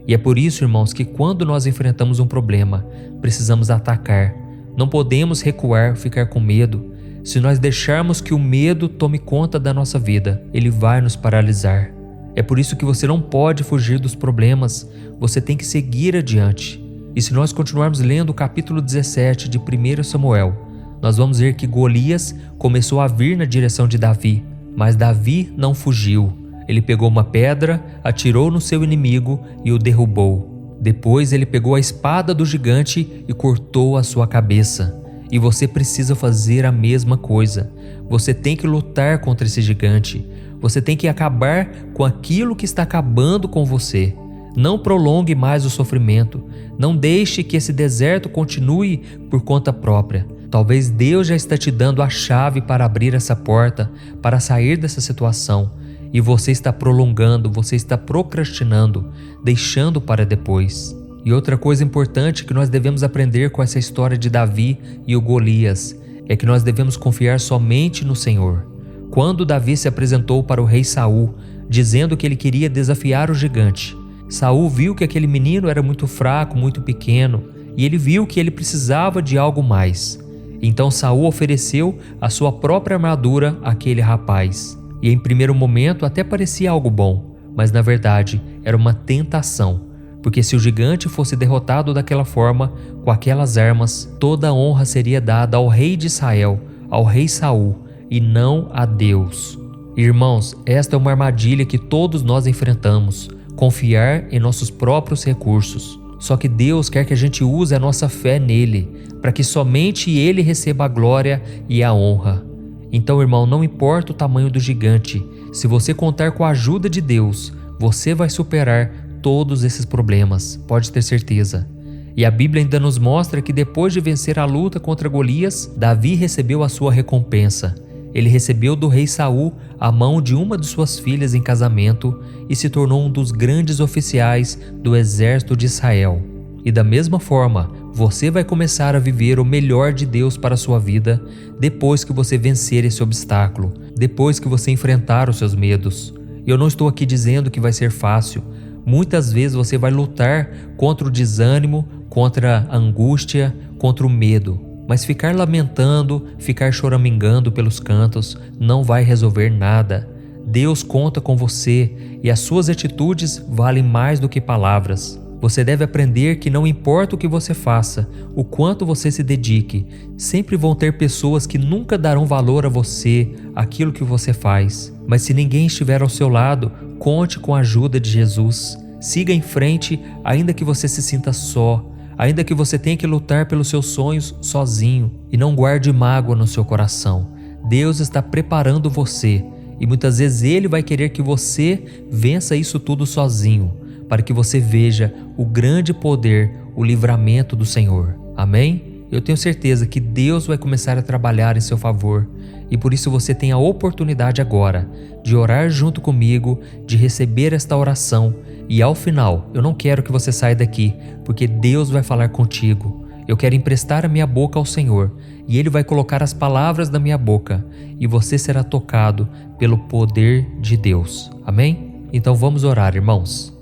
E é por isso, irmãos, que quando nós enfrentamos um problema, precisamos atacar. Não podemos recuar, ficar com medo. Se nós deixarmos que o medo tome conta da nossa vida, ele vai nos paralisar. É por isso que você não pode fugir dos problemas, você tem que seguir adiante. E se nós continuarmos lendo o capítulo 17 de 1 Samuel, nós vamos ver que Golias começou a vir na direção de Davi, mas Davi não fugiu. Ele pegou uma pedra, atirou no seu inimigo e o derrubou. Depois ele pegou a espada do gigante e cortou a sua cabeça. E você precisa fazer a mesma coisa. Você tem que lutar contra esse gigante. Você tem que acabar com aquilo que está acabando com você. Não prolongue mais o sofrimento. Não deixe que esse deserto continue por conta própria. Talvez Deus já está te dando a chave para abrir essa porta, para sair dessa situação. E você está prolongando, você está procrastinando, deixando para depois. E outra coisa importante que nós devemos aprender com essa história de Davi e o Golias é que nós devemos confiar somente no Senhor. Quando Davi se apresentou para o rei Saul, dizendo que ele queria desafiar o gigante, Saul viu que aquele menino era muito fraco, muito pequeno, e ele viu que ele precisava de algo mais. Então Saul ofereceu a sua própria armadura àquele rapaz. E em primeiro momento até parecia algo bom, mas na verdade era uma tentação, porque se o gigante fosse derrotado daquela forma, com aquelas armas, toda a honra seria dada ao rei de Israel, ao rei Saul, e não a Deus. Irmãos, esta é uma armadilha que todos nós enfrentamos, confiar em nossos próprios recursos. Só que Deus quer que a gente use a nossa fé nele, para que somente ele receba a glória e a honra. Então, irmão, não importa o tamanho do gigante, se você contar com a ajuda de Deus, você vai superar todos esses problemas, pode ter certeza. E a Bíblia ainda nos mostra que depois de vencer a luta contra Golias, Davi recebeu a sua recompensa. Ele recebeu do rei Saul a mão de uma de suas filhas em casamento e se tornou um dos grandes oficiais do exército de Israel. E da mesma forma, você vai começar a viver o melhor de Deus para a sua vida depois que você vencer esse obstáculo, depois que você enfrentar os seus medos. Eu não estou aqui dizendo que vai ser fácil. Muitas vezes você vai lutar contra o desânimo, contra a angústia, contra o medo. Mas ficar lamentando, ficar choramingando pelos cantos não vai resolver nada. Deus conta com você e as suas atitudes valem mais do que palavras. Você deve aprender que não importa o que você faça, o quanto você se dedique, sempre vão ter pessoas que nunca darão valor a você, aquilo que você faz. Mas se ninguém estiver ao seu lado, conte com a ajuda de Jesus. Siga em frente, ainda que você se sinta só. Ainda que você tenha que lutar pelos seus sonhos sozinho, e não guarde mágoa no seu coração. Deus está preparando você e muitas vezes Ele vai querer que você vença isso tudo sozinho, para que você veja o grande poder, o livramento do Senhor. Amém? Eu tenho certeza que Deus vai começar a trabalhar em seu favor e por isso você tem a oportunidade agora de orar junto comigo, de receber esta oração. E ao final, eu não quero que você saia daqui, porque Deus vai falar contigo. Eu quero emprestar a minha boca ao Senhor, e Ele vai colocar as palavras na minha boca, e você será tocado pelo poder de Deus. Amém? Então vamos orar, irmãos.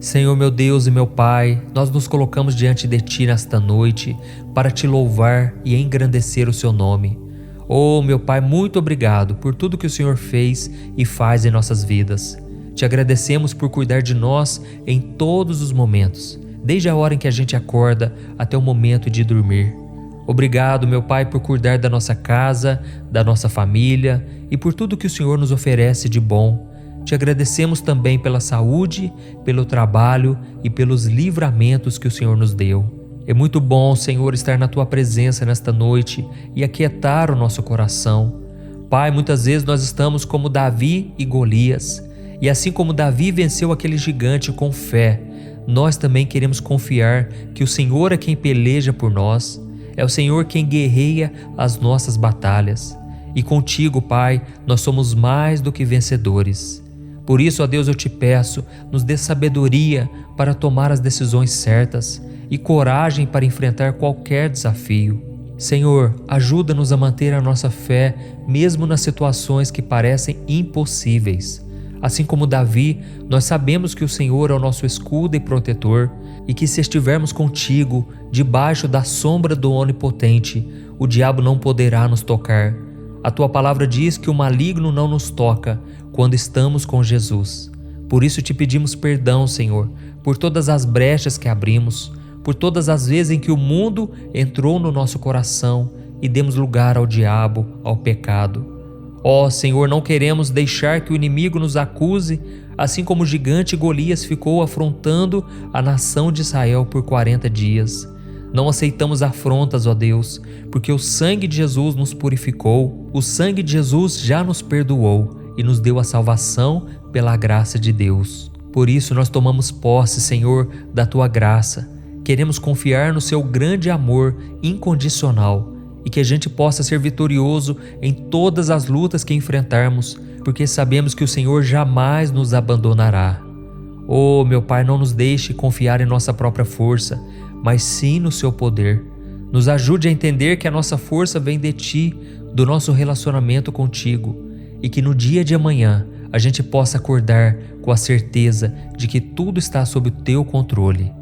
Senhor, meu Deus e meu Pai, nós nos colocamos diante de Ti nesta noite para Te louvar e engrandecer o Seu nome. Oh, meu Pai, muito obrigado por tudo que o Senhor fez e faz em nossas vidas. Te agradecemos por cuidar de nós em todos os momentos, desde a hora em que a gente acorda até o momento de dormir. Obrigado, meu Pai, por cuidar da nossa casa, da nossa família e por tudo que o Senhor nos oferece de bom. Te agradecemos também pela saúde, pelo trabalho e pelos livramentos que o Senhor nos deu. É muito bom, Senhor, estar na Tua presença nesta noite e aquietar o nosso coração. Pai, muitas vezes nós estamos como Davi e Golias. E assim como Davi venceu aquele gigante com fé, nós também queremos confiar que o Senhor é quem peleja por nós, é o Senhor quem guerreia as nossas batalhas. E contigo, Pai, nós somos mais do que vencedores. Por isso, ó Deus, eu te peço, nos dê sabedoria para tomar as decisões certas e coragem para enfrentar qualquer desafio. Senhor, ajuda-nos a manter a nossa fé mesmo nas situações que parecem impossíveis. Assim como Davi, nós sabemos que o Senhor é o nosso escudo e protetor e que se estivermos contigo, debaixo da sombra do Onipotente, o diabo não poderá nos tocar. A Tua palavra diz que o maligno não nos toca quando estamos com Jesus. Por isso te pedimos perdão, Senhor, por todas as brechas que abrimos, por todas as vezes em que o mundo entrou no nosso coração e demos lugar ao diabo, ao pecado. Ó Senhor, não queremos deixar que o inimigo nos acuse, assim como o gigante Golias ficou afrontando a nação de Israel por 40 dias. Não aceitamos afrontas, ó Deus, porque o sangue de Jesus nos purificou, o sangue de Jesus já nos perdoou e nos deu a salvação pela graça de Deus. Por isso nós tomamos posse, Senhor, da Tua graça. Queremos confiar no Seu grande amor incondicional e que a gente possa ser vitorioso em todas as lutas que enfrentarmos, porque sabemos que o Senhor jamais nos abandonará. Oh, meu Pai, não nos deixe confiar em nossa própria força, mas sim no Seu poder. Nos ajude a entender que a nossa força vem de Ti, do nosso relacionamento contigo, e que no dia de amanhã a gente possa acordar com a certeza de que tudo está sob o teu controle.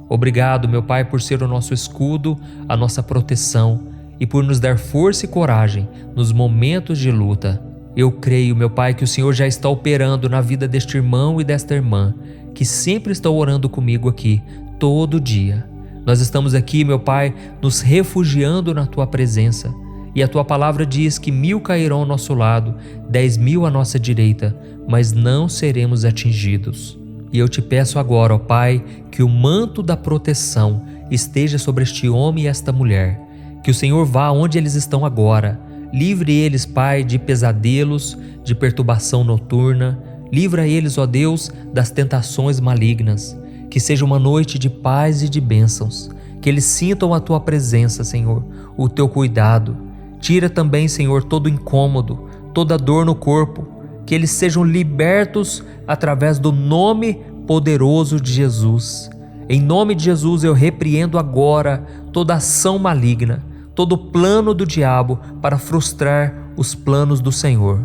Obrigado, meu Pai, por ser o nosso escudo, a nossa proteção e por nos dar força e coragem nos momentos de luta. Eu creio, meu Pai, que o Senhor já está operando na vida deste irmão e desta irmã, que sempre estão orando comigo aqui, todo dia. Nós estamos aqui, meu Pai, nos refugiando na Tua presença. E a Tua palavra diz que 1000 cairão ao nosso lado, 10.000 à nossa direita, mas não seremos atingidos. E eu te peço agora, ó Pai, que o manto da proteção esteja sobre este homem e esta mulher. Que o Senhor vá onde eles estão agora. Livre eles, Pai, de pesadelos, de perturbação noturna. Livra eles, ó Deus, das tentações malignas. Que seja uma noite de paz e de bênçãos. Que eles sintam a Tua presença, Senhor, o Teu cuidado. Tira também, Senhor, todo incômodo, toda dor no corpo. Que eles sejam libertos através do nome poderoso de Jesus. Em nome de Jesus eu repreendo agora toda ação maligna, todo plano do diabo para frustrar os planos do Senhor.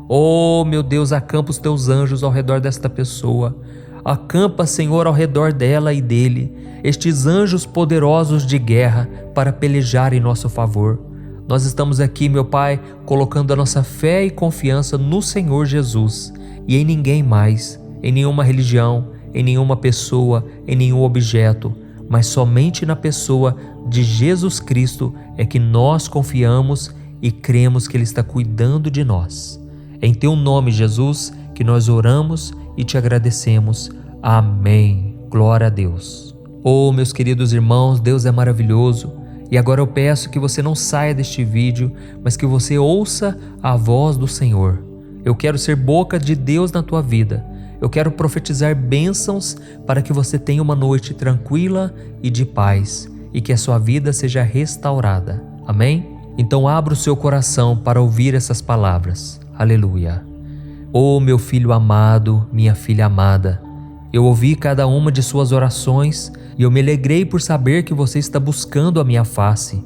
Oh, meu Deus, acampa os Teus anjos ao redor desta pessoa. Acampa, Senhor, ao redor dela e dele, estes anjos poderosos de guerra para pelejar em nosso favor. Nós estamos aqui, meu Pai, colocando a nossa fé e confiança no Senhor Jesus e em ninguém mais, em nenhuma religião, em nenhuma pessoa, em nenhum objeto, mas somente na pessoa de Jesus Cristo é que nós confiamos e cremos que Ele está cuidando de nós. Em Teu nome, Jesus, que nós oramos e Te agradecemos. Amém. Glória a Deus. Oh, meus queridos irmãos, Deus é maravilhoso. E agora eu peço que você não saia deste vídeo, mas que você ouça a voz do Senhor. Eu quero ser boca de Deus na tua vida. Eu quero profetizar bênçãos para que você tenha uma noite tranquila e de paz e que a sua vida seja restaurada. Amém? Então abra o seu coração para ouvir essas palavras. Aleluia. Oh, meu filho amado, minha filha amada, eu ouvi cada uma de suas orações e eu me alegrei por saber que você está buscando a minha face.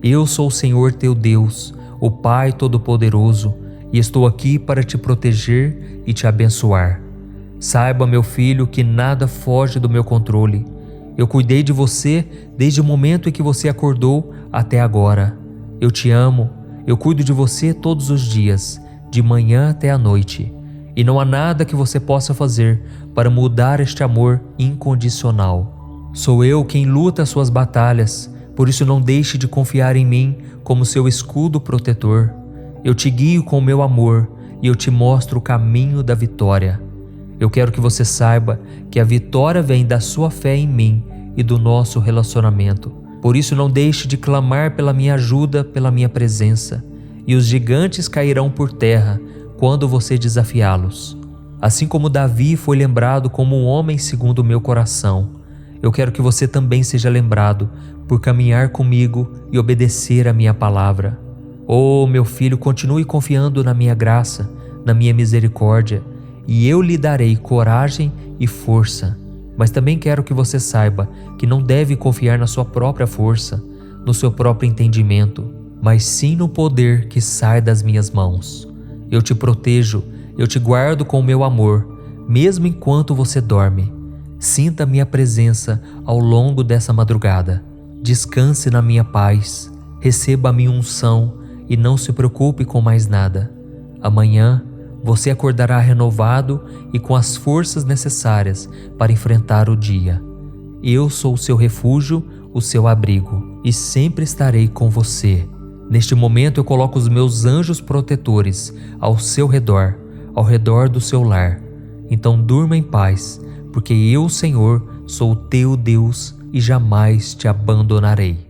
Eu sou o Senhor teu Deus, o Pai Todo-Poderoso, e estou aqui para te proteger e te abençoar. Saiba, meu filho, que nada foge do meu controle. Eu cuidei de você desde o momento em que você acordou até agora. Eu te amo, eu cuido de você todos os dias, de manhã até a noite. E não há nada que você possa fazer para mudar este amor incondicional. Sou eu quem luta as suas batalhas, por isso não deixe de confiar em mim como seu escudo protetor. Eu te guio com o meu amor e eu te mostro o caminho da vitória. Eu quero que você saiba que a vitória vem da sua fé em mim e do nosso relacionamento. Por isso não deixe de clamar pela minha ajuda, pela minha presença, e os gigantes cairão por terra quando você desafiá-los. Assim como Davi foi lembrado como um homem segundo o meu coração, eu quero que você também seja lembrado por caminhar comigo e obedecer a minha palavra. Oh, meu filho, continue confiando na minha graça, na minha misericórdia, e eu lhe darei coragem e força. Mas também quero que você saiba que não deve confiar na sua própria força, no seu próprio entendimento, mas sim no poder que sai das minhas mãos. Eu te protejo, eu te guardo com o meu amor, mesmo enquanto você dorme. Sinta a minha presença ao longo dessa madrugada. Descanse na minha paz, receba a minha unção e não se preocupe com mais nada. Amanhã você acordará renovado e com as forças necessárias para enfrentar o dia. Eu sou o seu refúgio, o seu abrigo, e sempre estarei com você. Neste momento eu coloco os meus anjos protetores ao seu redor, ao redor do seu lar. Então durma em paz, porque eu, Senhor, sou o teu Deus e jamais te abandonarei.